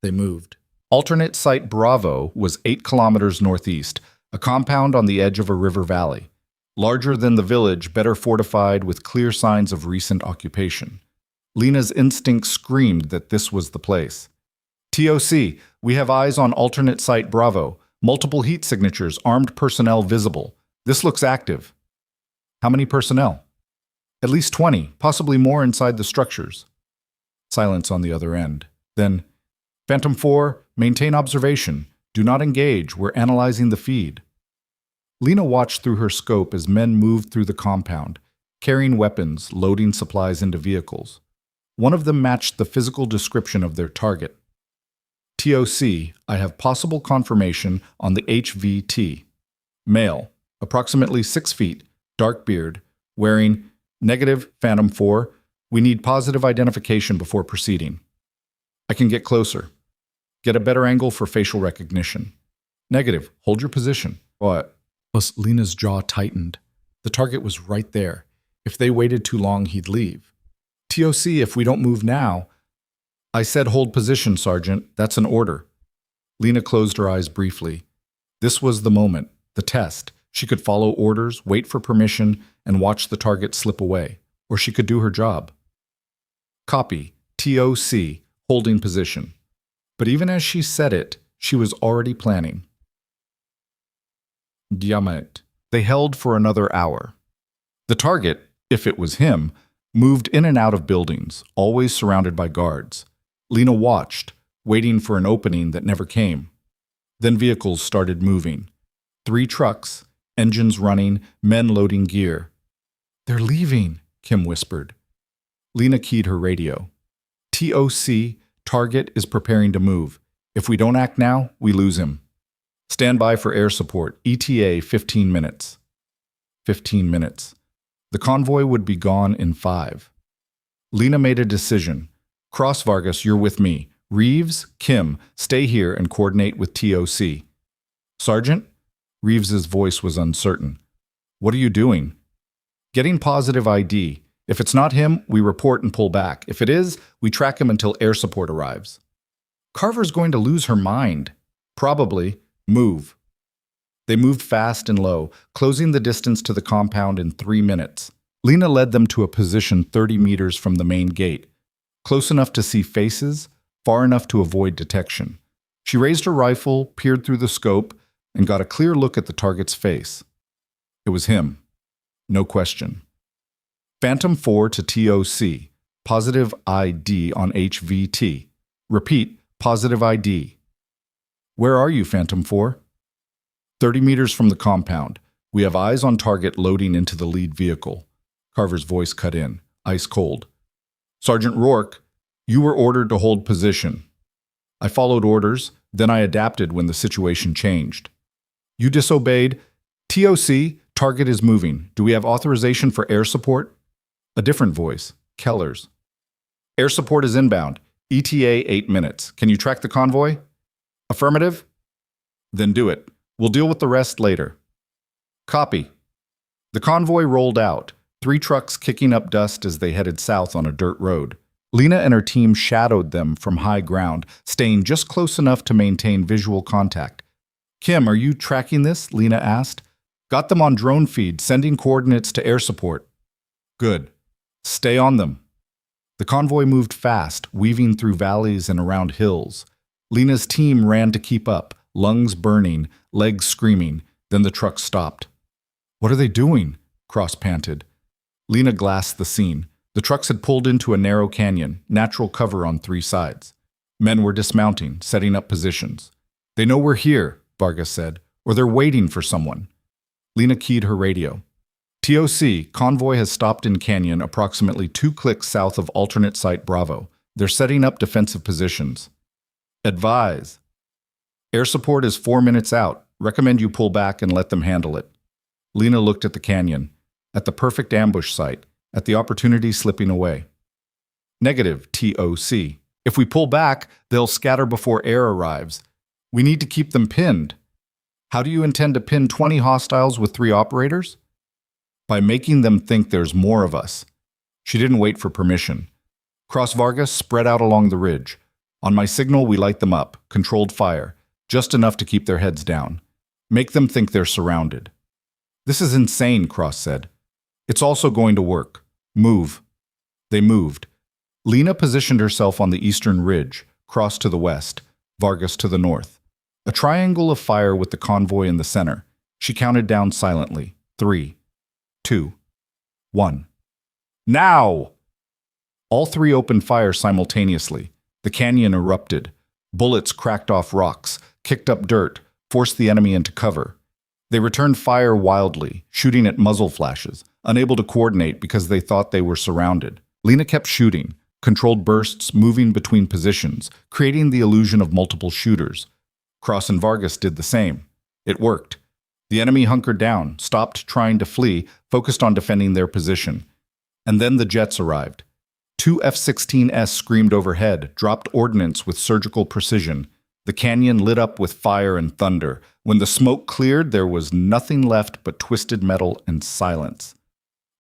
They moved. Alternate site Bravo was 8 kilometers northeast, a compound on the edge of a river valley. Larger than the village, better fortified with clear signs of recent occupation. Lena's instinct screamed that this was the place. TOC, we have eyes on alternate site Bravo. Multiple heat signatures, armed personnel visible. This looks active. How many personnel? At least 20, possibly more inside the structures. Silence on the other end. Then, Phantom 4, maintain observation. Do not engage. We're analyzing the feed. Lena watched through her scope as men moved through the compound, carrying weapons, loading supplies into vehicles. One of them matched the physical description of their target. TOC, I have possible confirmation on the HVT. Male, approximately 6 feet, dark beard, wearing negative, Phantom 4. We need positive identification before proceeding. I can get closer. Get a better angle for facial recognition. Negative, hold your position. What? Plus, Lena's jaw tightened. The target was right there. If they waited too long, he'd leave. TOC, if we don't move now. I said hold position, Sergeant. That's an order. Lena closed her eyes briefly. This was the moment, the test. She could follow orders, wait for permission, and watch the target slip away. Or she could do her job. Copy. TOC, holding position. But even as she said it, she was already planning. Diamant. They held for another hour. The target, if it was him, moved in and out of buildings, always surrounded by guards. Lena watched, waiting for an opening that never came. Then vehicles started moving. 3 trucks, engines running, men loading gear. "They're leaving," Kim whispered. Lena keyed her radio. "TOC, target is preparing to move. If we don't act now, we lose him. Stand by for air support. ETA 15 minutes. 15 minutes. The convoy would be gone in 5. Lena made a decision. "Cross Vargas, you're with me. Reeves, Kim, stay here and coordinate with TOC. "Sergeant?" Reeves's voice was uncertain. "What are you doing?" "Getting positive ID. If it's not him, we report and pull back. If it is, we track him until air support arrives." "Carver's going to lose her mind." "Probably. Move." They moved fast and low, closing the distance to the compound in 3 minutes. Lena led them to a position 30 meters from the main gate, close enough to see faces, far enough to avoid detection. She raised her rifle, peered through the scope, and got a clear look at the target's face. It was him. No question. Phantom 4 to TOC. Positive ID on HVT. Repeat, positive ID. "Where are you, Phantom 4? 30 meters from the compound. We have eyes on target loading into the lead vehicle." Carver's voice cut in, ice cold. "Sergeant Rourke, you were ordered to hold position. I followed orders, then I adapted when the situation changed. You disobeyed. TOC, target is moving. Do we have authorization for air support?" A different voice, Keller's. "Air support is inbound. ETA 8 minutes. Can you track the convoy?" "Affirmative." "Then do it. We'll deal with the rest later." "Copy." The convoy rolled out, 3 trucks kicking up dust as they headed south on a dirt road. Lena and her team shadowed them from high ground, staying just close enough to maintain visual contact. "Kim, are you tracking this?" Lena asked. "Got them on drone feed, sending coordinates to air support." "Good. Stay on them." The convoy moved fast, weaving through valleys and around hills. Lena's team ran to keep up, lungs burning, legs screaming. Then the truck stopped. "What are they doing?" Cross panted. Lena glassed the scene. The trucks had pulled into a narrow canyon, natural cover on 3 sides. Men were dismounting, setting up positions. "They know we're here," Vargas said, "or they're waiting for someone." Lena keyed her radio. "TOC, convoy has stopped in canyon approximately 2 clicks south of alternate site Bravo. They're setting up defensive positions. Advise. Air support is 4 minutes out. Recommend you pull back and let them handle it." Lena looked at the canyon, at the perfect ambush site, at the opportunity slipping away. "Negative, TOC. If we pull back, they'll scatter before air arrives. We need to keep them pinned." "How do you intend to pin 20 hostiles with 3 operators?" "By making them think there's more of us." She didn't wait for permission. "Cross Vargas, spread out along the ridge. On my signal, we light them up, controlled fire, just enough to keep their heads down. Make them think they're surrounded." "This is insane," Cross said. "It's also going to work. Move." They moved. Lena positioned herself on the eastern ridge, Cross to the west, Vargas to the north. A triangle of fire with the convoy in the center. She counted down silently. 3, 2, 1. "Now!" All 3 opened fire simultaneously. The canyon erupted. Bullets cracked off rocks, kicked up dirt, forced the enemy into cover. They returned fire wildly, shooting at muzzle flashes, unable to coordinate because they thought they were surrounded. Lena kept shooting, controlled bursts moving between positions, creating the illusion of multiple shooters. Cross and Vargas did the same. It worked. The enemy hunkered down, stopped trying to flee, focused on defending their position. And then the jets arrived. 2 F-16s screamed overhead, dropped ordnance with surgical precision. The canyon lit up with fire and thunder. When the smoke cleared, there was nothing left but twisted metal and silence.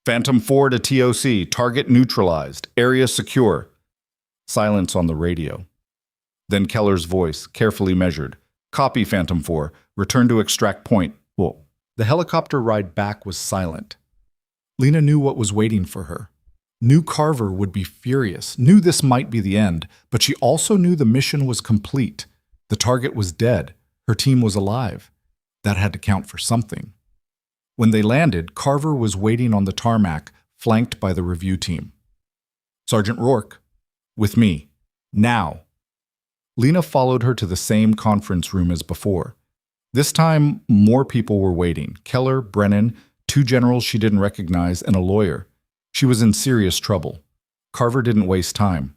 "Phantom 4 to TOC, target neutralized, area secure." Silence on the radio. Then Keller's voice, carefully measured. "Copy, Phantom 4. Return to extract point." Whoa. The helicopter ride back was silent. Lena knew what was waiting for her. Knew Carver would be furious, knew this might be the end, but she also knew the mission was complete. The target was dead. Her team was alive. That had to count for something. When they landed, Carver was waiting on the tarmac, flanked by the review team. "Sergeant Rourke." "With me." Now. Lena followed her to the same conference room as before. This time, more people were waiting. Keller, Brennan, two generals she didn't recognize, and a lawyer. She was in serious trouble. Carver didn't waste time.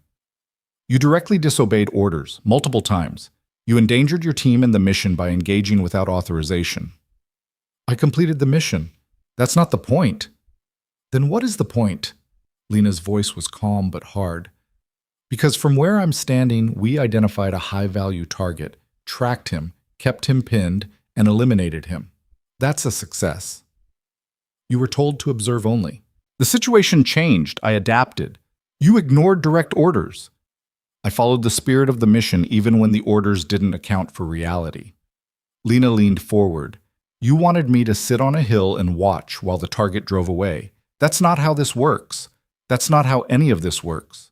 You directly disobeyed orders, multiple times. You endangered your team and the mission by engaging without authorization. I completed the mission. That's not the point. Then what is the point? Lena's voice was calm but hard. Because from where I'm standing, we identified a high-value target, tracked him, kept him pinned, and eliminated him. That's a success. You were told to observe only. The situation changed. I adapted. You ignored direct orders. I followed the spirit of the mission even when the orders didn't account for reality. Lena leaned forward. You wanted me to sit on a hill and watch while the target drove away. That's not how this works. That's not how any of this works.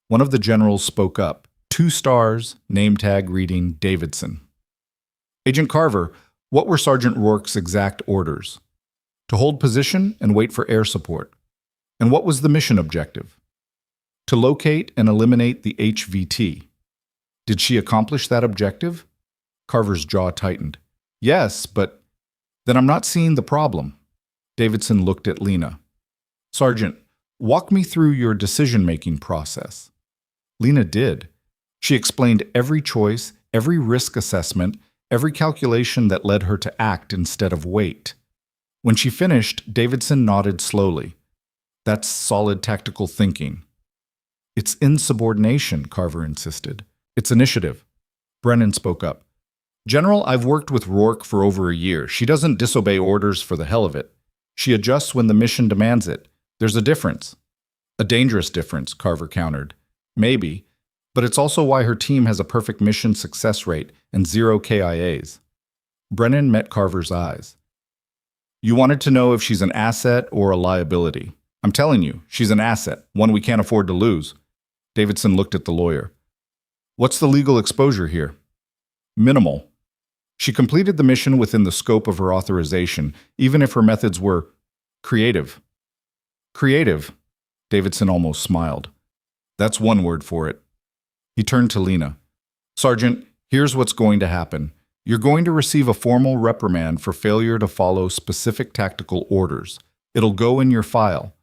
One of the generals spoke up. 2 stars, name tag reading Davidson. Agent Carver, what were Sergeant Rourke's exact orders? To hold position and wait for air support. And what was the mission objective? To locate and eliminate the HVT. Did she accomplish that objective? Carver's jaw tightened. Yes, but then I'm not seeing the problem. Davidson looked at Lena. Sergeant, walk me through your decision-making process. Lena did. She explained every choice, every risk assessment, every calculation that led her to act instead of wait. When she finished, Davidson nodded slowly. That's solid tactical thinking. It's insubordination, Carver insisted. It's initiative. Brennan spoke up. General, I've worked with Rourke for over a year. She doesn't disobey orders for the hell of it. She adjusts when the mission demands it. There's a difference. A dangerous difference, Carver countered. Maybe, but it's also why her team has a perfect mission success rate and 0 KIAs. Brennan met Carver's eyes. You wanted to know if she's an asset or a liability. I'm telling you, she's an asset, one we can't afford to lose. Davidson looked at the lawyer. What's the legal exposure here? Minimal. She completed the mission within the scope of her authorization, even if her methods were creative. Creative, Davidson almost smiled. That's one word for it. He turned to Lena. Sergeant, here's what's going to happen. You're going to receive a formal reprimand for failure to follow specific tactical orders. It'll go in your file.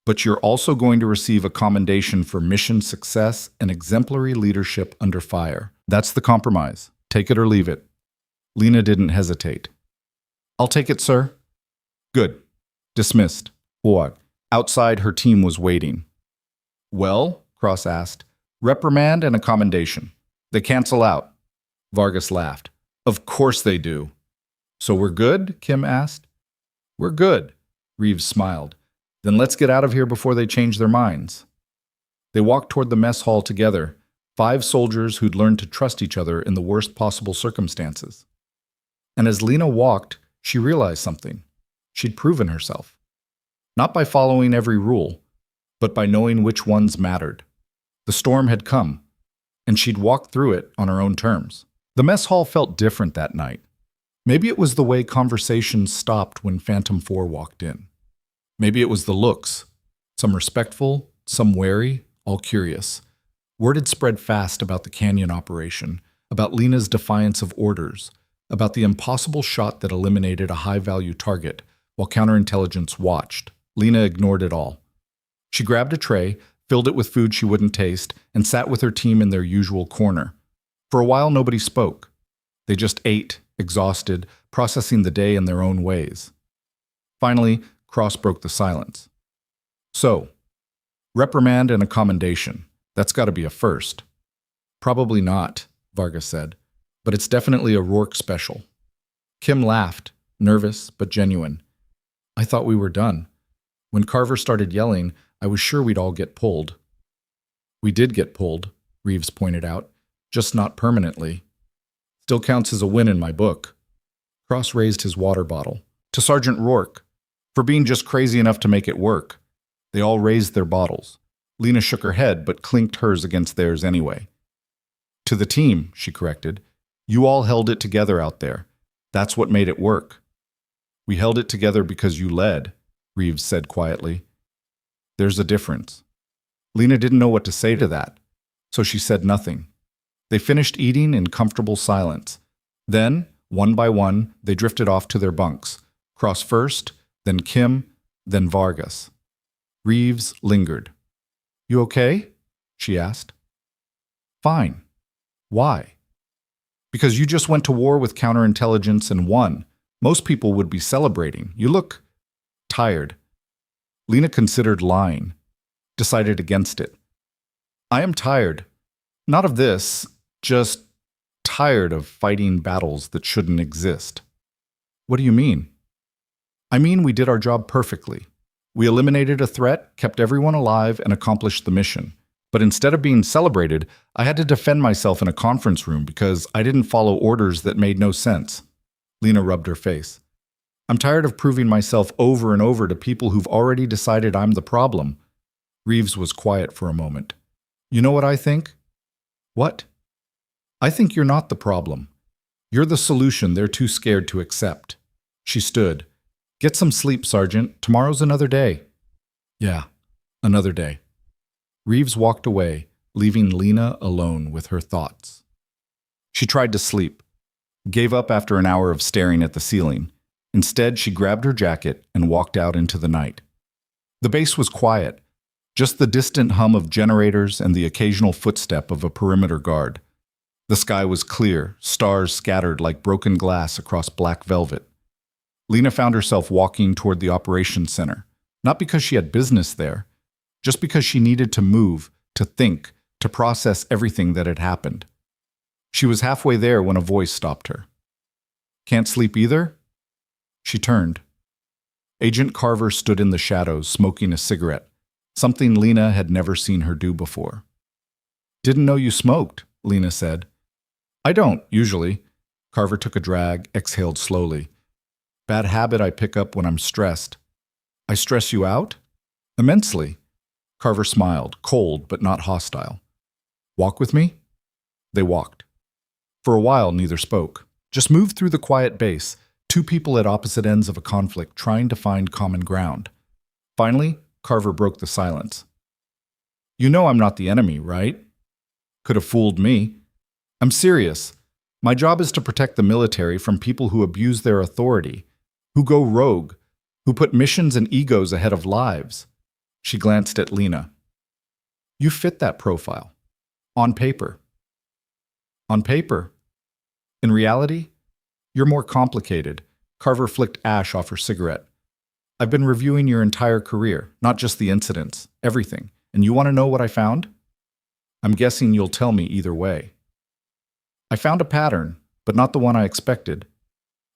But you're also going to receive a commendation for mission success and exemplary leadership under fire. That's the compromise. Take it or leave it. Lena didn't hesitate. I'll take it, sir. Good. Dismissed. What? Outside, her team was waiting. Well, Cross asked, reprimand and a commendation. They cancel out. Vargas laughed. Of course they do. So we're good? Kim asked. We're good. Reeves smiled. Then let's get out of here before they change their minds. They walked toward the mess hall together, 5 soldiers who'd learned to trust each other in the worst possible circumstances. And as Lena walked, she realized something. She'd proven herself. Not by following every rule, but by knowing which ones mattered. The storm had come, and she'd walked through it on her own terms. The mess hall felt different that night. Maybe it was the way conversations stopped when Phantom 4 walked in. Maybe it was the looks, some respectful, some wary, all curious. Word had spread fast about the canyon operation, about Lena's defiance of orders, about the impossible shot that eliminated a high-value target while counterintelligence watched. Lena ignored it all. She grabbed a tray, filled it with food she wouldn't taste, and sat with her team in their usual corner. For a while, nobody spoke. They just ate, exhausted, processing the day in their own ways. Finally, Cross broke the silence. So, reprimand and a commendation. That's got to be a first. Probably not, Vargas said, but it's definitely a Rourke special. Kim laughed, nervous but genuine. I thought we were done. When Carver started yelling, I was sure we'd all get pulled. We did get pulled, Reeves pointed out, just not permanently. Still counts as a win in my book. Cross raised his water bottle. To Sergeant Rourke, for being just crazy enough to make it work. They all raised their bottles. Lena shook her head, but clinked hers against theirs anyway. To the team, she corrected. You all held it together out there. That's what made it work. We held it together because you led, Reeves said quietly. There's a difference. Lena didn't know what to say to that. so she said nothing. They finished eating in comfortable silence. Then, one by one, they drifted off to their bunks. Cross first, then Kim, then Vargas. Reeves lingered. "You okay?" she asked. "Fine. Why?" "Because you just went to war with counterintelligence and won. Most people would be celebrating. You look tired." Lena considered lying, decided against it. "I am tired. Not of this, just tired of fighting battles that shouldn't exist." "What do you mean?" "I mean we did our job perfectly. We eliminated a threat, kept everyone alive, and accomplished the mission. But instead of being celebrated, I had to defend myself in a conference room because I didn't follow orders that made no sense." Lena rubbed her face. "I'm tired of proving myself over and over to people who've already decided I'm the problem." Reeves was quiet for a moment. "You know what I think?" "What?" "I think you're not the problem. You're the solution they're too scared to accept." She stood. "Get some sleep, Sergeant. Tomorrow's another day." "Yeah, another day." Reeves walked away, leaving Lena alone with her thoughts. She tried to sleep, gave up after an hour of staring at the ceiling. Instead, she grabbed her jacket and walked out into the night. The base was quiet, just the distant hum of generators and the occasional footstep of a perimeter guard. The sky was clear, stars scattered like broken glass across black velvet. Lena found herself walking toward the operations center, not because she had business there, just because she needed to move, to think, to process everything that had happened. She was halfway there when a voice stopped her. "Can't sleep either?" She turned. Agent Carver stood in the shadows, smoking a cigarette, something Lena had never seen her do before. "Didn't know you smoked," Lena said. "I don't, usually." Carver took a drag, exhaled slowly. "Bad habit I pick up when I'm stressed." "I stress you out?" "Immensely." Carver smiled, cold but not hostile. "Walk with me?" They walked. For a while, neither spoke. Just moved through the quiet base, two people at opposite ends of a conflict trying to find common ground. Finally, Carver broke the silence. "You know I'm not the enemy, right?" "Could have fooled me." "I'm serious. My job is to protect the military from people who abuse their authority, who go rogue, who put missions and egos ahead of lives." She glanced at Lena. "You fit that profile. On paper." "On paper. In reality, you're more complicated." Carver flicked ash off her cigarette. "I've been reviewing your entire career, not just the incidents, everything. And you want to know what I found?" "I'm guessing you'll tell me either way." "I found a pattern, but not the one I expected."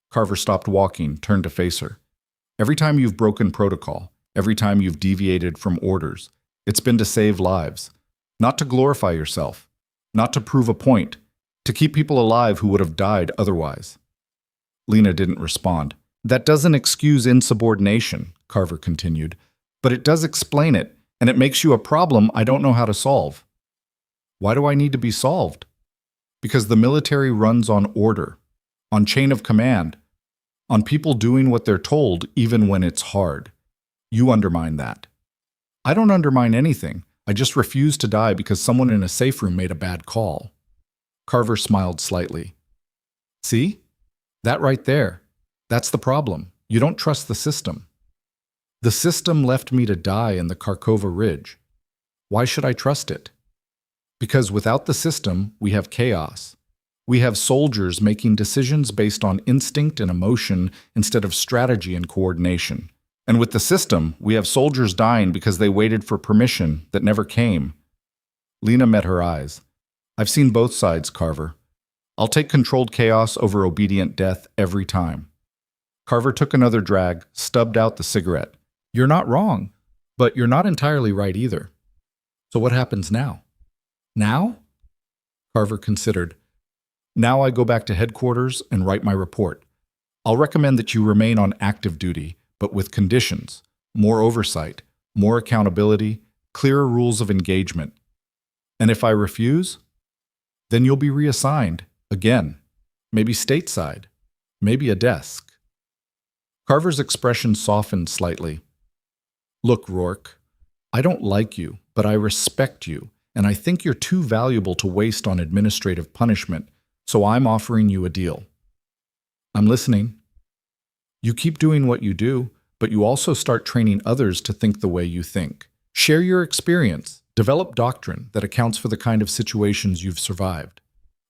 Carver stopped walking, turned to face her. "Every time you've broken protocol, every time you've deviated from orders, it's been to save lives. Not to glorify yourself, not to prove a point, to keep people alive who would have died otherwise." Lena didn't respond. "That doesn't excuse insubordination," Carver continued, "but it does explain it, and it makes you a problem I don't know how to solve." "Why do I need to be solved?" "Because the military runs on order, on chain of command, on people doing what they're told even when it's hard. You undermine that." "I don't undermine anything. I just refuse to die because someone in a safe room made a bad call." Carver smiled slightly. "See? That right there. That's the problem. You don't trust the system." "The system left me to die in the Kharkova Ridge. Why should I trust it?" "Because without the system, we have chaos. We have soldiers making decisions based on instinct and emotion instead of strategy and coordination. And with the system, we have soldiers dying because they waited for permission that never came." Lena met her eyes. "I've seen both sides, Carver. I'll take controlled chaos over obedient death every time." Carver took another drag, stubbed out the cigarette. "You're not wrong, but you're not entirely right either. So what happens now?" "Now?" Carver considered. "Now I go back to headquarters and write my report. I'll recommend that you remain on active duty, but with conditions, more oversight, more accountability, clearer rules of engagement. And if I refuse, then you'll be reassigned, again, maybe stateside, maybe a desk." Carver's expression softened slightly. "Look, Rourke, I don't like you, but I respect you, and I think you're too valuable to waste on administrative punishment, so I'm offering you a deal. I'm listening. You keep doing what you do, but you also start training others to think the way you think. Share your experience. Develop doctrine that accounts for the kind of situations you've survived.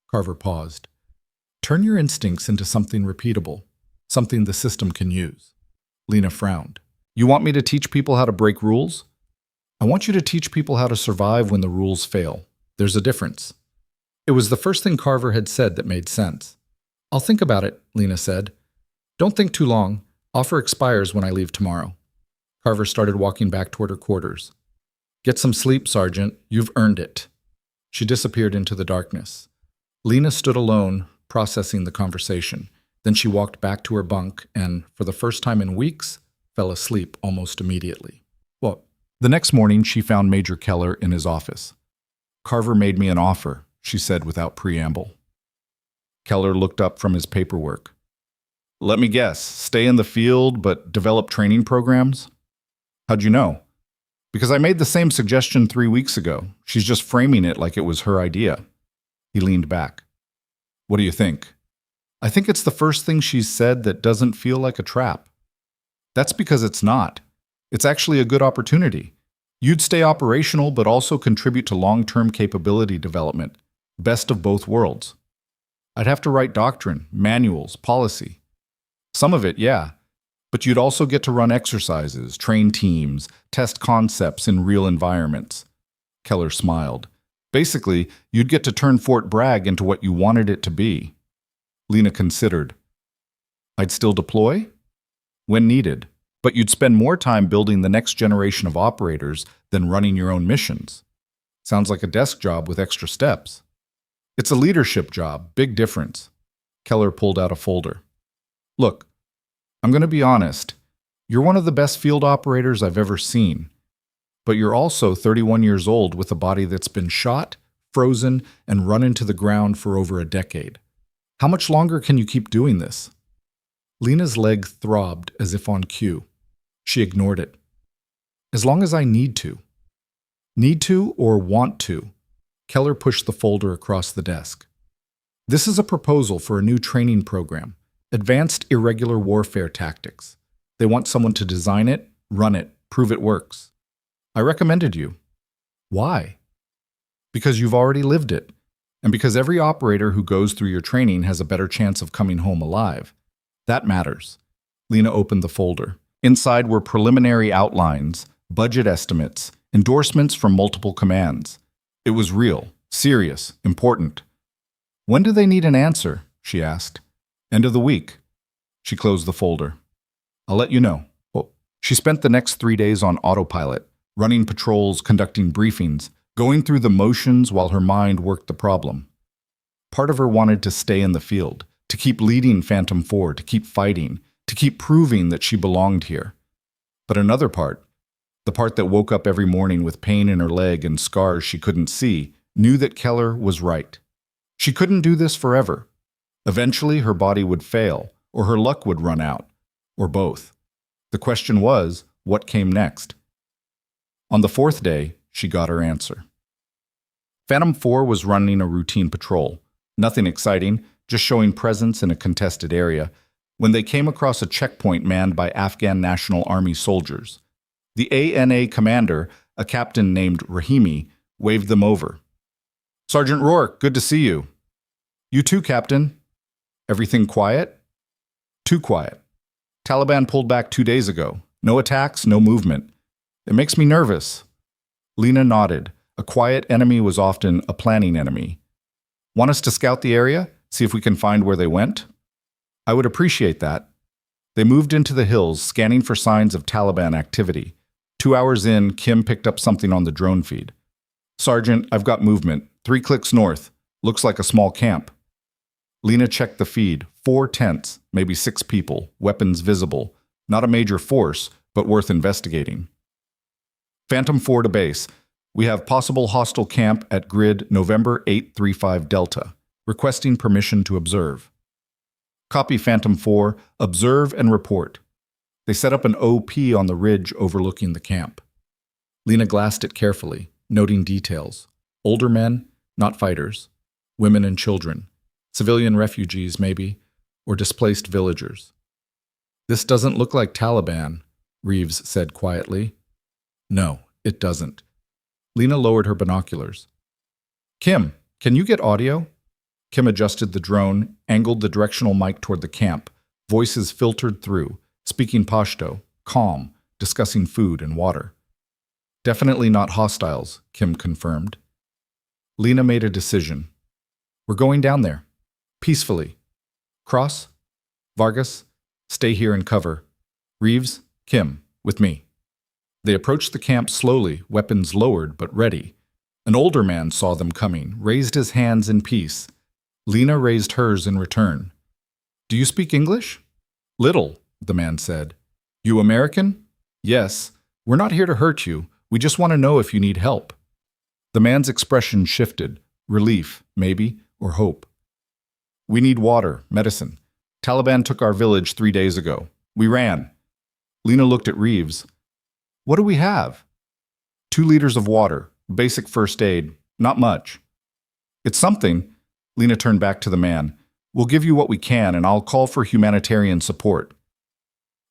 Carver paused. Turn your instincts into something repeatable, something the system can use. Lena frowned. You want me to teach people how to break rules? I want you to teach people how to survive when the rules fail. There's a difference. It was the first thing Carver had said that made sense. I'll think about it, Lena said. Don't think too long. Offer expires when I leave tomorrow. Carver started walking back toward her quarters. Get some sleep, Sergeant. You've earned it. She disappeared into the darkness. Lena stood alone, processing the conversation. Then she walked back to her bunk and, for the first time in weeks, fell asleep almost immediately. Well, the next morning she found Major Keller in his office. Carver made me an offer, she said without preamble. Keller looked up from his paperwork. Let me guess, stay in the field but develop training programs? How'd you know? Because I made the same suggestion 3 weeks ago. She's just framing it like it was her idea. He leaned back. What do you think? I think it's the first thing she's said that doesn't feel like a trap. That's because it's not. It's actually a good opportunity. You'd stay operational but also contribute to long-term capability development. Best of both worlds. I'd have to write doctrine, manuals, policy. Some of it, yeah. But you'd also get to run exercises, train teams, test concepts in real environments. Keller smiled. Basically, you'd get to turn Fort Bragg into what you wanted it to be. Lena considered. I'd still deploy? When needed. But you'd spend more time building the next generation of operators than running your own missions. Sounds like a desk job with extra steps. It's a leadership job, big difference. Keller pulled out a folder. Look, I'm going to be honest. You're one of the best field operators I've ever seen. But you're also 31 years old with a body that's been shot, frozen, and run into the ground for over a decade. How much longer can you keep doing this? Lena's leg throbbed as if on cue. She ignored it. As long as I need to. Need to or want to? Keller pushed the folder across the desk. This is a proposal for a new training program. Advanced Irregular Warfare Tactics. They want someone to design it, run it, prove it works. I recommended you. Why? Because you've already lived it, and because every operator who goes through your training has a better chance of coming home alive. That matters. Lena opened the folder. Inside were preliminary outlines, budget estimates, endorsements from multiple commands. It was real, serious, important. When do they need an answer? She asked. End of the week. She closed the folder. I'll let you know. Well, she spent the next 3 days on autopilot, running patrols, conducting briefings, going through the motions while her mind worked the problem. Part of her wanted to stay in the field, to keep leading Phantom 4, to keep fighting, to keep proving that she belonged here. But another part, the part that woke up every morning with pain in her leg and scars she couldn't see, knew that Keller was right. She couldn't do this forever. Eventually, her body would fail, or her luck would run out, or both. The question was, what came next? On the 4th day, she got her answer. Phantom 4 was running a routine patrol. Nothing exciting, just showing presence in a contested area, when they came across a checkpoint manned by Afghan National Army soldiers. The ANA commander, a captain named Rahimi, waved them over. Sergeant Rourke, good to see you. You too, Captain. Everything quiet? Too quiet. Taliban pulled back 2 days ago. No attacks, no movement. It makes me nervous. Lena nodded. A quiet enemy was often a planning enemy. Want us to scout the area? See if we can find where they went? I would appreciate that. They moved into the hills, scanning for signs of Taliban activity. 2 hours in, Kim picked up something on the drone feed. Sergeant, I've got movement. 3 clicks north. Looks like a small camp. Lena checked the feed. 4 tents, maybe 6 people, weapons visible. Not a major force, but worth investigating. Phantom 4 to base. We have possible hostile camp at grid November 835 Delta. Requesting permission to observe. Copy Phantom 4. Observe and report. They set up an OP on the ridge overlooking the camp. Lena glassed it carefully, noting details. Older men, not fighters. Women and children. Civilian refugees, maybe, or displaced villagers. This doesn't look like Taliban, Reeves said quietly. No, it doesn't. Lena lowered her binoculars. Kim, can you get audio? Kim adjusted the drone, angled the directional mic toward the camp. Voices filtered through, speaking Pashto, calm, discussing food and water. Definitely not hostiles, Kim confirmed. Lena made a decision. We're going down there. Peacefully. Cross? Vargas? Stay here and cover. Reeves? Kim, with me. They approached the camp slowly, weapons lowered but ready. An older man saw them coming, raised his hands in peace. Lena raised hers in return. Do you speak English? Little, the man said. You American? Yes. We're not here to hurt you. We just want to know if you need help. The man's expression shifted. Relief, maybe, or hope. We need water, medicine. Taliban took our village 3 days ago. We ran. Lena looked at Reeves. What do we have? 2 liters of water, basic first aid, not much. It's something. Lena turned back to the man. We'll give you what we can, and I'll call for humanitarian support.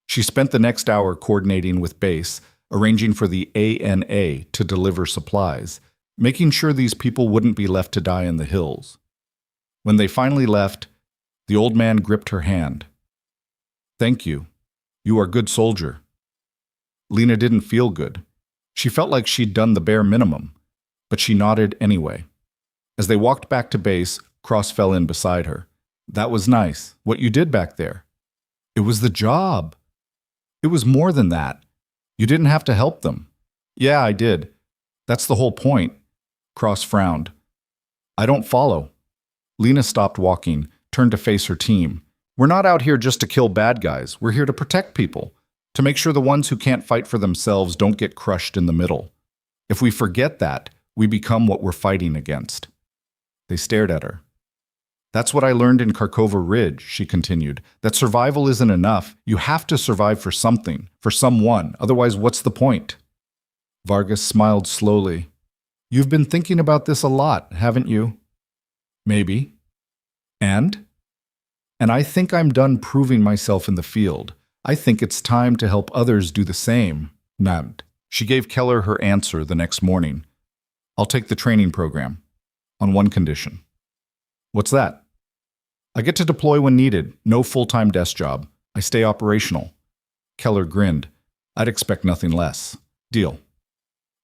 She spent the next hour coordinating with base, arranging for the ANA to deliver supplies, making sure these people wouldn't be left to die in the hills. When they finally left, the old man gripped her hand. Thank you. You are a good soldier. Lena didn't feel good. She felt like she'd done the bare minimum, but she nodded anyway. As they walked back to base, Cross fell in beside her. That was nice, what you did back there. It was the job. It was more than that. You didn't have to help them. Yeah, I did. That's the whole point. Cross frowned. I don't follow. Lena stopped walking, turned to face her team. We're not out here just to kill bad guys. We're here to protect people, to make sure the ones who can't fight for themselves don't get crushed in the middle. If we forget that, we become what we're fighting against. They stared at her. That's what I learned in Kharkova Ridge, she continued, that survival isn't enough. You have to survive for something, for someone. Otherwise, what's the point? Vargas smiled slowly. You've been thinking about this a lot, haven't you? Maybe. And I think I'm done proving myself in the field. I think it's time to help others do the same. Named. She gave Keller her answer the next morning. I'll take the training program. On one condition. What's that? I get to deploy when needed. No full-time desk job. I stay operational. Keller grinned. I'd expect nothing less. Deal.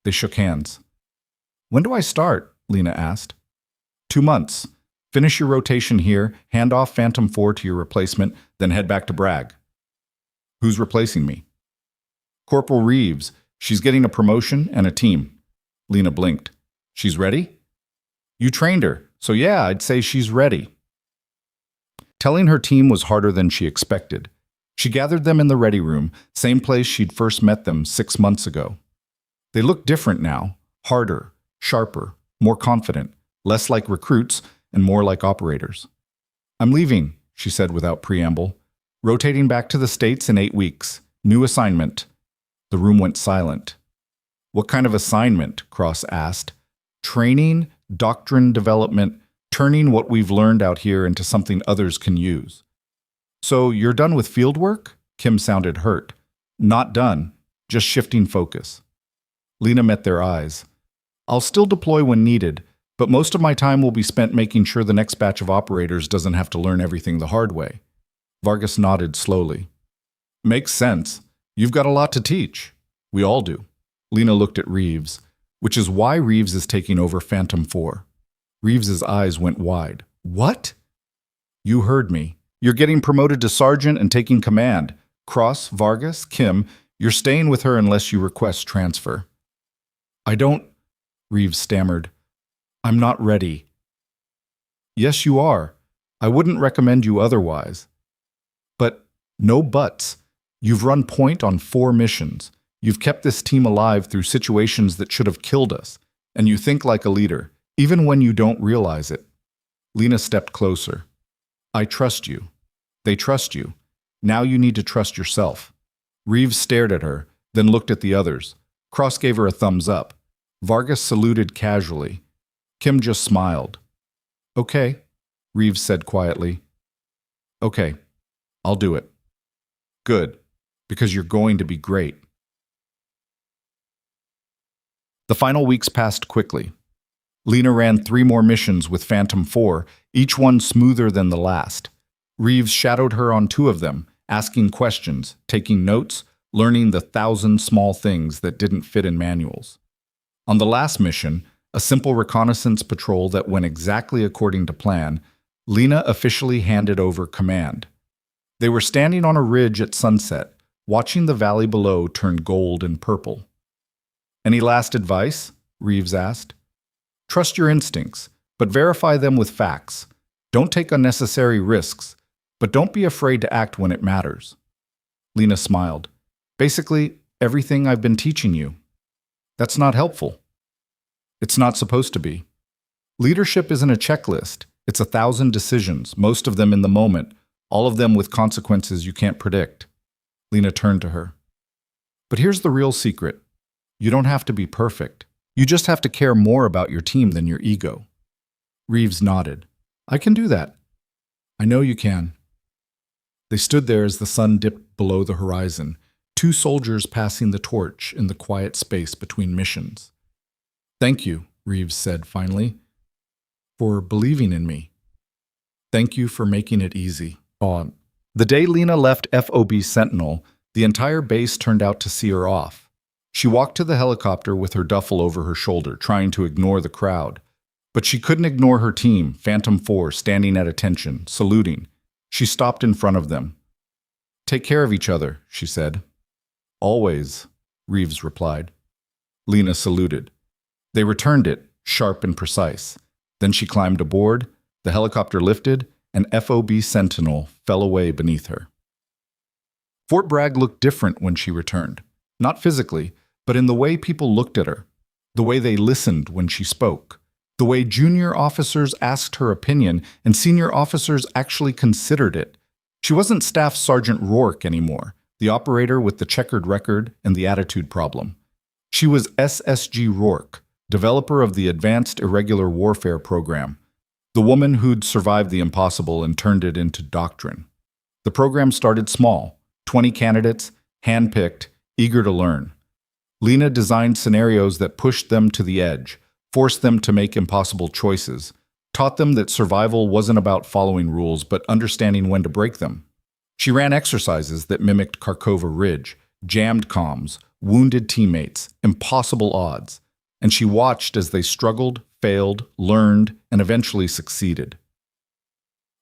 They shook hands. When do I start? Lena asked. 2 months. Finish your rotation here, hand off Phantom 4 to your replacement, then head back to Bragg. Who's replacing me? Corporal Reeves. She's getting a promotion and a team. Lena blinked. She's ready? You trained her, so yeah, I'd say she's ready. Telling her team was harder than she expected. She gathered them in the ready room, same place she'd first met them 6 months ago. They looked different now, harder, sharper, more confident, less like recruits and more like operators. I'm leaving, she said without preamble. Rotating back to the States in 8 weeks. New assignment. The room went silent. What kind of assignment? Cross asked. Training, doctrine development, turning what we've learned out here into something others can use. So you're done with field work? Kim sounded hurt. Not done, just shifting focus. Lena met their eyes. I'll still deploy when needed, but most of my time will be spent making sure the next batch of operators doesn't have to learn everything the hard way. Vargas nodded slowly. Makes sense. You've got a lot to teach. We all do. Lena looked at Reeves, which is why Reeves is taking over Phantom 4. Reeves's eyes went wide. What? You heard me. You're getting promoted to sergeant and taking command. Cross, Vargas, Kim, you're staying with her unless you request transfer. I don't, Reeves stammered. I'm not ready. Yes, you are. I wouldn't recommend you otherwise. But no buts. You've run point on 4 missions. You've kept this team alive through situations that should have killed us, and you think like a leader, even when you don't realize it. Lena stepped closer. I trust you. They trust you. Now you need to trust yourself. Reeves stared at her, then looked at the others. Cross gave her a thumbs up. Vargas saluted casually. Kim just smiled. Okay, Reeves said quietly. Okay, I'll do it. Good, because you're going to be great. The final weeks passed quickly. Lena ran 3 more missions with Phantom 4, each one smoother than the last. Reeves shadowed her on 2 of them, asking questions, taking notes, learning the 1,000 small things that didn't fit in manuals. On the last mission, a simple reconnaissance patrol that went exactly according to plan, Lena officially handed over command. They were standing on a ridge at sunset, watching the valley below turn gold and purple. Any last advice? Reeves asked. Trust your instincts, but verify them with facts. Don't take unnecessary risks, but don't be afraid to act when it matters. Lena smiled. Basically, everything I've been teaching you. That's not helpful. It's not supposed to be. Leadership isn't a checklist. It's 1,000 decisions, most of them in the moment, all of them with consequences you can't predict. Lena turned to her. But here's the real secret. You don't have to be perfect. You just have to care more about your team than your ego. Reeves nodded. I can do that. I know you can. They stood there as the sun dipped below the horizon, 2 soldiers passing the torch in the quiet space between missions. Thank you, Reeves said finally, for believing in me. Thank you for making it easy. The day Lena left FOB Sentinel, the entire base turned out to see her off. She walked to the helicopter with her duffel over her shoulder, trying to ignore the crowd. But she couldn't ignore her team, Phantom 4, standing at attention, saluting. She stopped in front of them. Take care of each other, she said. Always, Reeves replied. Lena saluted. They returned it, sharp and precise. Then she climbed aboard, the helicopter lifted, and FOB Sentinel fell away beneath her. Fort Bragg looked different when she returned. Not physically, but in the way people looked at her, the way they listened when she spoke, the way junior officers asked her opinion and senior officers actually considered it. She wasn't Staff Sergeant Rourke anymore, the operator with the checkered record and the attitude problem. She was SSG Rourke, developer of the Advanced Irregular Warfare program, the woman who'd survived the impossible and turned it into doctrine. The program started small, 20 candidates, hand-picked, eager to learn. Lena designed scenarios that pushed them to the edge, forced them to make impossible choices, taught them that survival wasn't about following rules but understanding when to break them. She ran exercises that mimicked Kharkova Ridge, jammed comms, wounded teammates, impossible odds, and she watched as they struggled, failed, learned, and eventually succeeded.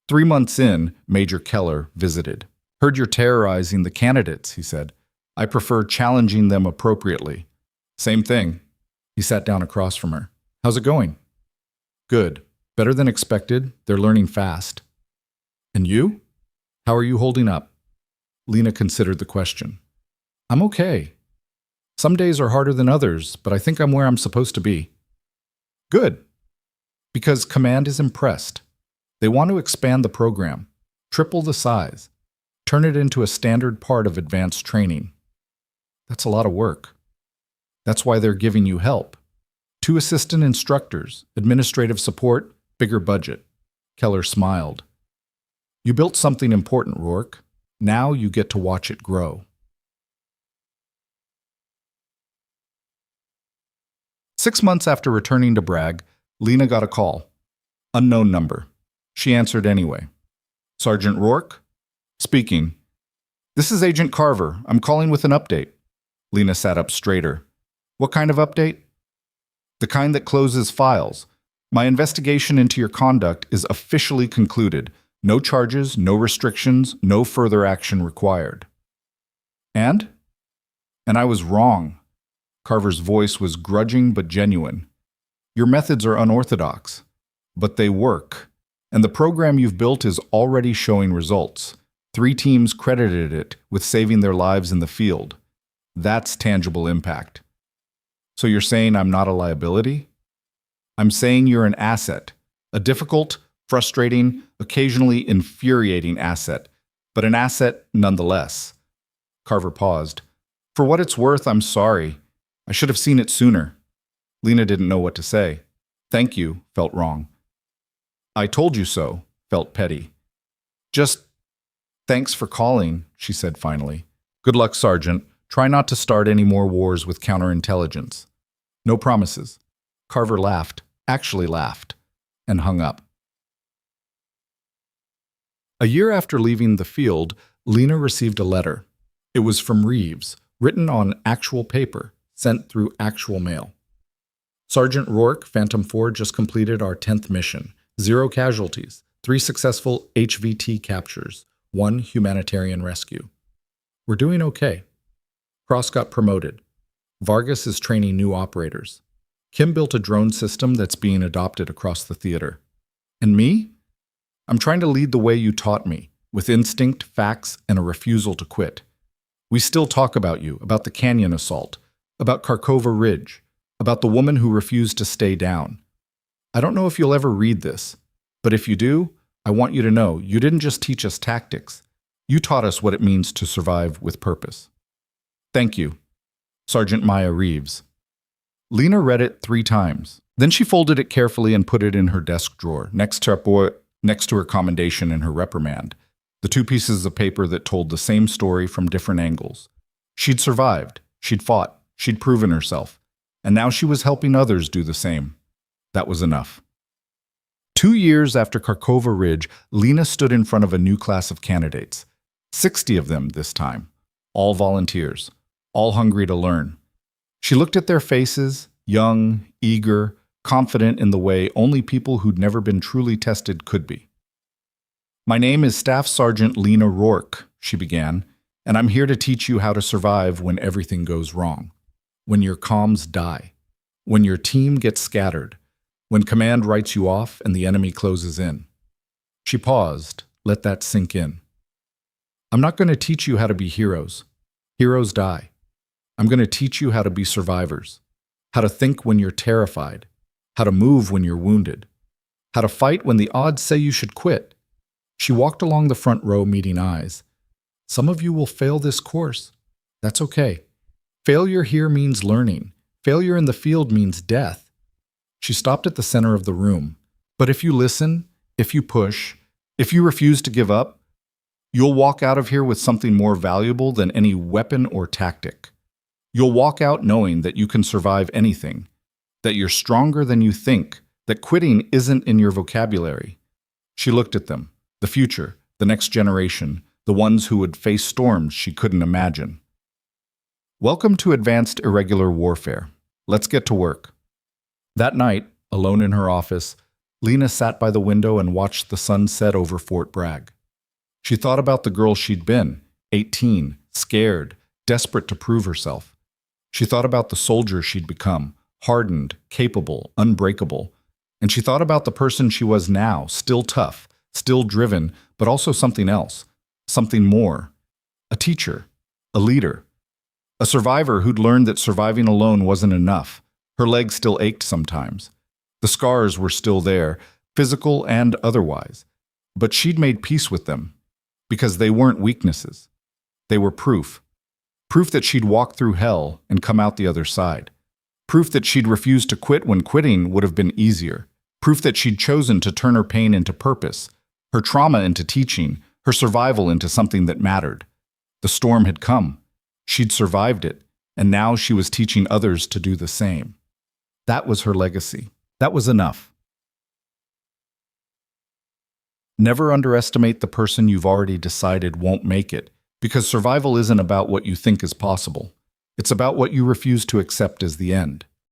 3 months in, Major Keller visited. Heard you're terrorizing the candidates, he said. I prefer challenging them appropriately. Same thing. He sat down across from her. How's it going? Good. Better than expected. They're learning fast. And you? How are you holding up? Lena considered the question. I'm okay. Some days are harder than others, but I think I'm where I'm supposed to be. Good. Because command is impressed. They want to expand the program, triple the size, turn it into a standard part of advanced training. That's a lot of work. That's why they're giving you help. 2 assistant instructors, administrative support, bigger budget. Keller smiled. You built something important, Rourke. Now you get to watch it grow. 6 months after returning to Bragg, Lena got a call. Unknown number. She answered anyway. Sergeant Rourke? Speaking. This is Agent Carver. I'm calling with an update. Lena sat up straighter. What kind of update? The kind that closes files. My investigation into your conduct is officially concluded. No charges, no restrictions, no further action required. And? And I was wrong. Carver's voice was grudging but genuine. Your methods are unorthodox, but they work. And the program you've built is already showing results. 3 teams credited it with saving their lives in the field. That's tangible impact. So you're saying I'm not a liability? I'm saying you're an asset. A difficult, frustrating, occasionally infuriating asset, but an asset nonetheless. Carver paused. For what it's worth, I'm sorry. I should have seen it sooner. Lena didn't know what to say. Thank you felt wrong. I told you so felt petty. Just thanks for calling, she said finally. Good luck, Sergeant. Try not to start any more wars with counterintelligence. No promises. Carver laughed, actually laughed, and hung up. A year after leaving the field, Lena received a letter. It was from Reeves, written on actual paper, sent through actual mail. Sergeant Rourke, Phantom 4, just completed our 10th mission. 0 casualties, 3 successful HVT captures, 1 humanitarian rescue. We're doing okay. Cross got promoted. Vargas is training new operators. Kim built a drone system that's being adopted across the theater. And me? I'm trying to lead the way you taught me, with instinct, facts, and a refusal to quit. We still talk about you, about the canyon assault, about Kharkova Ridge, about the woman who refused to stay down. I don't know if you'll ever read this, but if you do, I want you to know you didn't just teach us tactics. You taught us what it means to survive with purpose. Thank you, Sergeant Maya Reeves. Lena read it 3 times. Then she folded it carefully and put it in her desk drawer, next to her commendation and her reprimand, the 2 pieces of paper that told the same story from different angles. She'd survived, she'd fought, she'd proven herself, and now she was helping others do the same. That was enough. 2 years after Kharkova Ridge, Lena stood in front of a new class of candidates. 60 of them this time, all volunteers, all hungry to learn. She looked at their faces, young, eager, confident in the way only people who'd never been truly tested could be. My name is Staff Sergeant Lena Rourke, she began, and I'm here to teach you how to survive when everything goes wrong, when your comms die, when your team gets scattered, when command writes you off and the enemy closes in. She paused, let that sink in. I'm not going to teach you how to be heroes. Heroes die. I'm going to teach you how to be survivors, how to think when you're terrified, how to move when you're wounded, how to fight when the odds say you should quit. She walked along the front row, meeting eyes. Some of you will fail this course. That's okay. Failure here means learning. Failure in the field means death. She stopped at the center of the room. But if you listen, if you push, if you refuse to give up, you'll walk out of here with something more valuable than any weapon or tactic. You'll walk out knowing that you can survive anything, that you're stronger than you think, that quitting isn't in your vocabulary. She looked at them, the future, the next generation, the ones who would face storms she couldn't imagine. Welcome to Advanced Irregular Warfare. Let's get to work. That night, alone in her office, Lena sat by the window and watched the sun set over Fort Bragg. She thought about the girl she'd been, 18, scared, desperate to prove herself. She thought about the soldier she'd become, hardened, capable, unbreakable. And she thought about the person she was now, still tough, still driven, but also something else, something more. A teacher, a leader, a survivor who'd learned that surviving alone wasn't enough. Her legs still ached sometimes. The scars were still there, physical and otherwise. But she'd made peace with them, because they weren't weaknesses. They were proof. Proof that she'd walk through hell and come out the other side. Proof that she'd refused to quit when quitting would have been easier. Proof that she'd chosen to turn her pain into purpose, her trauma into teaching, her survival into something that mattered. The storm had come. She'd survived it, and now she was teaching others to do the same. That was her legacy. That was enough. Never underestimate the person you've already decided won't make it, because survival isn't about what you think is possible. It's about what you refuse to accept as the end.